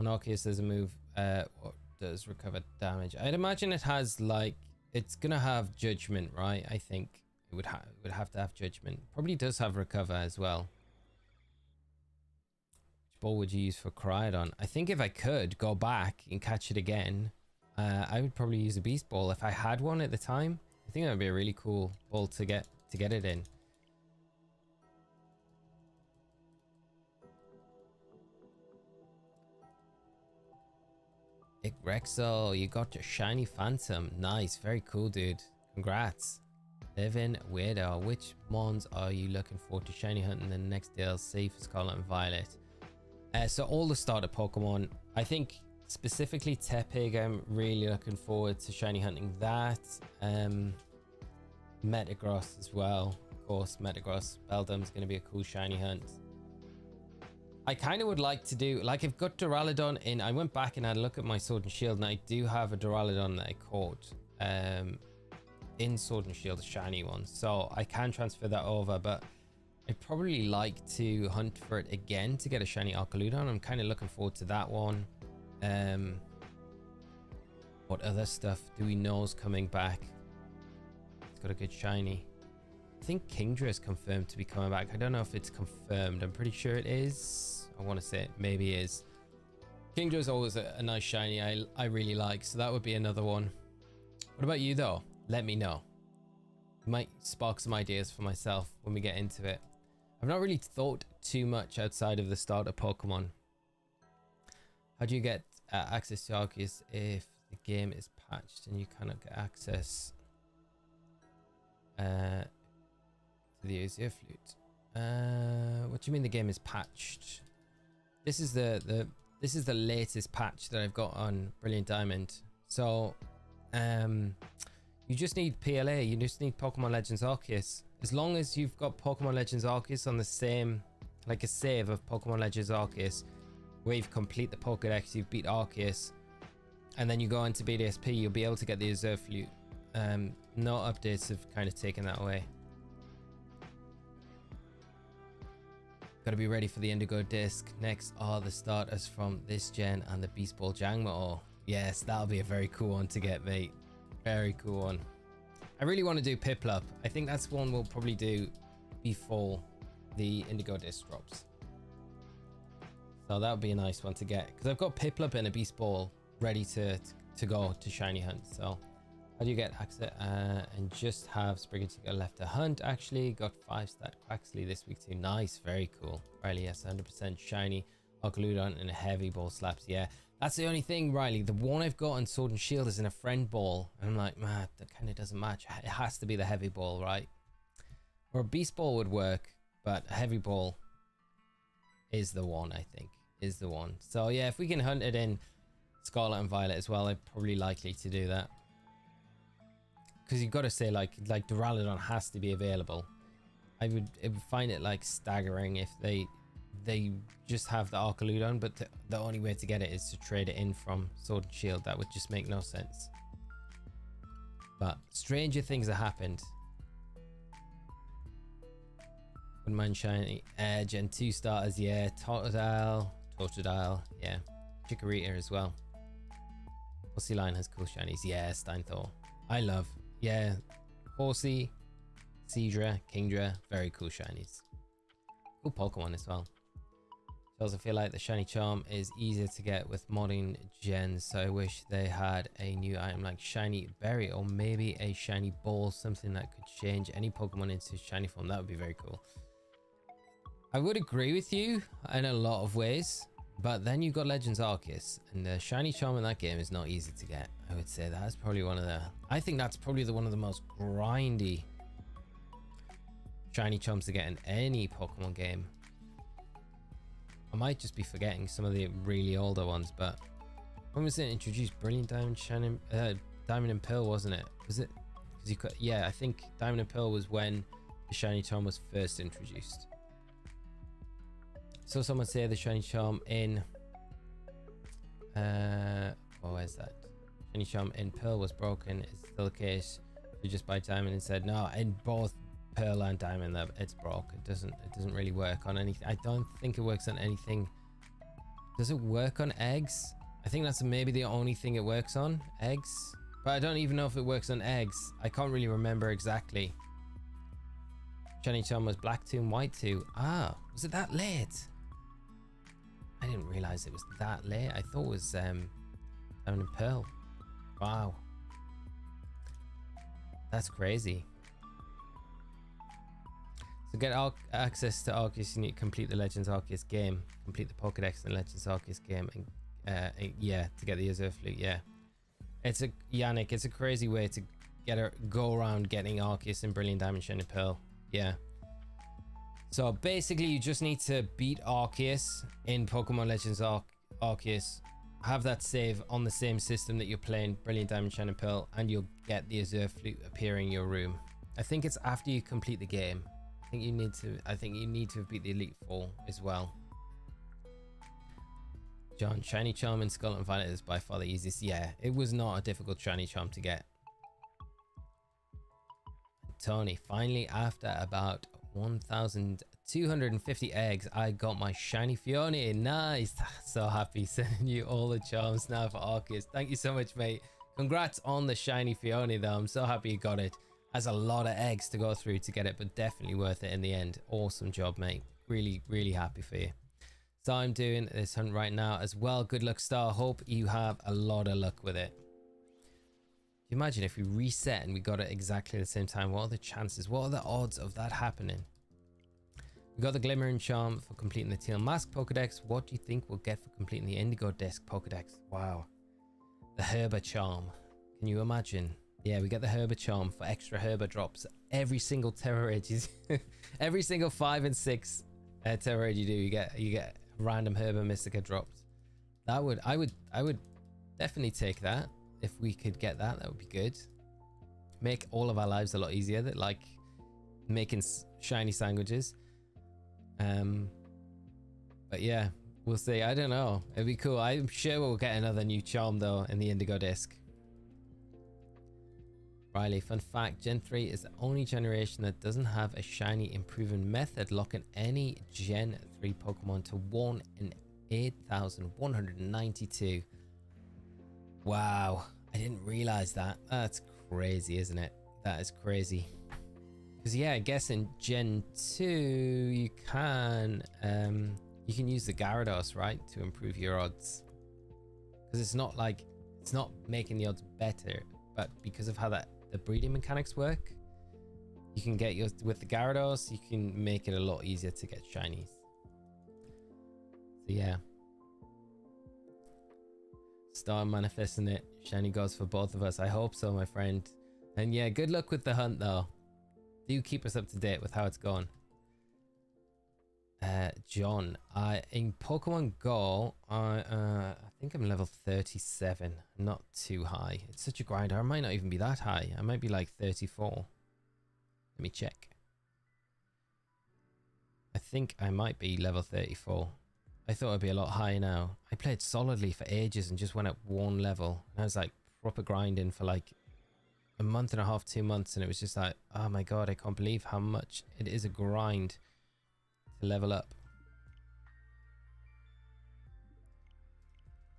On Arceus, there's a move what does recover damage. I'd imagine it has like, it's gonna have Judgment, right? I think it would have to have Judgment. Probably does have Recover as well. Which ball would you use for Cryogon? I think if I could go back and catch it again, I would probably use a Beast Ball if I had one at the time. I think that would be a really cool ball to get it in. Rexel, you got your shiny Phantom. Nice, very cool, dude. Congrats. Living Weirdo, which mons are you looking forward to shiny hunting in the next DLC for Scarlet and Violet? So all the starter Pokemon. I think specifically Tepig, I'm really looking forward to shiny hunting that. Metagross as well. Of course, Metagross. Beldum's going to be a cool shiny hunt. I kind of would like to do, like, I've got Duraludon in. I went back and had a look at my Sword and Shield, and I do have a Duraludon that I caught in Sword and Shield, a shiny one. So I can transfer that over, but I'd probably like to hunt for it again to get a shiny Arceus. I'm kind of looking forward to that one. What other stuff do we know is coming back? It's got a good shiny. I think Kingdra is confirmed to be coming back. I don't know if it's confirmed. I'm pretty sure it is. I want to say it maybe is. Kingdra is always a nice shiny I really like, so that would be another one. What about you though? Let me know. It might spark some ideas for myself when we get into it. I've not really thought too much outside of the starter Pokemon. How do you get access to Arceus if the game is patched and you cannot get access to the Osirus flute? What do you mean the game is patched? This is the latest patch that I've got on Brilliant Diamond. So you just need PLA. You just need Pokemon Legends Arceus. As long as you've got Pokemon Legends Arceus on the same, like a save of Pokemon Legends Arceus, where you've complete the Pokédex, you've beat Arceus, and then you go into BDSP, you'll be able to get the Osirus flute. No updates have kind of taken that away. Got to be ready for the Indigo Disc. Next are the starters from this gen and the Beast Ball Jangmo. Yes, that'll be a very cool one to get, mate. Very cool one. I really want to do Piplup. I think that's one we'll probably do before the Indigo Disc drops. So that would be a nice one to get, because I've got Piplup and a Beast Ball ready to go to Shiny Hunt. So how do you get access? And just have Spriggans to go left to hunt. Actually got 5-stat Quaxley this week too. Nice, very cool. Riley, yes, 100% shiny Arceus and a heavy ball slaps. Yeah, that's the only thing, Riley. The one I've got on Sword and Shield is in a friend ball, and I'm like, man, that kind of doesn't match. It has to be the heavy ball, right? Or a beast ball would work, but a heavy ball is the one. I think is the one. So yeah, if we can hunt it in Scarlet and Violet as well, I'm probably likely to do that. Because you've got to say, like Duraludon has to be available. I would find it like staggering if they just have the Arceus, but the only way to get it is to trade it in from Sword and Shield. That would just make no sense. But stranger things have happened. Wouldn't mind shiny Edge and 2 starters, yeah. Totodile, yeah. Chikorita as well. Horsey Line has cool shinies, yeah. Steinthor, I love. Yeah, Horsey, Seadra, Kingdra, very cool shinies. Cool Pokemon as well. I also feel like the shiny charm is easier to get with modern gens, so I wish they had a new item like shiny berry or maybe a shiny ball, something that could change any Pokemon into shiny form. That would be very cool. I would agree with you in a lot of ways, but then you've got Legends Arceus, and the shiny charm in that game is not easy to get. I would say that's probably one of the, I think that's probably one of the most grindy shiny charms to get in any Pokemon game. I might just be forgetting some of the really older ones, but when was it introduced? Brilliant Diamond, Diamond and Pearl, wasn't it? Was it? Because you could, yeah, I think Diamond and Pearl was when the shiny charm was first introduced. So someone say the shiny charm in where's that? Shiny charm in Pearl was broken. Is it still the case? You just buy Diamond and said no, in both Pearl and Diamond that it's broke. It doesn't really work on anything. I don't think it works on anything. Does it work on eggs? I think that's maybe the only thing it works on, eggs, but I don't even know if it works on eggs. I can't really remember exactly. Shiny charm was black 2 and white 2. Ah, was it that late? I didn't realize it was that late. I thought it was Diamond and Pearl. Wow, that's crazy. To get access to Arceus, you need to complete the Legends Arceus game, complete the Pokédex in the Legends Arceus game, and yeah, to get the Osirus flute. Yeah, it's a Yannick. It's a crazy way to go around getting Arceus in Brilliant Diamond, Shiny Pearl. Yeah. So basically, you just need to beat Arceus in Pokemon Legends Arceus, have that save on the same system that you're playing Brilliant Diamond, Shiny Pearl, and you'll get the Osirus flute appearing in your room. I think it's after you complete the game. I think you need to have beat the Elite Four as well. John, shiny charm in Scarlet and Violet is by far the easiest. Yeah, it was not a difficult shiny charm to get. Tony, finally, after about 1,250 eggs, I got my shiny Fione. Nice. So happy sending you all the charms now for Arceus. Thank you so much, mate. Congrats on the shiny Fione, though. I'm so happy you got it. Has a lot of eggs to go through to get it, but definitely worth it in the end. Awesome job, mate. Really, really happy for you. So I'm doing this hunt right now as well. Good luck, Star. Hope you have a lot of luck with it. You imagine if we reset and we got it exactly at the same time? What are the chances? What are the odds of that happening? We got the Glimmering Charm for completing the Teal Mask Pokedex. What do you think we'll get for completing the Indigo Disc Pokedex? Wow. The Herba Charm. Can you imagine? Yeah, we get the Herba Charm for extra Herba drops. Every single Terror Raid, every single 5 and 6 Terror Raid you do, you get random Herba Mystica drops. I would definitely take that. If we could get that, that would be good. Make all of our lives a lot easier. That like making shiny sandwiches. But yeah, we'll see. I don't know. It'd be cool. I'm sure we'll get another new charm though in the Indigo Disc. Riley, fun fact: Gen 3 is the only generation that doesn't have a shiny improvement method, locking any Gen 3 Pokemon to 1 in 8,192. Wow, I didn't realize that. That's crazy, isn't it? That is crazy. Because yeah, I guess in Gen 2 you can use the Gyarados, right, to improve your odds. Because it's not making the odds better, but because of how the breeding mechanics work, you can get with the Gyarados, you can make it a lot easier to get shinies. So yeah. Start manifesting it. Shiny gods for both of us. I hope so, my friend. And yeah, good luck with the hunt though. Do keep us up to date with how it's going. John, in Pokemon Go, I think I'm level 37. Not too high. It's such a grinder. I might not even be that high. I might be like 34. Let me check. I think I might be level 34. I thought I'd be a lot higher now. I played solidly for ages and just went up one level. And I was like proper grinding for like a month and a half, 2 months, and it was just like, oh my god, I can't believe how much it is a grind to level up.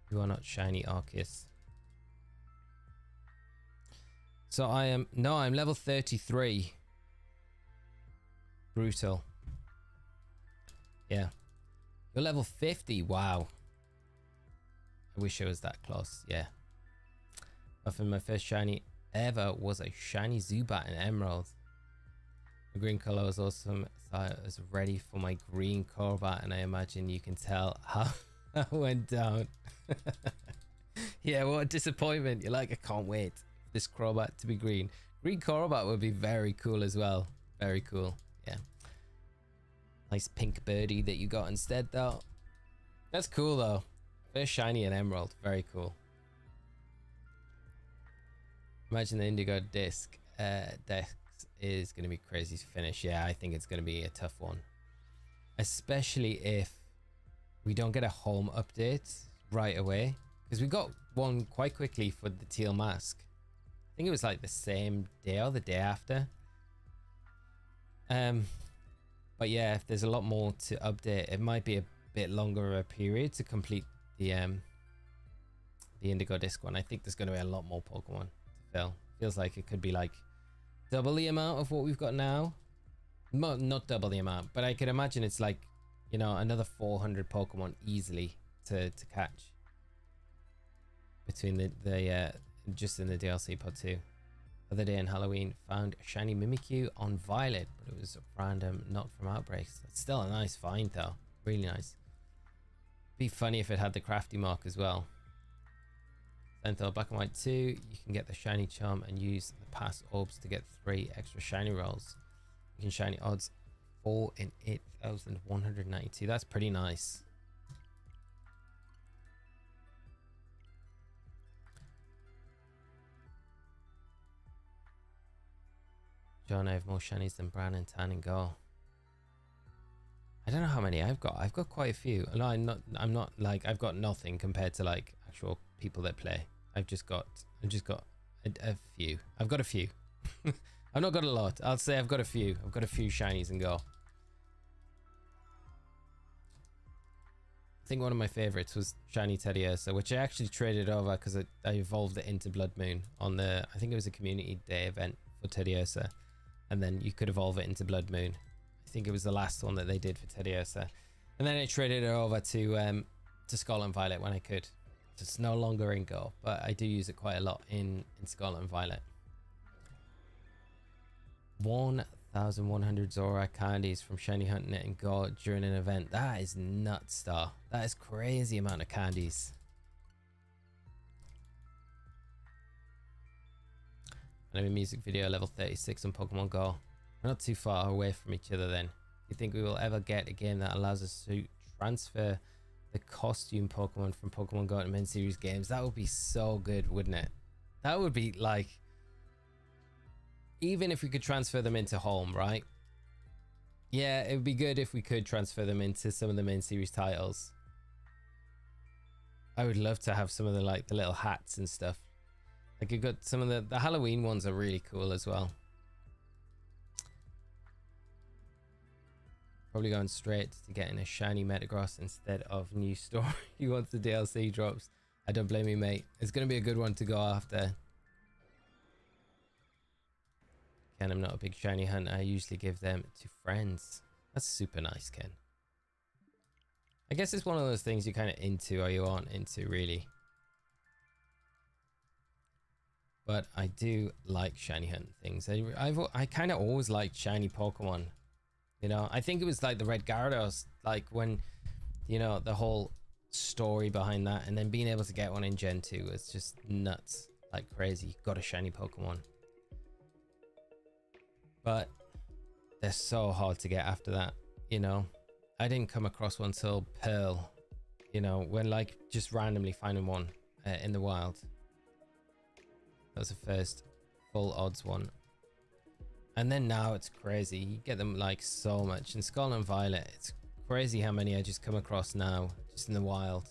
You are not shiny, Arceus. So I'm level 33. Brutal. Yeah. You're level 50. Wow. I wish I was that close. Yeah. Often my first shiny ever was a shiny Zubat in Emerald. The green color was awesome, so I was ready for my green Crobat, and I imagine you can tell how I went down. Yeah, what a disappointment. You're like, I can't wait for this Crobat to be green. Green Crobat would be very cool as well. Very cool. Yeah. Nice pink birdie that you got instead though. That's cool though. First shiny in Emerald. Very cool. Imagine the Indigo Disc Dex is going to be crazy to finish. Yeah, I think it's going to be a tough one. Especially if we don't get a home update right away. Because we got one quite quickly for the Teal Mask. I think it was like the same day or the day after. But yeah, if there's a lot more to update, it might be a bit longer of a period to complete the Indigo Disc one. I think there's going to be a lot more Pokemon to fill. Feels like it could be like double the amount of what we've got now. Not double the amount, but I could imagine it's like, you know, another 400 Pokemon easily to catch between the just in the DLC pod 2. Other day in Halloween, found a shiny Mimikyu on Violet, but it was random, not from Outbreaks. It's still a nice find though, really nice. Be funny if it had the crafty mark as well. Senthor Black and White 2, you can get the shiny charm and use the past orbs to get 3 extra shiny rolls. You can shiny odds 4 in 8,192. That's pretty nice. John, I have more shinies than Brown and Tan and Go. I don't know how many I've got. I've got quite a few. No, I'm not like, I've got nothing compared to like actual people that play. I've just got a few. I've got a few. I've not got a lot. I'll say I've got a few. I've got a few shinies and go. I think one of my favorites was Shiny Teddiursa, which I actually traded over because I evolved it into Blood Moon on the, I think it was a community day event for Teddiursa, and then you could evolve it into Blood Moon. I think it was the last one that they did for Teddiursa, and then I traded it over to Scarlet and Violet when I could. So it's no longer in Go, but I do use it quite a lot in Scarlet and Violet. 1,100 Zora candies from shiny hunting it in Go during an event. That is nuts, star. That is crazy amount of candies. Anime music video level 36 on Pokemon Go. We're not too far away from each other then. Do you think we will ever get a game that allows us to transfer the costume Pokemon from Pokemon Go to main series games? That would be so good, wouldn't it? That would be like, even if we could transfer them into home, right? Yeah, it would be good if we could transfer them into some of the main series titles. I would love to have some of the like the little hats and stuff. Like you got some of the Halloween ones are really cool as well. Probably going straight to getting a shiny Metagross instead of new story once the DLC drops. I don't blame you, mate. It's going to be a good one to go after. Ken, I'm not a big shiny hunter. I usually give them to friends. That's super nice, Ken. I guess it's one of those things you're kind of into or you aren't into, really. But I do like shiny hunting things. I kind of always liked shiny Pokemon. You know, I think it was like the Red Gyarados, like when, you know, the whole story behind that, and then being able to get one in Gen 2 was just nuts, like crazy. Got a shiny Pokemon. But they're so hard to get after that, you know. I didn't come across one till Pearl, you know, when like just randomly finding one in the wild. That was the first full odds one. And then now it's crazy. You get them like so much. In Scarlet and Violet, it's crazy how many I just come across now, just in the wild.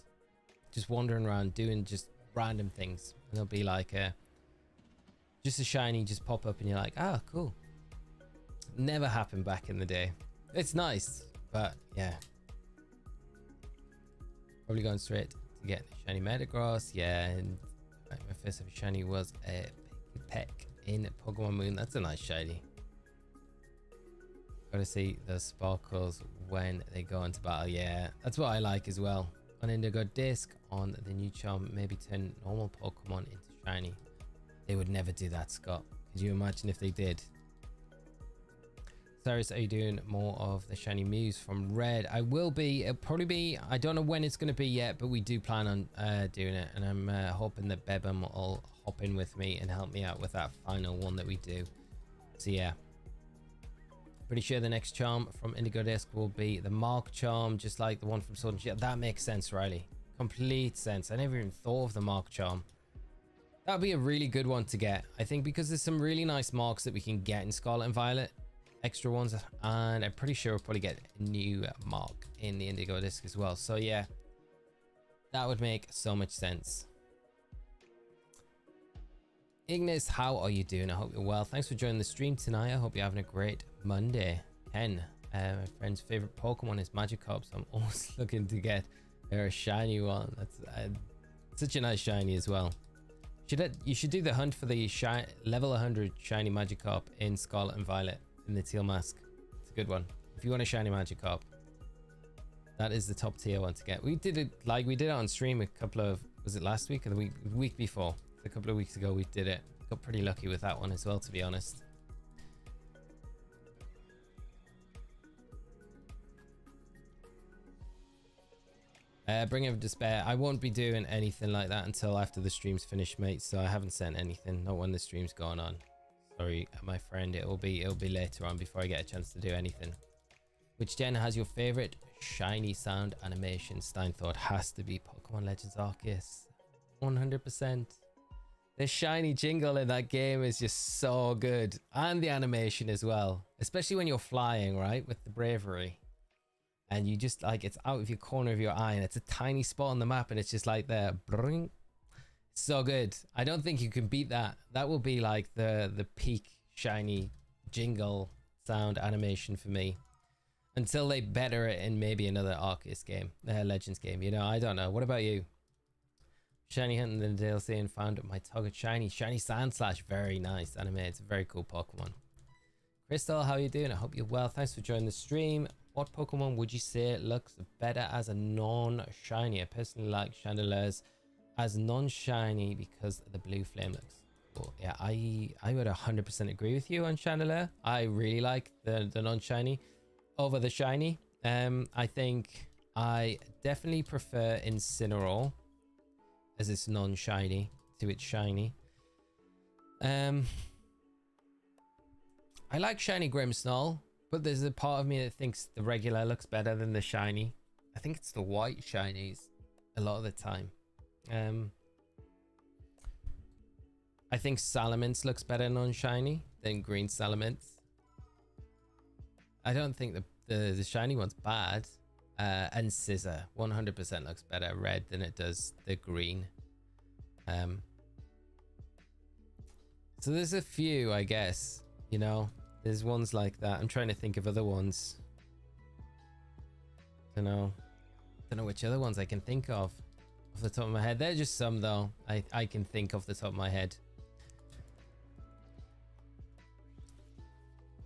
Just wandering around doing just random things. And there'll be like just a shiny just pop up and you're like, ah, cool. Never happened back in the day. It's nice, but yeah. Probably going straight to get the shiny Metagross. Yeah, and my first ever shiny was a Peck in Pokemon Moon. That's a nice shiny. Gotta see the sparkles when they go into battle. Yeah, that's what I like as well. On Indigo Disc, on the new charm, maybe turn normal Pokemon into shiny. They would never do that, Scott. Could you imagine if they did? Cyrus, are you doing more of the shiny Mews from Red? I will be. It'll probably be, I don't know when it's going to be yet, but we do plan on doing it. And I'm hoping that Bebum will hop in with me and help me out with that final one that we do. So yeah. Pretty sure the next charm from Indigo Disc will be the Mark charm, just like the one from Sword and Shield. That makes sense, Riley. Complete sense. I never even thought of the Mark charm. That would be a really good one to get. I think because there's some really nice marks that we can get in Scarlet and Violet. Extra ones, and I'm pretty sure we'll probably get a new mark in the Indigo Disc as well. So yeah, that would make so much sense. Ignis, how are you doing? I hope you're well. Thanks for joining the stream tonight. I hope you're having a great Monday. Ken, my friend's favorite Pokemon is Magikarp, so I'm always looking to get a shiny one. That's such a nice shiny as well. You should do the hunt for the level 100 shiny Magikarp in Scarlet and Violet. In the teal mask. It's a good one. If you want a shiny Magikarp, that is the top tier one to get. We did it on stream a couple of, was it last week or the week before? A couple of weeks ago we did it. Got pretty lucky with that one as well, to be honest. Bring of Despair. I won't be doing anything like that until after the stream's finished, mate. So I haven't sent anything. Not when the stream's going on. Sorry, my friend. It'll be later on before I get a chance to do anything. Which gen has your favorite shiny sound animation? Steinthought has to be Pokemon Legends Arceus. 100%. The shiny jingle in that game is just so good, and the animation as well, especially when you're flying, right, with the bravery. and you just like, it's out of your corner of your eye, and it's a tiny spot on the map, and it's just like there. Bring. So good. I don't think you can beat that. That will be like the peak shiny jingle sound animation for me, until they better it in maybe another Arceus game, Legends game. You know, I don't know. What about you? Shiny hunting the DLC and found my target shiny. Shiny Sandslash. Very nice anime. It's a very cool Pokemon. Crystal, how are you doing? I hope you're well. Thanks for joining the stream. What Pokemon would you say looks better as a non-shiny? I personally like Chandelures as non-shiny because the blue flame looks cool. Yeah, I would 100% agree with you on Chandelure. I really like the non-shiny over the shiny. I think I definitely prefer Incineroar as its non-shiny to its shiny. I like shiny Grimmsnarl, but there's a part of me that thinks the regular looks better than the shiny. I think it's the white shinies a lot of the time. I think Salamence looks better non-shiny than green Salamence. I don't think the shiny one's bad. And Scissor 100% looks better red than it does the green. So there's a few, I guess, you know, there's ones like that. I'm trying to think of other ones. Don't know which other ones I can think of off the top of my head. They're just some though I can think off the top of my head.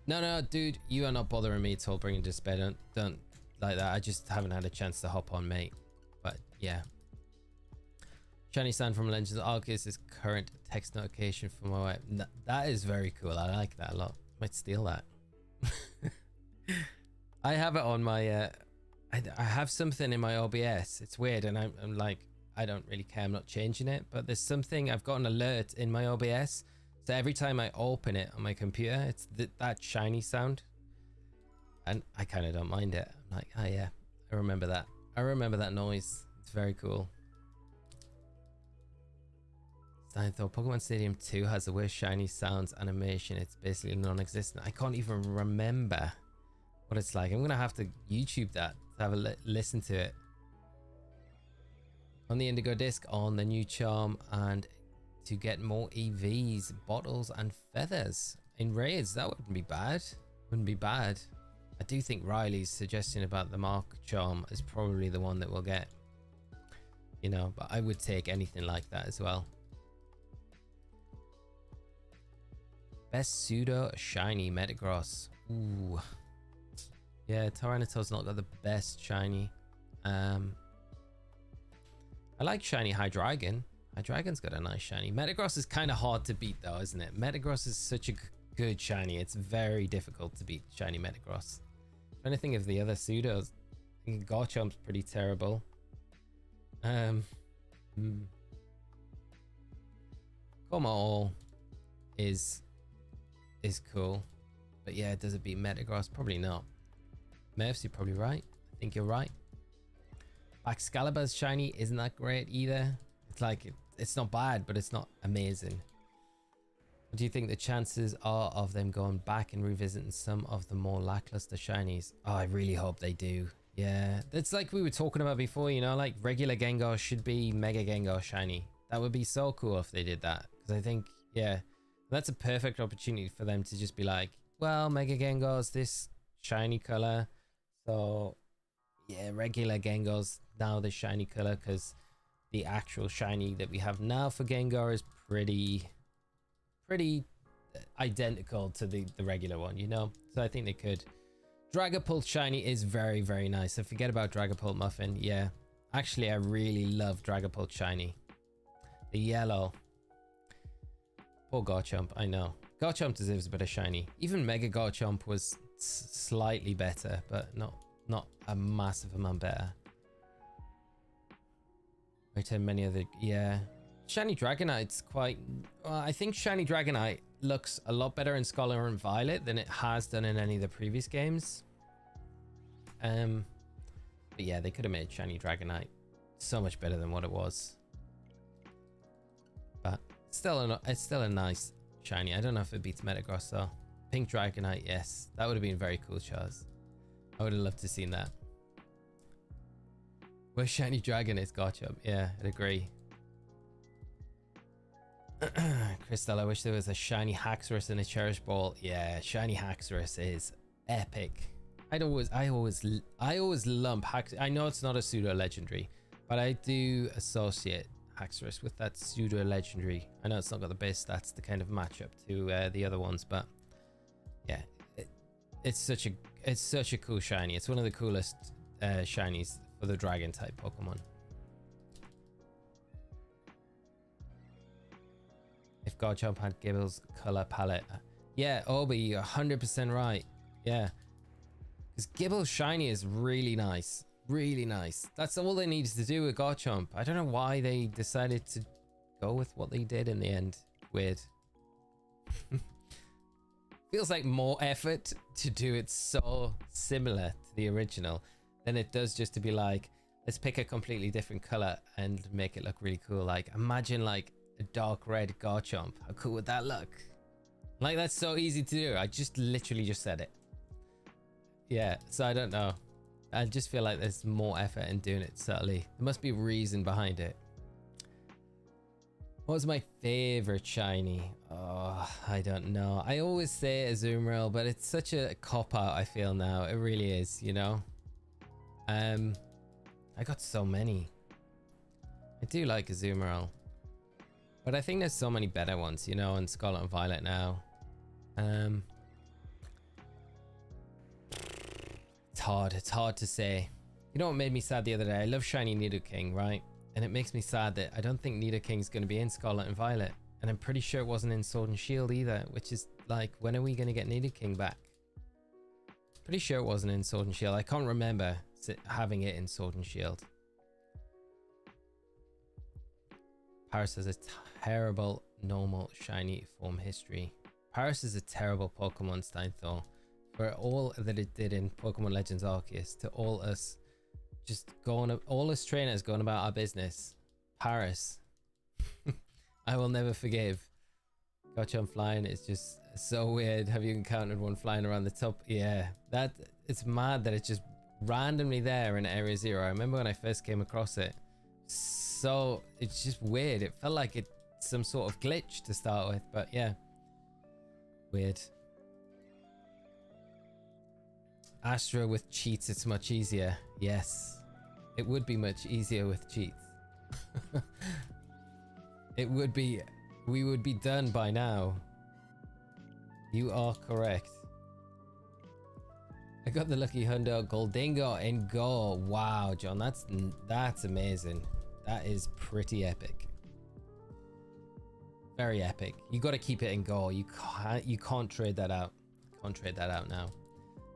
No, dude, you are not bothering me at all. Bringing despair. Don't like that. I just haven't had a chance to hop on, mate. But yeah. Shiny Sand from Legends Arceus is current text notification for my wife. That is very cool. I like that a lot. Might steal that. I have it on my I have something in my OBS. It's weird, and I'm like, I don't really care. I'm not changing it, but there's something. I've got an alert in my OBS, so every time I open it on my computer, it's that shiny sound, and I kind of don't mind it. I'm like, oh yeah, I remember that. I remember that noise. It's very cool. I thought Pokemon Stadium 2 has the worst shiny sounds animation. It's basically non-existent. I can't even remember what it's like. I'm gonna have to YouTube that to have a listen to it. On the Indigo disc, on the new charm, and to get more EVs, bottles, and feathers in raids. That wouldn't be bad. Wouldn't be bad. I do think Riley's suggestion about the Mark charm is probably the one that we'll get. You know, but I would take anything like that as well. Best pseudo shiny Metagross. Ooh. Yeah, Tyranitar's not got the best shiny. I like shiny Hydreigon. Hydreigon's got a nice shiny. Metagross is kind of hard to beat though, isn't it? Metagross is such a good shiny. It's very difficult to beat shiny Metagross. I'm trying to think of the other pseudos. I think Garchomp's pretty terrible. Kommo is cool, but yeah, does it beat Metagross? Probably not. Mervs, you're probably right. I think you're right. Excalibur's shiny isn't that great either. It's like it's not bad, but it's not amazing. What do you think the chances are of them going back and revisiting some of the more lackluster shinies? Oh, I really hope they do. Yeah, it's like we were talking about before, you know, like regular Gengar should be Mega Gengar shiny. That would be so cool if they did that, because I think, yeah, that's a perfect opportunity for them to just be like, well, Mega Gengar's this shiny color, so yeah, regular Gengar's now the shiny color, because the actual shiny that we have now for Gengar is pretty identical to the regular one, you know. So I think they could. Dragapult shiny is very, very nice. So forget about Dragapult Muffin. Yeah, actually, I really love Dragapult shiny. The yellow. Poor Garchomp, I know. Garchomp deserves a bit of shiny. Even Mega Garchomp was slightly better, but not a massive amount better. Return many other, yeah. Shiny Dragonite's quite, well, I think Shiny Dragonite looks a lot better in Scarlet and Violet than it has done in any of the previous games. But yeah, they could have made Shiny Dragonite so much better than what it was. But it's still a nice shiny. I don't know if it beats Metagross though. Pink Dragonite, yes. That would have been very cool, Charles. I would have loved to have seen that. Where's shiny dragon is Garchomp. Yeah, I'd agree. Crystal, I wish there was a shiny Haxorus in a Cherish Ball. Yeah, shiny Haxorus is epic. I always lump Haxorus. I know it's not a pseudo legendary, but I do associate Haxorus with that pseudo legendary. I know it's not got the base stats to kind of match up to the other ones, but yeah, it's such a cool shiny. It's one of the coolest shinies for the dragon type Pokemon. If Garchomp had Gibble's color palette. Yeah, Obi, you're 100% right. Yeah. Because Gibble's shiny is really nice. Really nice. That's all they needed to do with Garchomp. I don't know why they decided to go with what they did in the end. Weird. Feels like more effort to do it so similar to the original than it does just to be like, let's pick a completely different color and make it look really cool. Like, imagine like a dark red Garchomp. How cool would that look? Like, that's so easy to do. I just literally just said it. Yeah, so I don't know. I just feel like there's more effort in doing it subtly. There must be a reason behind it. What was my favorite shiny? Oh, I don't know. I always say Azumarill, but it's such a cop-out, I feel now. It really is, you know? I got so many. I do like Azumarill. But I think there's so many better ones, you know, in Scarlet and Violet now. It's hard to say. You know what made me sad the other day? I love shiny Nidoking, right? And it makes me sad that I don't think Nidoking's going to be in Scarlet and Violet. And I'm pretty sure it wasn't in Sword and Shield either, which is like, when are we going to get Nidoking back? Pretty sure it wasn't in Sword and Shield. I can't remember having it in Sword and Shield. Paris has a terrible normal shiny form history. Paris is a terrible Pokemon, Steinthor. For all that it did in Pokemon Legends Arceus, to all us just going, all us trainers going about our business. Paris. I will never forgive. Garchomp flying is just so weird. Have you encountered one flying around the top? Yeah, it's mad that it's just randomly there in Area Zero. I remember when I first came across it. So it's just weird. It felt like it's some sort of glitch to start with, but yeah, weird. Astra with cheats, it's much easier. Yes, it would be much easier with cheats. It would be. We would be done by now. You are correct. I got the lucky Hundo Goldingo in Go. Wow, John, that's amazing. That is pretty epic. Very epic. You got to keep it in Go. You can't trade that out. Can't trade that out now.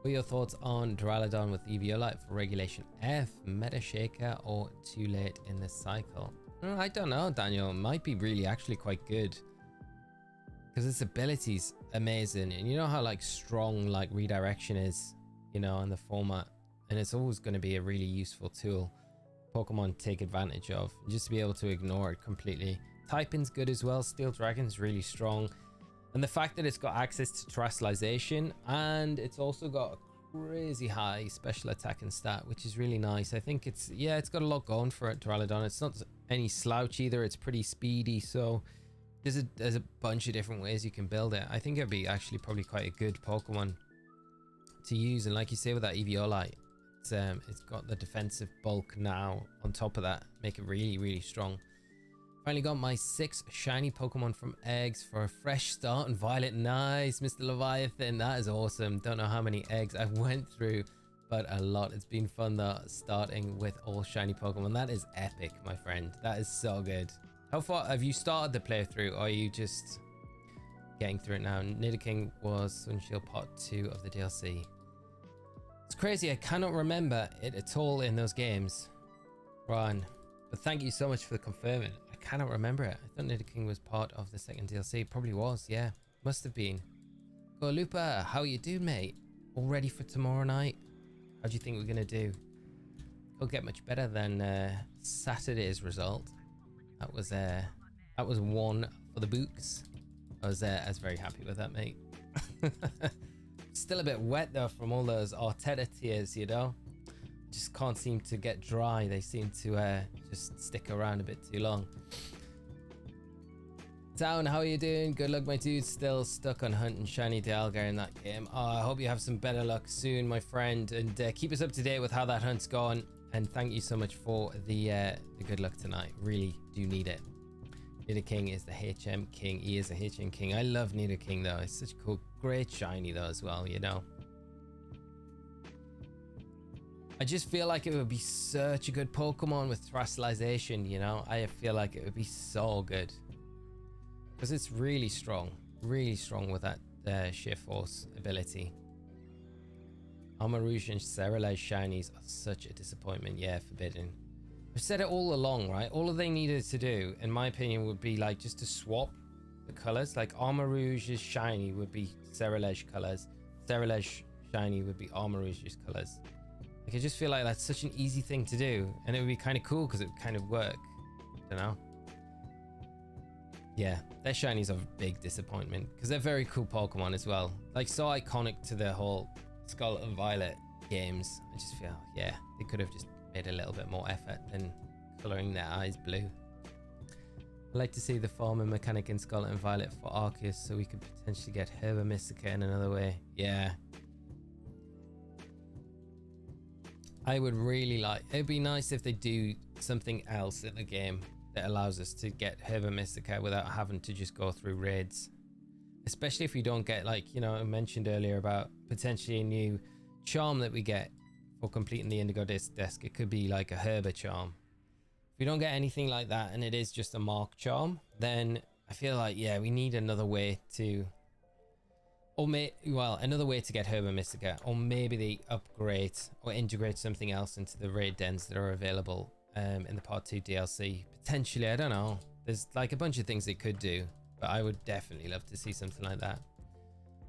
What are your thoughts on Duraludon with Eviolite for Regulation F, Meta Shaker, or too late in the cycle? I don't know, Daniel. It might be really actually quite good. Because its ability's amazing. And you know how like strong like redirection is, you know, in the format. And it's always going to be a really useful tool Pokemon take advantage of. Just to be able to ignore it completely. Typing's good as well. Steel Dragon's really strong. And the fact that it's got access to terrestrialization, and it's also got a crazy high special attack and stat, which is really nice. I think it's got a lot going for it, Duraludon. It's not any slouch either. It's pretty speedy, so there's a bunch of different ways you can build it. I think it'd be actually probably quite a good Pokemon to use. And like you say with that Eviolite, it's got the defensive bulk now on top of that, make it really, really strong. Finally got my 6 shiny Pokemon from eggs for a fresh start in Violet. Nice, Mr. Leviathan. That is awesome. Don't know how many eggs I went through, but a lot. It's been fun though, starting with all shiny Pokemon. That is epic, my friend. That is so good. How far have you started the playthrough, or are you just getting through it now? Nidoking was Sun and Shield Part 2 of the DLC. It's crazy. I cannot remember it at all in those games. Ron, but thank you so much for confirming. I cannot remember it. I thought Nidoking was part of the second DLC. Probably was, yeah. Must have been. Go Lupa, how you doing, mate? All ready for tomorrow night? How do you think we're gonna do? Could get much better than Saturday's result. That was one for the books. I was very happy with that, mate. Still a bit wet though from all those Arteta tears, you know. just can't seem to get dry. They seem to just stick around a bit too long. Town, how are you doing? Good luck, my dude. Still stuck on hunting shiny Dialga in that game. Oh, I hope you have some better luck soon, my friend, and keep us up to date with how that hunt's gone. And thank you so much for the good luck tonight. Really do need it. Nidoking is the HM King. He is a HM King. I love Nidoking though. It's such a cool, great shiny though as well, you know. I just feel like it would be such a good Pokemon with Thrustalization, you know. I feel like it would be so good. Because it's really strong with that Sheer Force ability. Armarouge and Cerulege shinies are such a disappointment. Yeah, forbidden. I've said it all along, right? All they needed to do, in my opinion, would be like just to swap the colors. Like Armarouge's shiny would be Cerulege colors. Cerulege shiny would be Armarouge's colors. Like, I just feel like that's such an easy thing to do, and it would be kind of cool because it would kind of work. I don't know. Yeah, their shinies are a big disappointment because they're very cool Pokemon as well. Like, so iconic to the whole Scarlet and Violet games. I just feel, yeah, they could have just made a little bit more effort than coloring their eyes blue. I'd like to see the farming mechanic in Scarlet and Violet for Arceus so we could potentially get Herba Mystica in another way. Yeah. I would really like, it'd be nice if they do something else in the game that allows us to get Herba Mystica without having to just go through raids. Especially if we don't get, like, you know, I mentioned earlier about potentially a new charm that we get for completing the Indigo desk. It could be like a Herba charm. If we don't get anything like that and it is just a mark charm, then I feel like, yeah, we need another way to, or another way to get Herba Mystica, or maybe they upgrade or integrate something else into the raid dens that are available in the Part 2 DLC. Potentially, I don't know. There's like a bunch of things they could do, but I would definitely love to see something like that.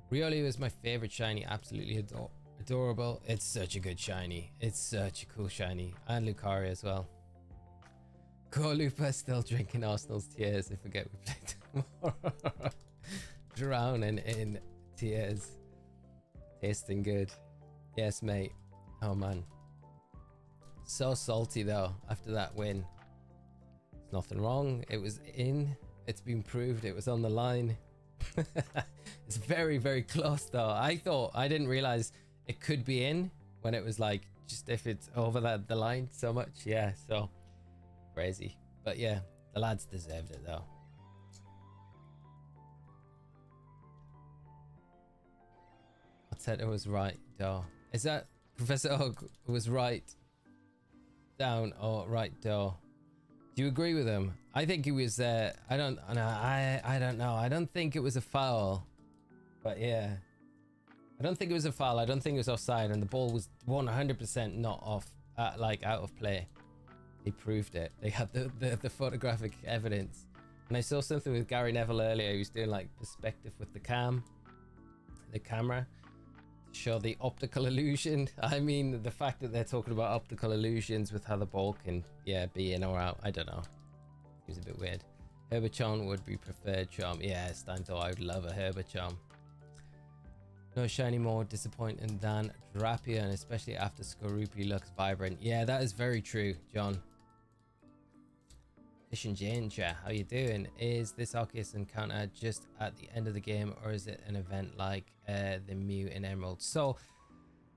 Riolu is my favorite shiny. Absolutely adorable. It's such a good shiny. It's such a cool shiny. And Lucario as well. Corlupa still drinking Arsenal's tears. I forget we played tomorrow. Drowning in tears. Tasting good. Yes, mate. Oh, man. So salty, though, after that win. There's nothing wrong. It was in. It's been proved. It was on the line. It's very, very close, though. I didn't realize it could be in when it was like, just if it's over the line so much. Yeah, so crazy. But yeah, the lads deserved it, though. Arteta was right, though. Is that Professor Oak was right down or right door? Do you agree with him? I think it was I don't know. I don't think it was a foul. But yeah. I don't think it was a foul. I don't think it was offside, and the ball was 100% not off, like out of play. They proved it. They had the photographic evidence. And I saw something with Gary Neville earlier. He was doing like perspective with the camera, to show the optical illusion. I mean, the fact that they're talking about optical illusions with how the ball can, yeah, be in or out. I don't know. It was a bit weird. Herbert Charm would be preferred charm. Yeah, Stanto, I would love a Herbert Charm. No shiny more disappointing than Drapion, and especially after Skorupi looks vibrant. Yeah, that is very true, John. Fish and Ginger, how you doing? Is this Arceus encounter just at the end of the game, or is it an event like the Mew and Emerald? So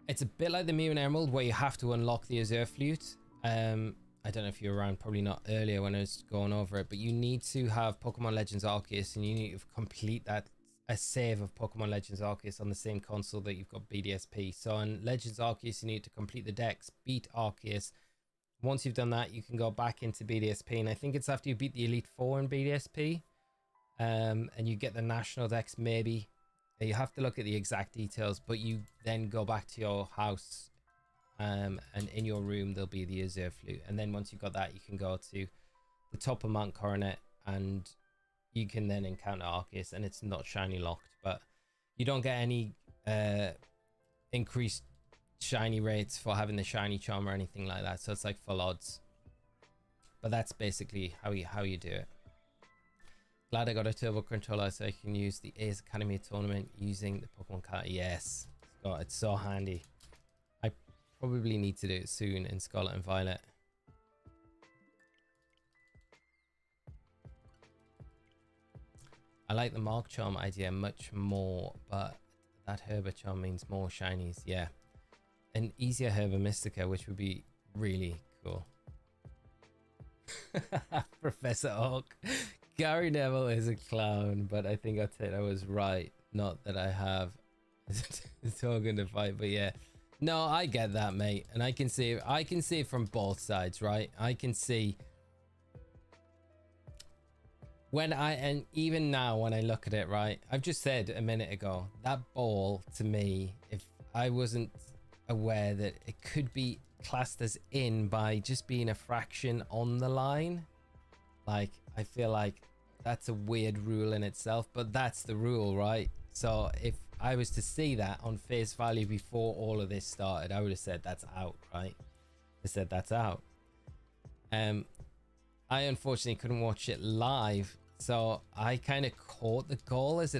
it's a bit like the Mew and Emerald, where you have to unlock the Azure Flute. I don't know if you were around, probably not earlier when I was going over it, but you need to have Pokemon Legends Arceus, and you need to complete that, a save of Pokemon Legends Arceus on the same console that you've got BDSP. So on Legends Arceus, you need to complete the Dex, beat Arceus. Once you've done that, you can go back into BDSP, and I think it's after you beat the Elite Four in BDSP, and you get the National Dex, maybe. You have to look at the exact details, but you then go back to your house, and in your room there'll be the Azure Flute, and then once you've got that, you can go to the top of Mount Coronet, and you can then encounter Arceus, and it's not shiny locked, but you don't get any increased shiny rates for having the shiny charm or anything like that, so it's like full odds. But that's basically how you do it. Glad I got a turbo controller so I can use the Ace Academy tournament using the Pokemon card. Yes, Scott, it's so handy. I Probably need to do it soon in Scarlet and Violet. I like the Mark Charm idea much more, but that Herba Charm means more shinies. Yeah. An easier Herba Mystica, which would be really cool. Professor Oak. Gary Neville is a clown, but I think I was right. Not that I have a token to fight, but yeah. No, I get that, mate. And I can see it from both sides, right? I can see and even now when I look at it, right? I've just said a minute ago, that ball to me, if I wasn't aware that it could be classed as in by just being a fraction on the line, like I feel like that's a weird rule in itself, but that's the rule, right? So if I was to see that on face value before all of this started, I would have said that's out, right? I said that's out. I unfortunately couldn't watch it live, so I kind of caught the goal as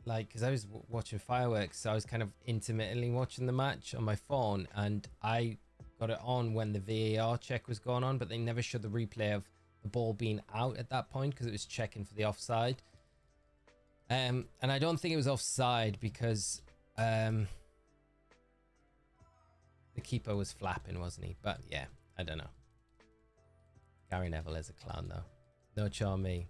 like, because I was watching fireworks, so I was kind of intermittently watching the match on my phone, and I got it on when the VAR check was going on, but they never showed the replay of the ball being out at that point because it was checking for the offside. And I don't think it was offside because the keeper was flapping, wasn't he? But yeah, I don't know. Gary Neville is a clown though. No charm me.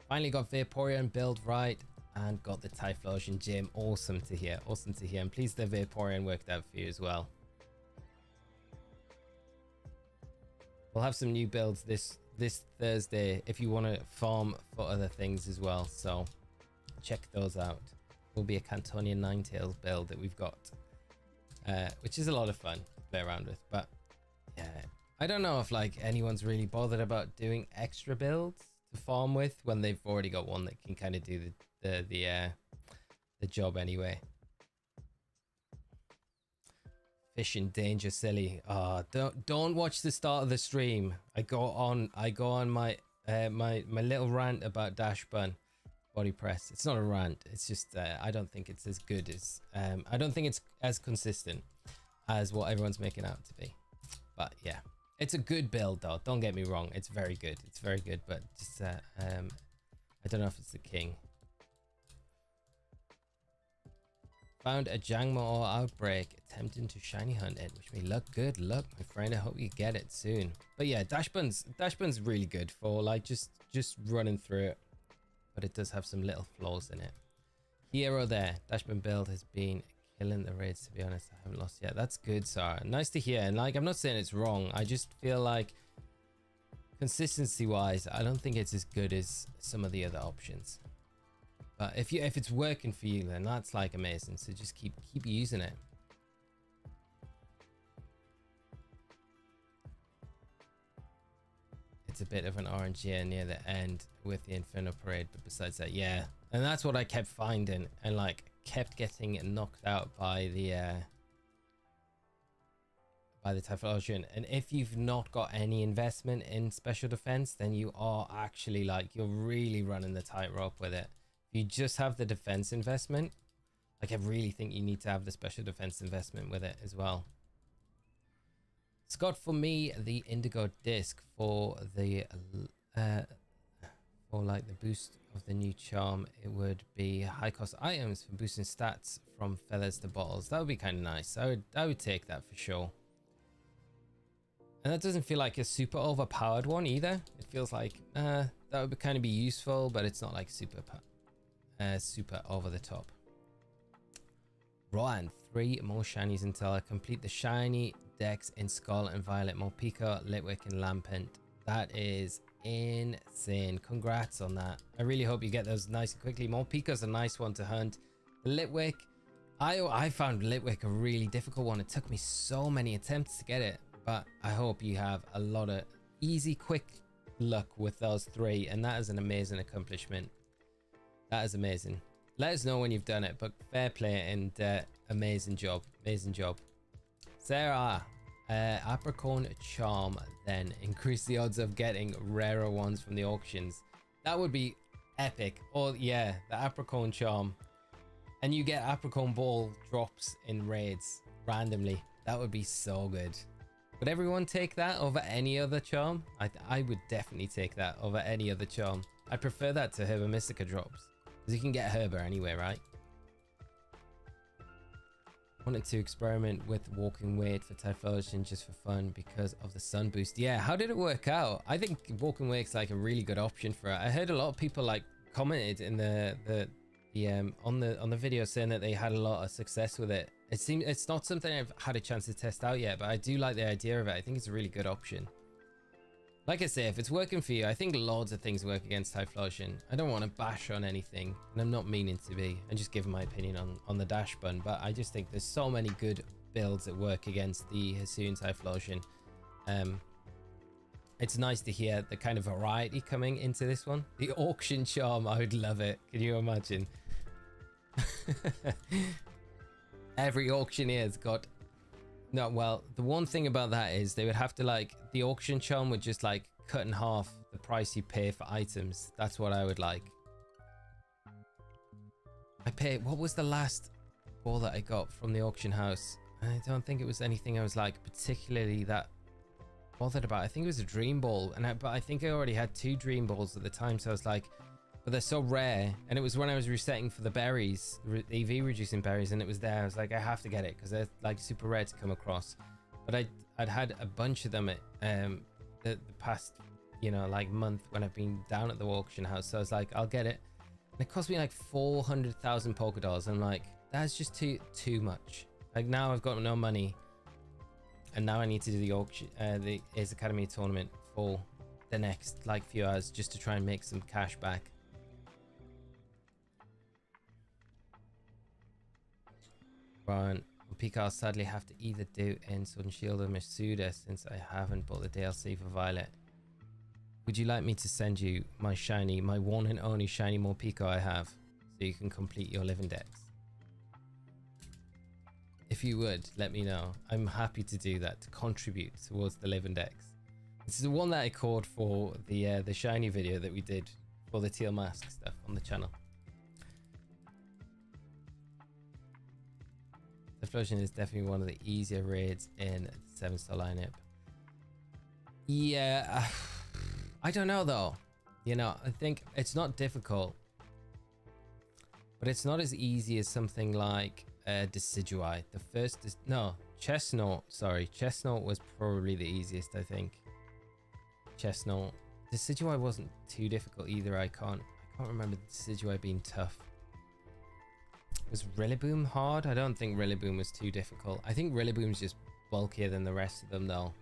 Finally got Vaporeon build right and got the Typhlosion gym. Awesome to hear. Awesome to hear. I'm pleased the Vaporeon worked out for you as well. We'll have some new builds this Thursday if you want to farm for other things as well. So check those out. Will be a Cantonian Ninetales build that we've got, which is a lot of fun to play around with. But yeah, I don't know if like anyone's really bothered about doing extra builds to farm with when they've already got one that can kind of do the job anyway. Fish in danger, silly. Don't watch the start of the stream. I go on my my little rant about Dachsbun body press. It's not a rant. It's just I don't think it's as good as I don't think it's as consistent as what everyone's making out to be. But yeah, it's a good build though. Don't get me wrong. It's very good. It's very good. But just I don't know if it's the king. Found a Jangmo outbreak, attempting to shiny hunt it. Wish me luck. Good luck, my friend. I hope you get it soon. But yeah, Dachsbun's really good for like just running through it, but it does have some little flaws in it. Hero there. Dachsbun build has been killing the raids, to be honest. I haven't lost yet. That's good, Sarah. Nice to hear. And like, I'm not saying it's wrong. I just feel like consistency wise, I don't think it's as good as some of the other options. But if it's working for you, then that's like amazing. So just keep using it. It's a bit of an RNG near the end with the Inferno Parade, but besides that, yeah. And that's what I kept finding, and like kept getting knocked out by the Typhlosion. And if you've not got any investment in special defense, then you are actually like, you're really running the tightrope with it. You just have the defense investment, like I really think you need to have the special defense investment with it as well. Scott, for me, the indigo disc for the for like the boost of the new charm, it would be high cost items for boosting stats from feathers to bottles. That would be kind of nice. I would take that for sure. And that doesn't feel like a super overpowered one either. It feels like that would kind of be useful, but it's not like super over the top. Right, and 3 more shinies until I complete the shiny decks in Scarlet and Violet. Morpeko, Litwick, and Lampent. That is insane. Congrats on that. I really hope you get those nice and quickly. Morpeko's a nice one to hunt. The Litwick, I found Litwick a really difficult one. It took me so many attempts to get it, but I hope you have a lot of easy, quick luck with those 3, and that is an amazing accomplishment. That is amazing. Let us know when you've done it, but fair play and amazing job. Amazing job. Sarah, Apricorn Charm then. Increase the odds of getting rarer ones from the auctions. That would be epic. Or yeah, the Apricorn Charm. And you get Apricot Ball drops in raids randomly. That would be so good. Would everyone take that over any other charm? I would definitely take that over any other charm. I prefer that to Herba Mystica drops. Because you can get Herba anyway, right? Wanted to experiment with walking weight for Typhlosion just for fun because of the sun boost. Yeah, how did it work out? I think walking weight's like a really good option for it. I heard a lot of people like commented in on the video saying that they had a lot of success with it. It seems it's not something I've had a chance to test out yet, but I do like the idea of it. I think it's a really good option. Like I say, if it's working for you, I think loads of things work against Typhlosion. I don't want to bash on anything, and I'm not meaning to be. I'm just giving my opinion on the Dachsbun, but I just think there's so many good builds that work against the Hisuian Typhlosion. It's nice to hear the kind of variety coming into this one. The auction charm, I would love it. Can you imagine? Every auctioneer's got... No, well, the one thing about that is they would have to like... The auction charm would just like cut in half the price you pay for items. That's what I would like. I paid... What was the last ball that I got from the auction house? I don't think it was anything I was like particularly that bothered about. I think it was a dream ball, but I think I already had 2 dream balls at the time, so I was like, but they're so rare. And it was when I was resetting for the berries, EV reducing berries, and it was there. I was like, I have to get it because they're like super rare to come across. But I'd had a bunch of them at the past, you know, like month when I've been down at the auction house. So I was like, I'll get it. And it cost me like 400,000 polka dollars. I'm like, that's just too much. Like now I've got no money. And now I need to do the auction, the Ace Academy tournament for the next like few hours just to try and make some cash back. Ron, Pika, I'll sadly have to either do in Sword and Shield or Masuda since I haven't bought the DLC for Violet. Would you like me to send you my shiny, my one and only shiny Morpeko I have, so you can complete your living dex? If you would, let me know. I'm happy to do that, to contribute towards the living dex. This is the one that I caught for the shiny video that we did for the teal mask stuff on the channel. Typhlosion is definitely one of the easier raids in the 7-star lineup. Yeah, I don't know though. You know, I think it's not difficult, but it's not as easy as something like Decidueye. The first is no Chestnut. Sorry, Chestnut was probably the easiest. I think Chestnut. Decidueye wasn't too difficult either. I can't remember Decidueye being tough. Was Rillaboom hard? I don't think Rillaboom was too difficult. I think Rillaboom's just bulkier than the rest of them though.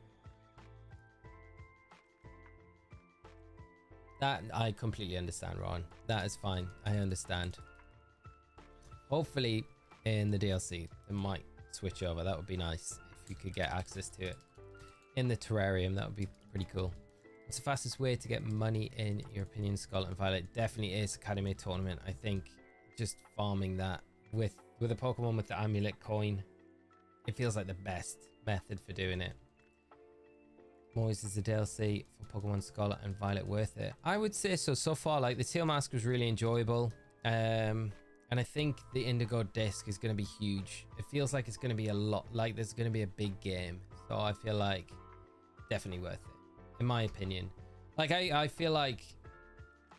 That I completely understand, Ron. That is fine. I understand. Hopefully in the DLC they might switch over. That would be nice if you could get access to it in the terrarium. That would be pretty cool. What's the fastest way to get money in your opinion? Scarlet and Violet definitely is Academy tournament. I think just farming that with a Pokemon with the amulet coin, it feels like the best method for doing it. Moise, is the DLC for Pokemon Scarlet and Violet worth it? I would say so. So far, like the Teal Mask was really enjoyable, and I think the Indigo Disc is going to be huge. It feels like it's going to be a lot, like there's going to be a big game, so I feel like definitely worth it in my opinion. Like I feel like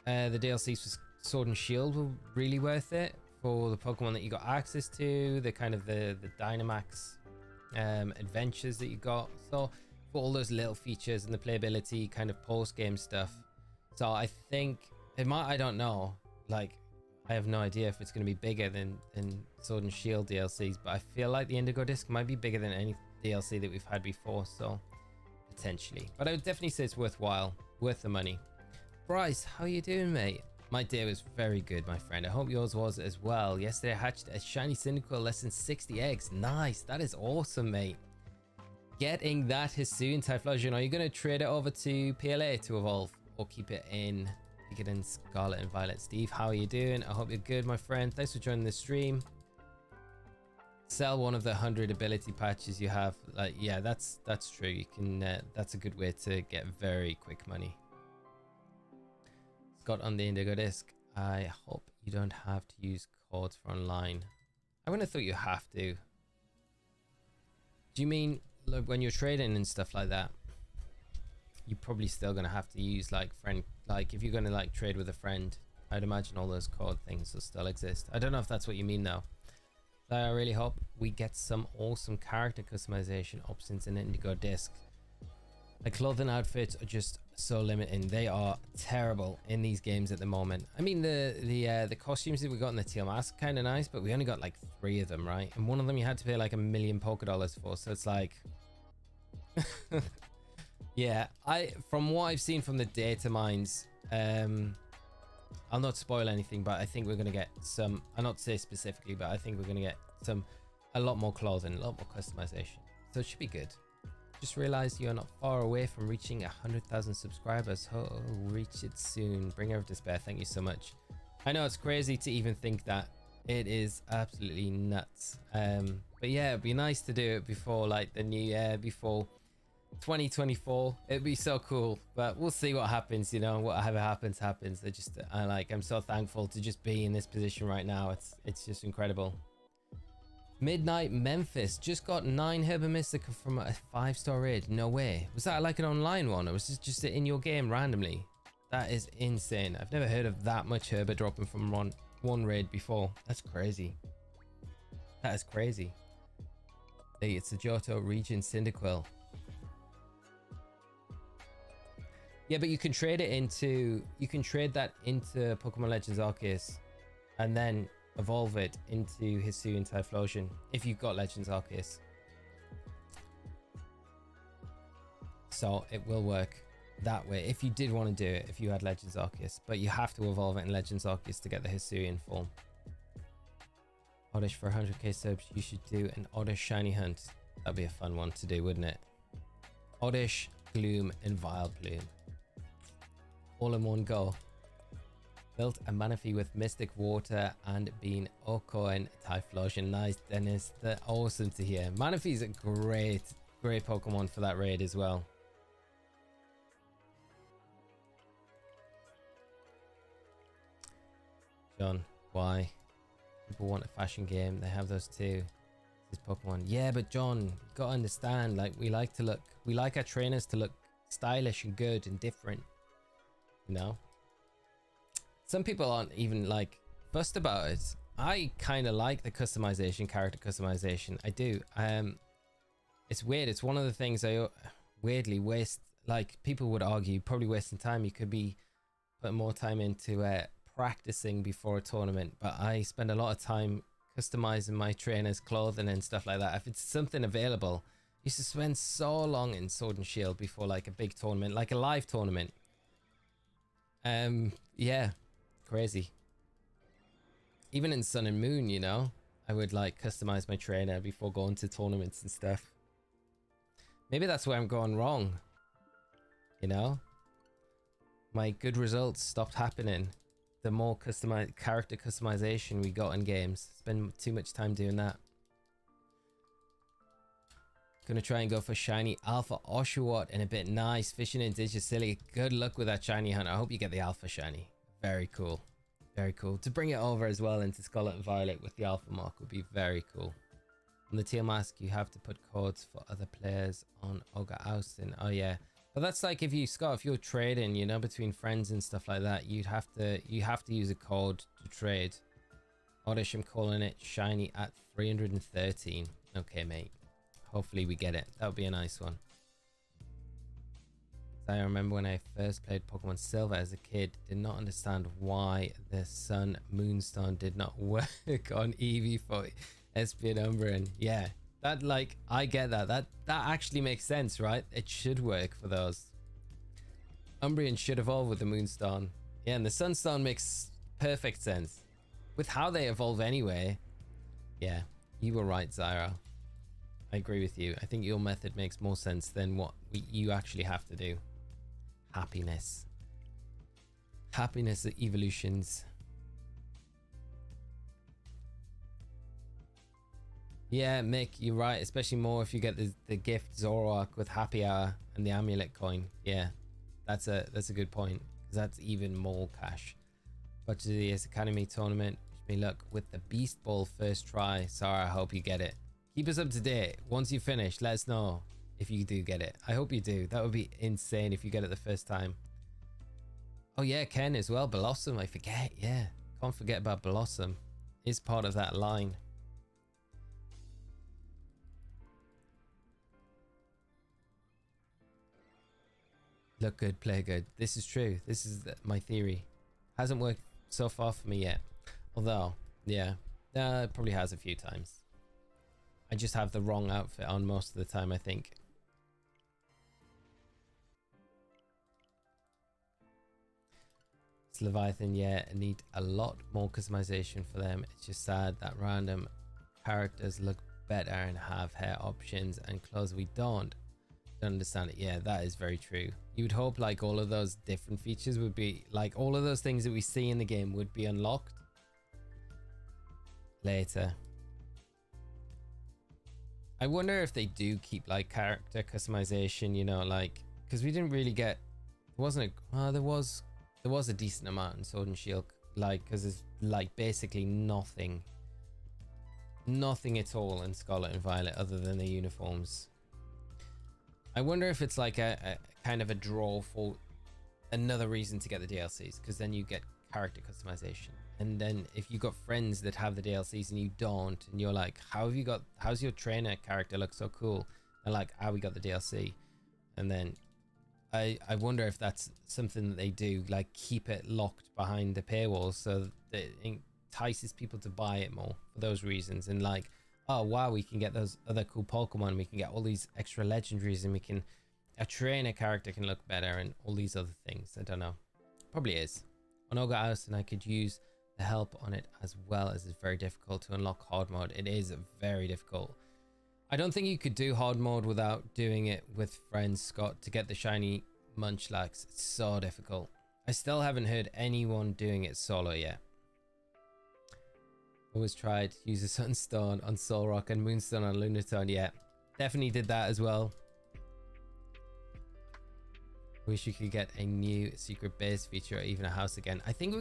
the DLCs for Sword and Shield were really worth it for the Pokemon that you got access to, the kind of the Dynamax adventures that you got. So for all those little features and the playability kind of post-game stuff. So I think it might, I don't know, like I have no idea if it's going to be bigger than Sword and Shield DLCs, but I feel like the Indigo Disc might be bigger than any DLC that we've had before, so potentially. But I would definitely say it's worthwhile, worth the money. Bryce, how you doing, mate? My day was very good, my friend. I hope yours was as well. Yesterday I hatched a shiny Cyndaquil, less than 60 eggs. Nice, that is awesome, mate. Getting that Hisuian Typhlosion. Are you going to trade it over to PLA to evolve, or keep it in Scarlet and Violet? Steve, how are you doing? I hope you're good, my friend. Thanks for joining the stream. Sell one of the 100 ability patches you have. Like, yeah, that's true. You can. That's a good way to get very quick money. Scott on the Indigo Disc. I hope you don't have to use cords for online. I wouldn't have thought you have to. Do you mean like when you're trading and stuff like that? You're probably still gonna have to use like if you're gonna like trade with a friend, I'd imagine all those cord things will still exist. I don't know if that's what you mean though. So I really hope we get some awesome character customization options in Indigo Disc. The clothing outfits are just so limiting. They are terrible in these games at the moment. I mean, the costumes that we got in the teal mask kind of nice, but we only got like 3 of them, right? And one of them you had to pay like $1 million polka dollars for. So it's like, yeah. From what I've seen from the data mines, I'll not spoil anything, but I think we're gonna get some. I'll not say specifically, but I think we're gonna get a lot more clothing, a lot more customization. So it should be good. Just realized you are not far away from reaching 100,000 subscribers. Oh, reach it soon. Bringer of Despair, thank you so much. I know it's crazy to even think that. It is absolutely nuts. But yeah, it'd be nice to do it before like the new year, before 2024. It'd be so cool, but we'll see what happens. You know, whatever happens. I'm so thankful to just be in this position right now. It's just incredible. Midnight Memphis just got 9 Herba Mystica from a 5-star raid. No way. Was that like an online one, or was this just in your game randomly? That is insane. I've never heard of that much Herba dropping from one raid before. That's crazy. That is crazy. Hey, it's the Johto region Cyndaquil. Yeah, but you can trade that into Pokemon Legends Arceus and then evolve it into Hisuian Typhlosion if you've got Legends Arceus. So it will work that way if you did want to do it, if you had Legends Arceus, but you have to evolve it in Legends Arceus to get the Hisuian form. Oddish for 100k subs, you should do an Oddish shiny hunt. That'd be a fun one to do, wouldn't it? Oddish, Gloom, and Vileplume. All in one go. Built a Manaphy with Mystic Water and Bean Okoen Typhlosion. Nice, Dennis. They're awesome to hear. Manaphy's a great Pokemon for that raid as well. John, why? People want a fashion game. They have those too. This Pokemon. Yeah, but John, you gotta understand, like we like our trainers to look stylish and good and different. You know? Some people aren't even like fussed about it. I kind of like the customization, character customization. I do. It's weird. It's one of the things I weirdly waste. Like people would argue, probably wasting time. You could be putting more time into practicing before a tournament. But I spend a lot of time customizing my trainer's clothing and stuff like that. If it's something available, I used to spend so long in Sword and Shield before like a big tournament, like a live tournament. Yeah. Crazy. Even in Sun and Moon, you know, I would like customize my trainer before going to tournaments and stuff. Maybe that's where I'm going wrong. You know, my good results stopped happening the more character customization we got in games. Spend too much time doing that. Gonna try and go for shiny Alpha Oshawott in a bit. Nice. Fishing in Digisilly. Good luck with that shiny hunt. I hope you get the Alpha shiny. Very cool. Very cool. To bring it over as well into Scarlet and Violet with the Alpha mark would be very cool. On the Teal Mask, you have to put codes for other players on Ogre Austin. Oh yeah. But that's like if you're trading, you know, between friends and stuff like that, you have to use a code to trade. Oddish, I'm calling it shiny at 313. Okay, mate. Hopefully we get it. That would be a nice one. I remember when I first played Pokemon Silver as a kid, did not understand why the Sun Moonstone did not work on Eevee for SP and Umbreon. Yeah, that like, I get that. That actually makes sense, right? It should work for those. Umbreon should evolve with the Moonstone. Yeah, and the Sunstone makes perfect sense. With how they evolve anyway. Yeah, you were right, Zyra. I agree with you. I think your method makes more sense than what you actually have to do. Happiness. Happiness evolutions. Yeah, Mick, you're right. Especially more if you get the gift Zoroark with Happy Hour and the amulet coin. Yeah, that's a good point. Because that's even more cash. But to the Academy tournament, me luck with the Beast Ball first try. Sarah, I hope you get it. Keep us up to date. Once you finish, let us know if you do get it. I hope you do. That would be insane if you get it the first time. Oh yeah, Ken as well. Blossom, I forget. Yeah, can't forget about Blossom. Is part of that line. Look good, play good. This is true. This is my theory. Hasn't worked so far for me yet. Although, yeah, it probably has a few times. I just have the wrong outfit on most of the time, I think. It's Leviathan, yeah, I need a lot more customization for them. It's just sad that random characters look better and have hair options and clothes we don't understand it. Yeah, that is very true. You would hope like all of those different features would be like all of those things that we see in the game would be unlocked later. I wonder if they do keep like character customization, you know, like because we didn't really get, wasn't it? There was a decent amount in Sword and Shield, like because there's like basically nothing at all in Scarlet and Violet other than the uniforms. I wonder if it's like a kind of a draw for another reason to get the DLCs, because then you get character customization. And then if you got friends that have the DLCs and you don't, and you're like, how's your trainer character look so cool? And like, we got the DLC. And then I wonder if that's something that they do, like keep it locked behind the paywall so that it entices people to buy it more for those reasons. And like, oh wow, we can get those other cool Pokemon, we can get all these extra legendaries, and a trainer character can look better, and all these other things. I don't know, probably is. On Ogre House, and I could use the help on it as well, as it's very difficult to unlock hard mode. It is very difficult. I don't think you could do hard mode without doing it with friends, Scott, to get the shiny Munchlax. It's so difficult. I still haven't heard anyone doing it solo yet. Always tried to use a Sunstone on Solrock and Moonstone on Lunatone. Yeah, definitely did that as well. Wish you could get a new secret base feature or even a house again. I think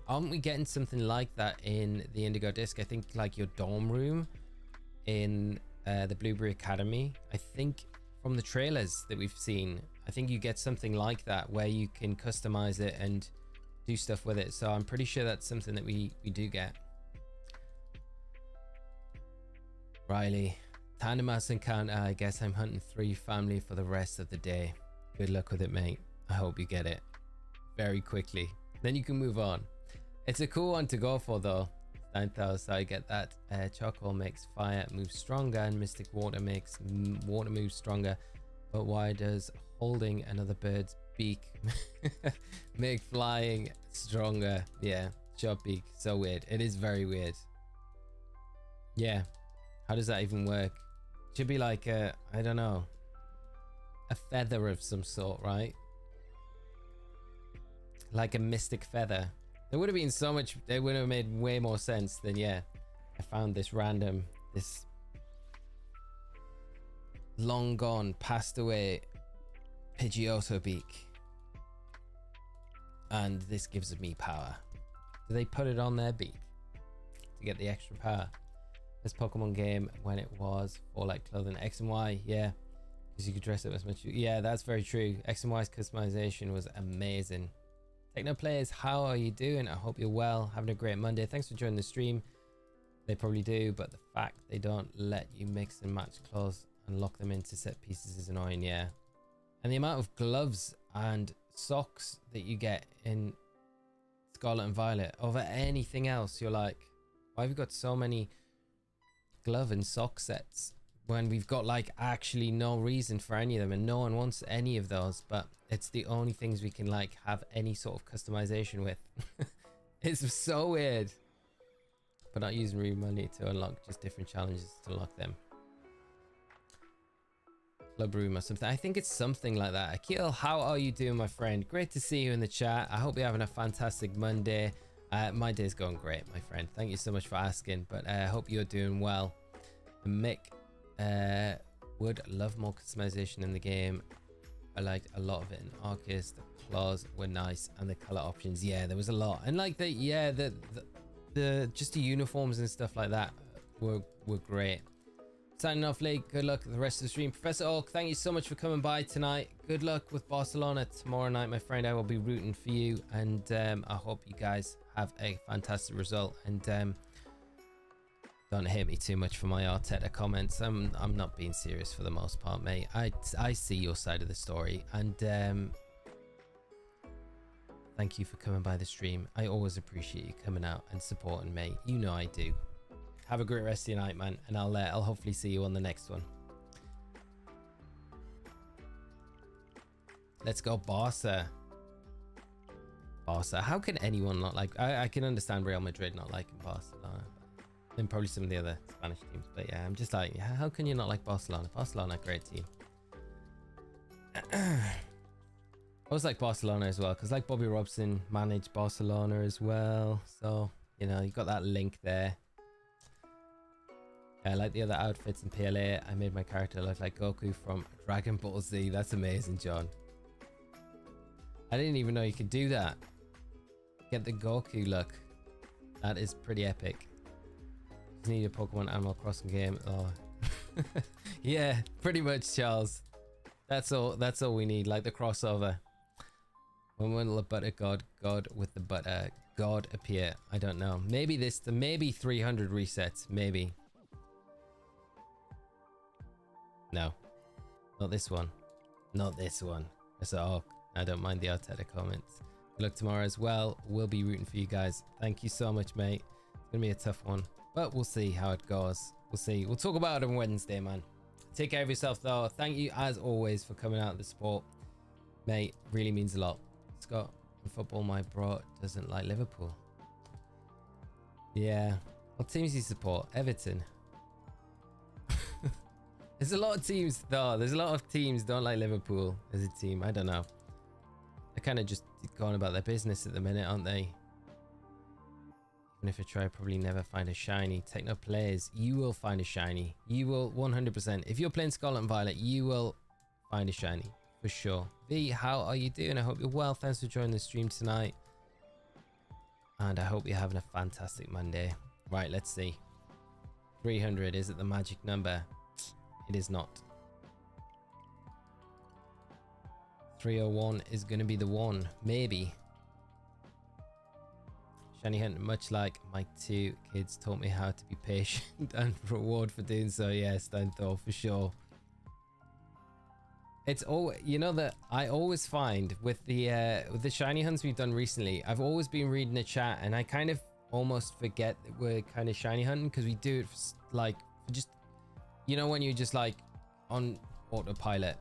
aren't we getting something like that in the Indigo Disc? I think like your dorm room in the Blueberry Academy. I think from the trailers that we've seen, I think you get something like that where you can customize it and do stuff with it. So I'm pretty sure that's something that we do get. Riley, Tandemas encounter. I guess I'm hunting 3 family for the rest of the day. Good luck with it, mate. I hope you get it very quickly. Then you can move on. It's a cool one to go for though. 9,000, so I get that. Charcoal makes fire move stronger, and Mystic Water makes water move stronger. But why does holding another bird's beak make flying stronger? Yeah, short beak. So weird. It is very weird. Yeah. How does that even work? Should be like a, I don't know, a feather of some sort, right? Like a mystic feather. There would have been so much, it would have made way more sense than, yeah, I found this long gone, passed away Pidgeotto beak. And this gives me power. Do they put it on their beak to get the extra power? This Pokemon game when it was for like clothing, X and Y, yeah, because you could dress up as much. Yeah, that's very true. X and Y's customization was amazing. Techno players, how are you doing? I hope you're well, having a great Monday. Thanks for joining the stream. They probably do, but the fact they don't let you mix and match clothes and lock them into set pieces is annoying. Yeah, and the amount of gloves and socks that you get in Scarlet and Violet over anything else, you're like, why have you got so many glove and sock sets when we've got like actually no reason for any of them, and no one wants any of those, but it's the only things we can like have any sort of customization with. It's so weird. But not using real money to unlock, just different challenges to unlock them. Club room or something. I think it's something like that. Akil, how are you doing, my friend? Great to see you in the chat. I hope you're having a fantastic Monday. My day's going great, my friend. Thank you so much for asking, but I hope you're doing well. Mick would love more customization in the game. I liked a lot of it in Arceus. The claws were nice, and the color options, yeah, there was a lot. And like the just the uniforms and stuff like that were great. Signing off, Lee. Good luck with the rest of the stream. Professor Oak, thank you so much for coming by tonight. Good luck with Barcelona tomorrow night, my friend. I will be rooting for you, and I hope you guys have a fantastic result. And don't hate me too much for my Arteta comments. I'm not being serious for the most part, mate. I see your side of the story, and thank you for coming by the stream. I always appreciate you coming out and supporting me. You know I do. Have a great rest of your night, man, and I'll hopefully see you on the next one. Let's go, Barca. Barca. How can anyone not like? I can understand Real Madrid not liking Barcelona, and probably some of the other Spanish teams. But yeah, I'm just like, how can you not like Barcelona? Barcelona, great team. I always like Barcelona as well, because like Bobby Robson managed Barcelona as well, so you know you got that link there. I like the other outfits in PLA. I made my character look like Goku from Dragon Ball Z. That's amazing, John. I didn't even know you could do that. Get the Goku look. That is pretty epic. Just need a Pokemon Animal Crossing game. Oh, yeah, pretty much, Charles. That's all we need. Like the crossover. When will the butter god with the butter god appear? I don't know. Maybe maybe 300 resets. Maybe. No, not this one. Not this one. So I don't mind the Arteta comments. Good luck tomorrow as well. We'll be rooting for you guys. Thank you so much, mate. It's gonna be a tough one, but we'll see how it goes. We'll see. We'll talk about it on Wednesday, man. Take care of yourself, though. Thank you as always for coming out of the support, mate. Really means a lot. Scott, in football, my bro doesn't like Liverpool. Yeah. What teams do you support? Everton. There's a lot of teams though. There's a lot of teams don't like Liverpool as a team. I don't know. They're kind of just going about their business at the minute, aren't they? Even if I try, probably never find a shiny. Techno players, you will find a shiny. You will 100%. If you're playing Scarlet and Violet, you will find a shiny for sure. V, how are you doing? I hope you're well. Thanks for joining the stream tonight. And I hope you're having a fantastic Monday. Right, let's see. 300, is it the magic number? It is not. 301 is going to be the one. Maybe. Shiny Hunt, much like my two kids taught me how to be patient and reward for doing so. Yes, Steinthor, for sure. It's all, you know, that I always find with the shiny hunts we've done recently, I've always been reading the chat and I kind of almost forget that we're kind of shiny hunting because we do it for, like, just, you know, when you're just like on autopilot,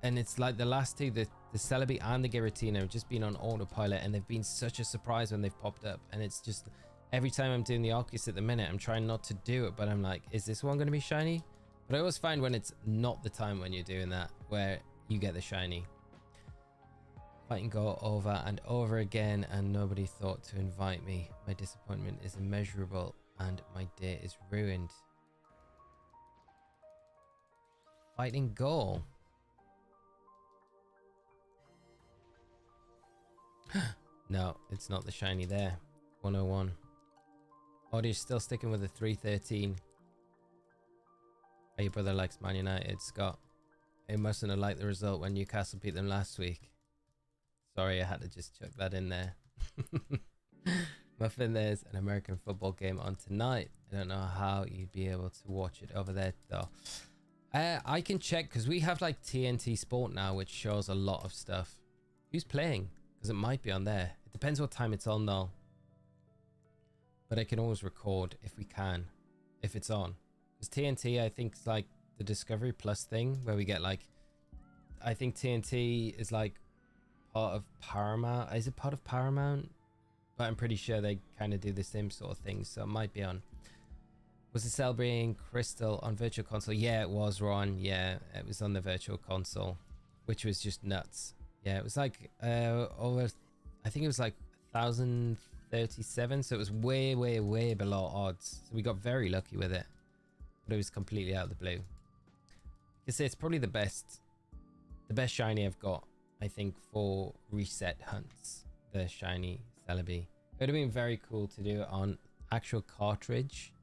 and it's like the last two, the Celebi and the Giratina have just been on autopilot, and they've been such a surprise when they've popped up. And it's just every time I'm doing the Arceus at the minute, I'm trying not to do it, but I'm like, is this one going to be shiny? But I always find when it's not the time when you're doing that, where you get the shiny. Fight and go over and over again, and nobody thought to invite me. My disappointment is immeasurable, and my day is ruined. Fighting goal. No, it's not the shiny there. 101. Oh, you're still sticking with the 313. Oh, your brother likes Man United, Scott. He mustn't have liked the result when Newcastle beat them last week. Sorry, I had to just chuck that in there. Muffin, there's an American football game on tonight. I don't know how you'd be able to watch it over there, though. I can check, because we have like TNT Sport now, which shows a lot of stuff. Who's playing? Because it might be on there. It depends what time it's on, though. But I can always record if we can, if it's on. Because TNT, I think, is like the Discovery Plus thing, where we get like, I think TNT is like part of Paramount. Is it part of Paramount? But I'm pretty sure they kind of do the same sort of thing, so it might be on. Was it celebrating Crystal on Virtual Console? Yeah, it was, Ron. Yeah, it was on the Virtual Console, which was just nuts. Yeah, it was like over, I think it was like 1,037, so it was way, way, way below odds. So we got very lucky with it, but it was completely out of the blue. You say it's probably the best shiny I've got, I think, for reset hunts. The shiny Celebi. It would have been very cool to do it on actual cartridge.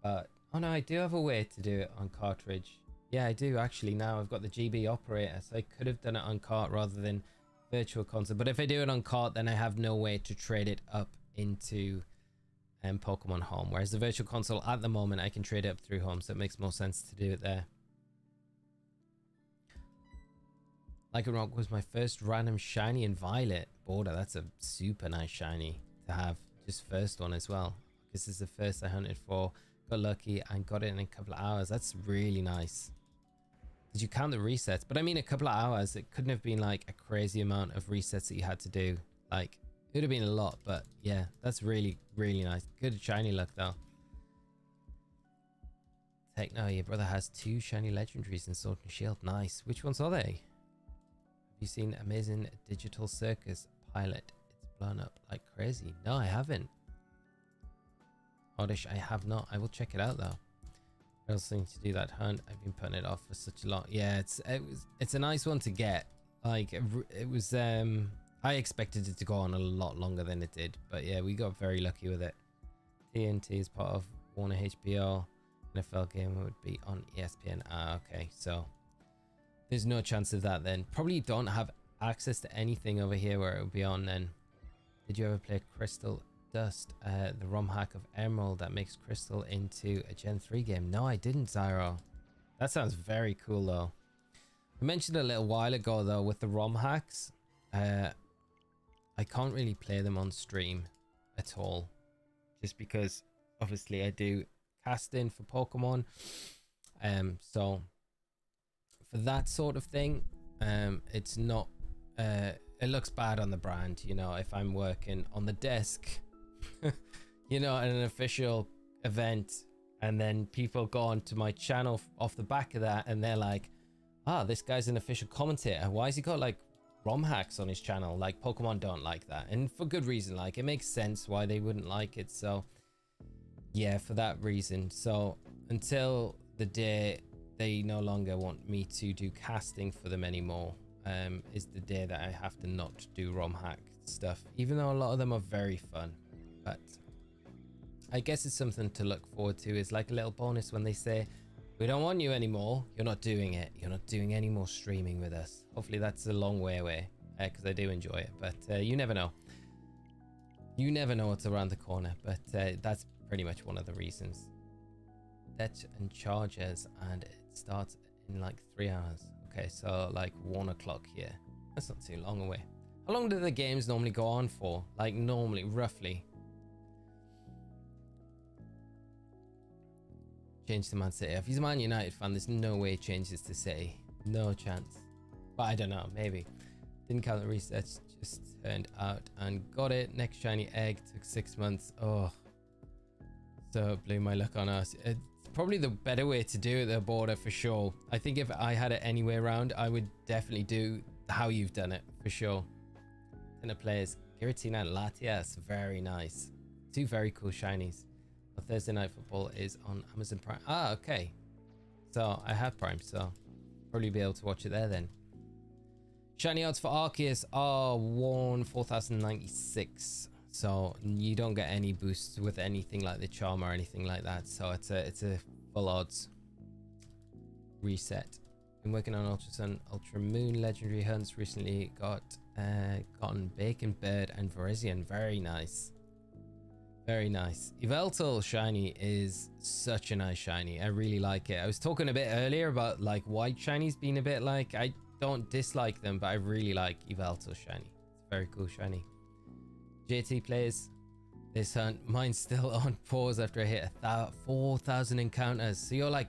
But oh no, I do have a way to do it on cartridge. Yeah, I do actually. Now I've got the GB operator, so I could have done it on cart rather than virtual console. But if I do it on cart, then I have no way to trade it up into Pokemon Home. Whereas the virtual console at the moment, I can trade it up through Home, so it makes more sense to do it there. Lycanroc was my first random shiny in Violet border. That's a super nice shiny to have. Just first one as well. This is the first I hunted for. Got lucky and got it in a couple of hours. That's really nice. Did you count the resets? But I mean a couple of hours. It couldn't have been like a crazy amount of resets that you had to do. Like, it would have been a lot, but yeah, that's really, really nice. Good shiny luck though. Techno, your brother has 2 shiny legendaries in Sword and Shield. Nice. Which ones are they? Have you seen Amazing Digital Circus pilot? It's blown up like crazy. No, I haven't. Oddish, I have not. I will check it out though. I also need to do that hunt. I've been putting it off for such a long. Yeah, it's a nice one to get. Like it was. I expected it to go on a lot longer than it did, but yeah, we got very lucky with it. TNT is part of Warner HBO. NFL game would be on ESPN. Ah, okay, so there's no chance of that then. Probably don't have access to anything over here where it would be on then. Did you ever play Crystal Dust, the ROM hack of Emerald that makes Crystal into a Gen 3 game? No, I didn't, Zyro. That sounds very cool though. I mentioned a little while ago though with the ROM hacks, I can't really play them on stream at all, just because obviously I do casting for Pokemon, so for that sort of thing, it's not, it looks bad on the brand, you know, if I'm working on the desk you know, at an official event, and then people go onto my channel off the back of that and they're like, ah, this guy's an official commentator, why has he got like ROM hacks on his channel? Like, Pokemon don't like that, and for good reason. Like, it makes sense why they wouldn't like it. So yeah, for that reason. So until the day they no longer want me to do casting for them anymore, is the day that I have to not do ROM hack stuff, even though a lot of them are very fun. But I guess it's something to look forward to. Is like a little bonus when they say, we don't want you anymore, you're not doing it, you're not doing any more streaming with us. Hopefully that's a long way away, because I do enjoy it, but you never know. You never know what's around the corner, but that's pretty much one of the reasons. Debt and charges, and it starts in like 3 hours. Okay, so like 1 o'clock here. That's not too long away. How long do the games normally go on for? Like normally, roughly. Change to Man City. If he's a Man United fan, there's no way it changes to City. No chance. But I don't know, maybe. Didn't count the resets, just turned out and got it. Next shiny egg took 6 months. Oh, so it blew my luck on us. It's probably the better way to do it, the border, for sure. I think if I had it any way around, I would definitely do how you've done it, for sure. 10 players. Giratina and Latias, very nice. 2 very cool shinies. Thursday Night Football is on Amazon Prime. Ah, okay. So I have Prime, so probably be able to watch it there then. Shiny odds for Arceus are 4096. So you don't get any boosts with anything like the charm or anything like that. So it's a full odds reset. Been working on Ultra Sun, Ultra Moon legendary hunts. Recently gotten Bacon Bird and Virizion. Very nice. Very nice. Yveltal shiny is such a nice shiny. I really like it. I was talking a bit earlier about like white shinies being a bit like, I don't dislike them, but I really like Yveltal shiny. It's a very cool shiny. JT plays this hunt. Mine's still on pause after I hit 4,000 encounters. So you're like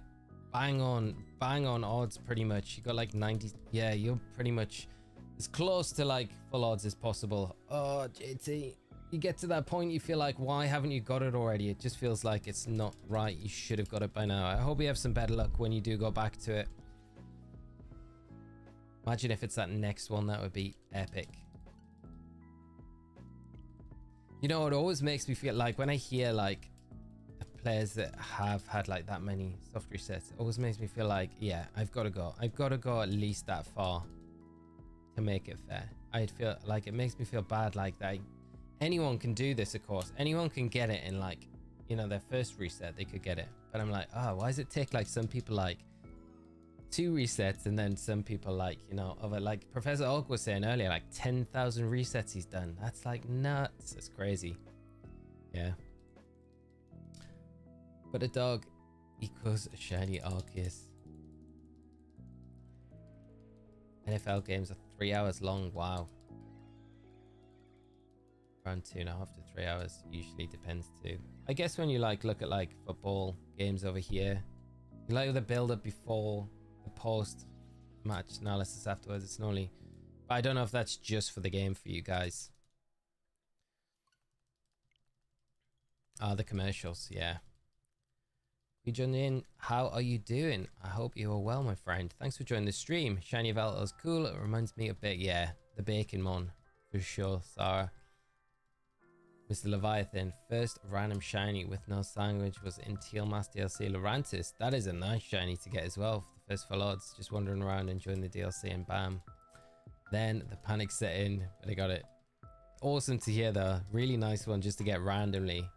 bang on odds pretty much. You got like 90. Yeah, you're pretty much as close to like full odds as possible. Oh, JT. You get to that point, you feel like, why haven't you got it already? It just feels like it's not right. You should have got it by now. I hope you have some better luck when you do go back to it. Imagine if it's that next one. That would be epic. You know, it always makes me feel like when I hear like players that have had like that many soft resets, it always makes me feel like, yeah, I've got to go. I've got to go at least that far to make it fair. I'd feel like it makes me feel bad like that. anyone can do this, of course. Anyone can get it in like, you know, their first reset, they could get it. But I'm like, oh, why does it take like some people like 2 resets and then some people like, you know, over like Professor Oak was saying earlier, like 10,000 resets he's done. That's like nuts. That's crazy. Yeah. But a dog equals a shiny Arceus. NFL games are 3 hours long. Wow. Around 2.5 to 3 hours usually, depends too. I guess when you like look at like football games over here, you like the build up before the post match analysis afterwards. It's normally, but I don't know if that's just for the game for you guys. The commercials, yeah. You joined in. How are you doing? I hope you are well, my friend. Thanks for joining the stream. Shiny Velto's cool. It reminds me a bit, yeah, the Bacon Mon for sure. Sarah. Mr. Leviathan, first random shiny with no sandwich was in Teal Mask DLC Lurantis. That is a nice shiny to get as well for the first full odds. Just wandering around enjoying the DLC and bam. Then the panic set in, but I got it. Awesome to hear though. Really nice one just to get randomly.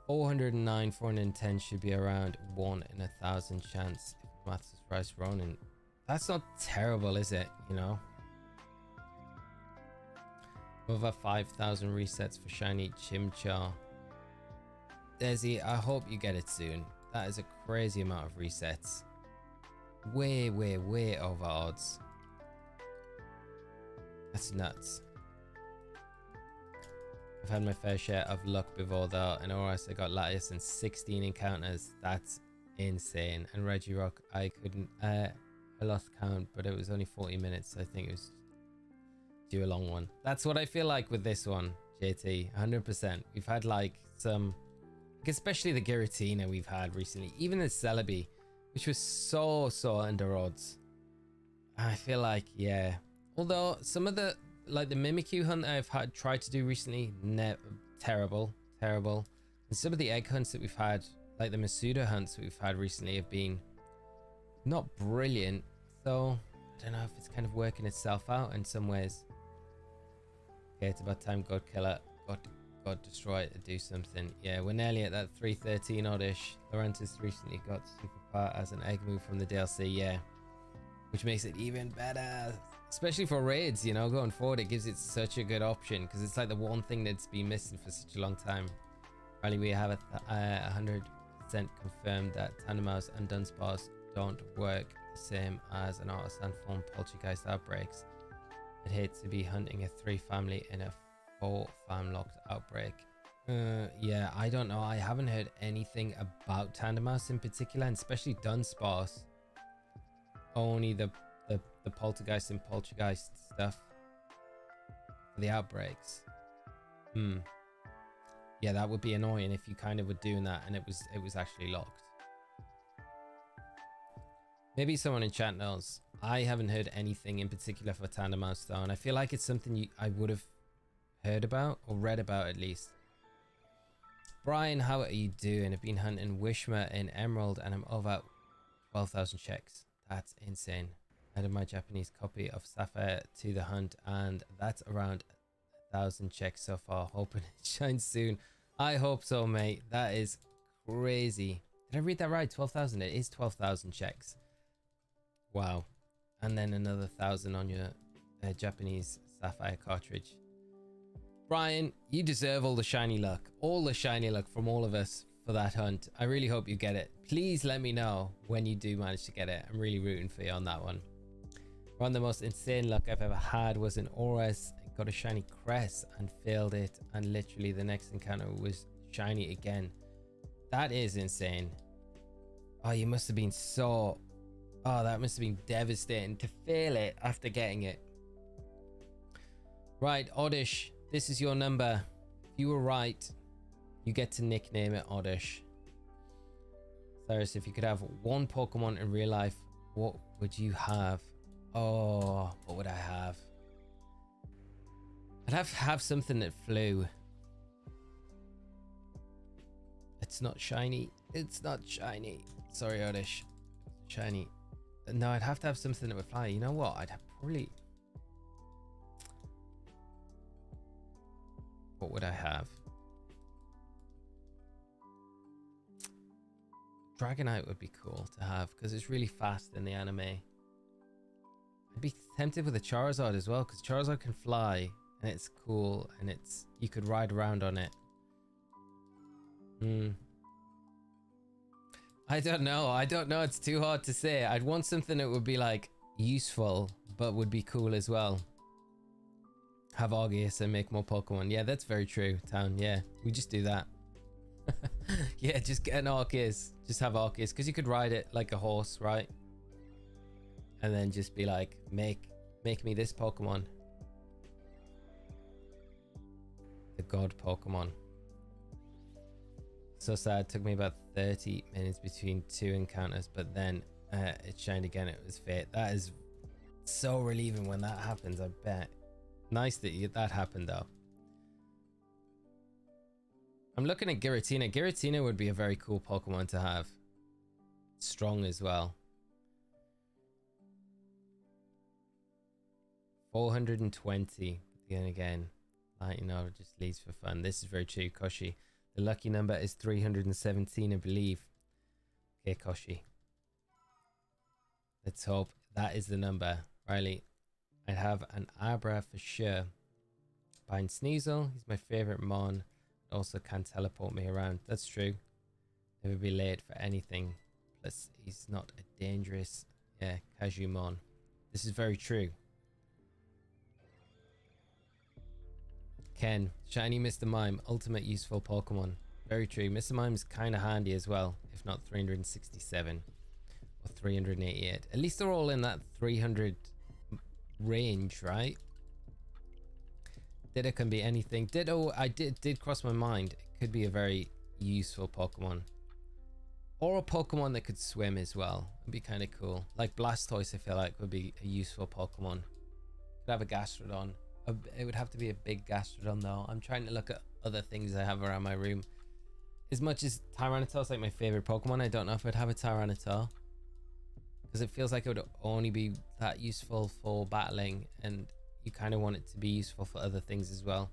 409, 410 should be around 1 in 1,000 chance. If maths is right, Ronin. That's not terrible, is it? You know? Over 5,000 resets for shiny Chimchar. Desi, I hope you get it soon. That is a crazy amount of resets. Way, way, way over odds. That's nuts. I've had my fair share of luck before though. In Osirus, I got Latias and 16 encounters. That's insane. And Regirock, I couldn't, I lost count, but it was only 40 minutes. I think it was do a long one. That's what I feel like with this one, JT. 100%. We've had like some, like especially the Giratina we've had recently, even the Celebi, which was so under odds. I feel like, yeah, although some of the like the Mimikyu hunt I've had tried to do recently, terrible. And some of the egg hunts that we've had, like the Masuda hunts that we've had recently, have been not brilliant. So I don't know if it's kind of working itself out in some ways. Okay, it's about time God Killer, God Destroy it to do something. Yeah, we're nearly at that 313 oddish. Laurentis recently got Super Part as an egg move from the DLC, yeah. Which makes it even better. Especially for raids, you know, going forward, it gives it such a good option because it's like the one thing that's been missing for such a long time. Apparently, we have 100% confirmed that Tandemaus and Dunsparce don't work the same as an Artisan form Poltergeist outbreaks. I'd hate to be hunting a 3 family in a 4 farm locked outbreak. Yeah, I don't know. I haven't heard anything about Tandemaus in particular, and especially Dunsparce. Only the Poltergeist and Poltergeist stuff for the outbreaks. Yeah, that would be annoying if you kind of were doing that and it was actually locked. Maybe someone in chat knows. I haven't heard anything in particular for Tandemaus though, and I feel like it's something I would have heard about or read about at least. Brian, how are you doing? I've been hunting Wishma in Emerald and I'm over 12,000 checks. That's insane. Added my Japanese copy of Sapphire to the hunt and that's around 1,000 checks so far. Hoping it shines soon. I hope so, mate. That is crazy. Did I read that right? 12,000. It is 12,000 checks. Wow. And then another 1,000 on your Japanese Sapphire cartridge. Brian, you deserve all the shiny luck. All the shiny luck from all of us for that hunt. I really hope you get it. Please let me know when you do manage to get it. I'm really rooting for you on that one. One of the most insane luck I've ever had was in Osirus. I got a shiny crest and failed it, and literally the next encounter was shiny again. That is insane. Oh, you must have been so... Oh, that must have been devastating to fail it after getting it. Right, Oddish, this is your number. If you were right, you get to nickname it Oddish. Cyrus, if you could have one Pokemon in real life, what would you have? Oh, what would I have? I'd have something that flew. It's not shiny. It's not shiny. Sorry, Oddish. Shiny. No, I'd have to have something that would fly. You know what? I'd have probably... what would I have? Dragonite would be cool to have because it's really fast in the anime. I'd be tempted with a Charizard as well because Charizard can fly and it's cool and you could ride around on it. I don't know. It's too hard to say. I'd want something that would be like useful but would be cool as well. Have Arceus and make more Pokemon. Yeah, that's very true, Town. Yeah, we just do that. Yeah, just get an Arceus. Just have Arceus because you could ride it like a horse, right? And then just be like, make me this Pokemon. The God Pokemon. So sad. It took me about 30 minutes between 2 encounters, but then it shined again. It was fate. That is so relieving when that happens, I bet. Nice that that happened though. I'm looking at Giratina. Giratina would be a very cool Pokemon to have. Strong as well. 420. Then again, it just leads for fun. This is very true, Koshi. The lucky number is 317, I believe. Okay, Koshi. Let's hope that is the number. Riley, I'd have an Abra for sure. Bind Sneasel. He's my favorite Mon. Also can teleport me around. That's true. Never be late for anything. Plus, he's not a dangerous, Kajumon. This is very true. Ken, Shiny Mr. Mime, ultimate useful Pokemon. Very true. Mr. Mime's kind of handy as well, if not 367 or 388. At least they're all in that 300 range, right? Ditto can be anything. Ditto, I did cross my mind. It could be a very useful Pokemon. Or a Pokemon that could swim as well. It'd be kind of cool. Like Blastoise, I feel like, would be a useful Pokemon. Could have a Gastrodon. It would have to be a big Gastrodon though. I'm trying to look at other things I have around my room. As much as Tyranitar is like my favorite Pokemon, I don't know if I'd have a Tyranitar. Because it feels like it would only be that useful for battling, and you kind of want it to be useful for other things as well.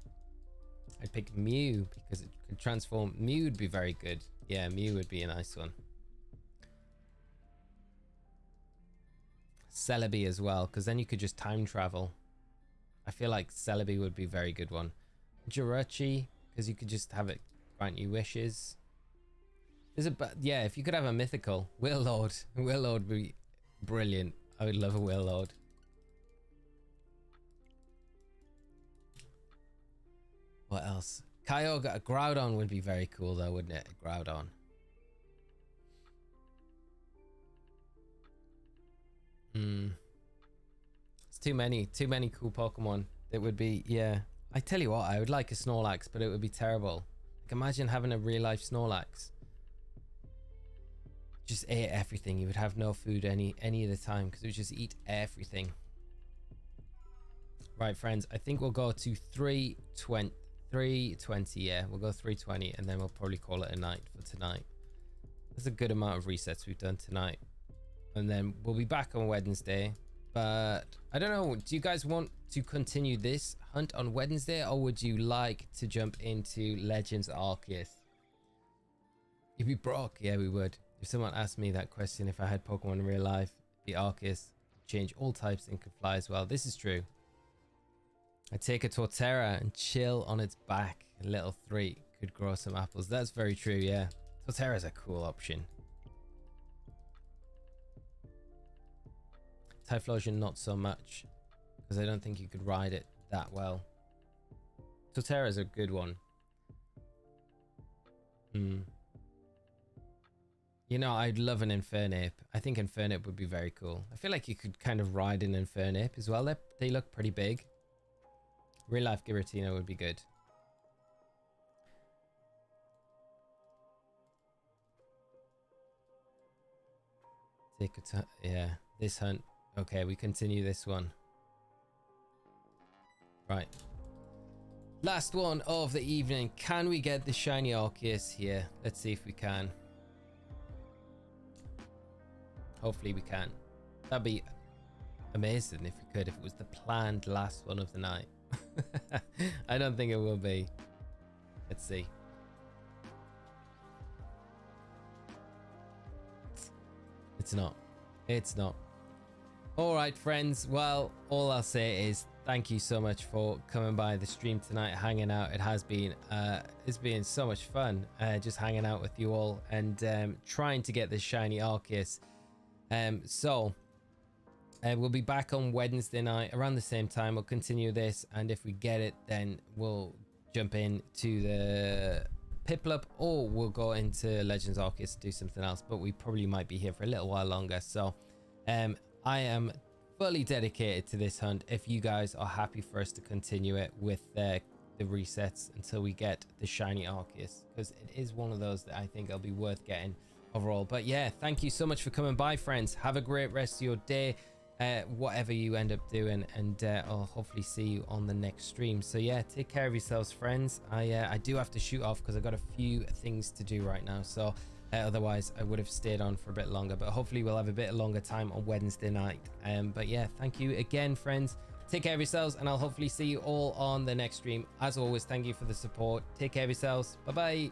I'd pick Mew because it could transform. Mew would be very good. Yeah, Mew would be a nice one. Celebi as well, because then you could just time travel. I feel like Celebi would be a very good one. Jirachi, because you could just have it grant you wishes. Yeah, if you could have a mythical. Willowlord. Willowlord would be brilliant. I would love a Willowlord. What else? Kyogre, a Groudon would be very cool though, wouldn't it? A Groudon. It's too many cool Pokemon. It would be, yeah. I tell you what, I would like a Snorlax, but it would be terrible. Like, imagine having a real life Snorlax. Just ate everything. You would have no food any of the time because it would just eat everything. Right, friends, I think we'll go to 320. 320, yeah, we'll go 320 and then we'll probably call it a night for tonight. That's a good amount of resets we've done tonight, and then we'll be back on Wednesday. But I don't know, do you guys want to continue this hunt on Wednesday, or would you like to jump into Legends Arceus? You'd be broke. Yeah, we would. If someone asked me that question, if I had Pokemon in real life, the Arceus change all types and could fly as well. This is true. I'd take a Torterra and chill on its back. A level 3 could grow some apples. That's very true, yeah. Torterra's a cool option. Typhlosion, not so much, because I don't think you could ride it that well. Torterra's a good one. You know, I'd love an Infernape. I think Infernape would be very cool. I feel like you could kind of ride an Infernape as well. They look pretty big. Real life Giratina would be good. Take a yeah, this hunt. Okay, we continue this one. Right. Last one of the evening. Can we get the shiny Arceus here? Let's see if we can. Hopefully we can. That'd be amazing if we could, if it was the planned last one of the night. I don't think it will be. Let's see. It's not. It's not. All right, friends. Well, all I'll say is thank you so much for coming by the stream tonight, hanging out. It has been it's been so much fun just hanging out with you all and trying to get this shiny Arceus. We'll be back on Wednesday night around the same time. We'll continue this, and if we get it, then we'll jump into the Piplup, or we'll go into Legends Arceus to do something else, but we probably might be here for a little while longer. So I am fully dedicated to this hunt if you guys are happy for us to continue it with the resets until we get the shiny Arceus, because it is one of those that I think it'll be worth getting overall. But yeah, thank you so much for coming by, friends. Have a great rest of your day, whatever you end up doing, and I'll hopefully see you on the next stream. So yeah, take care of yourselves, friends. I do have to shoot off because I've got a few things to do right now, so otherwise I would have stayed on for a bit longer, but hopefully we'll have a bit longer time on Wednesday night. But yeah, thank you again, friends. Take care of yourselves, and I'll hopefully see you all on the next stream. As always, thank you for the support. Take care of yourselves. Bye bye.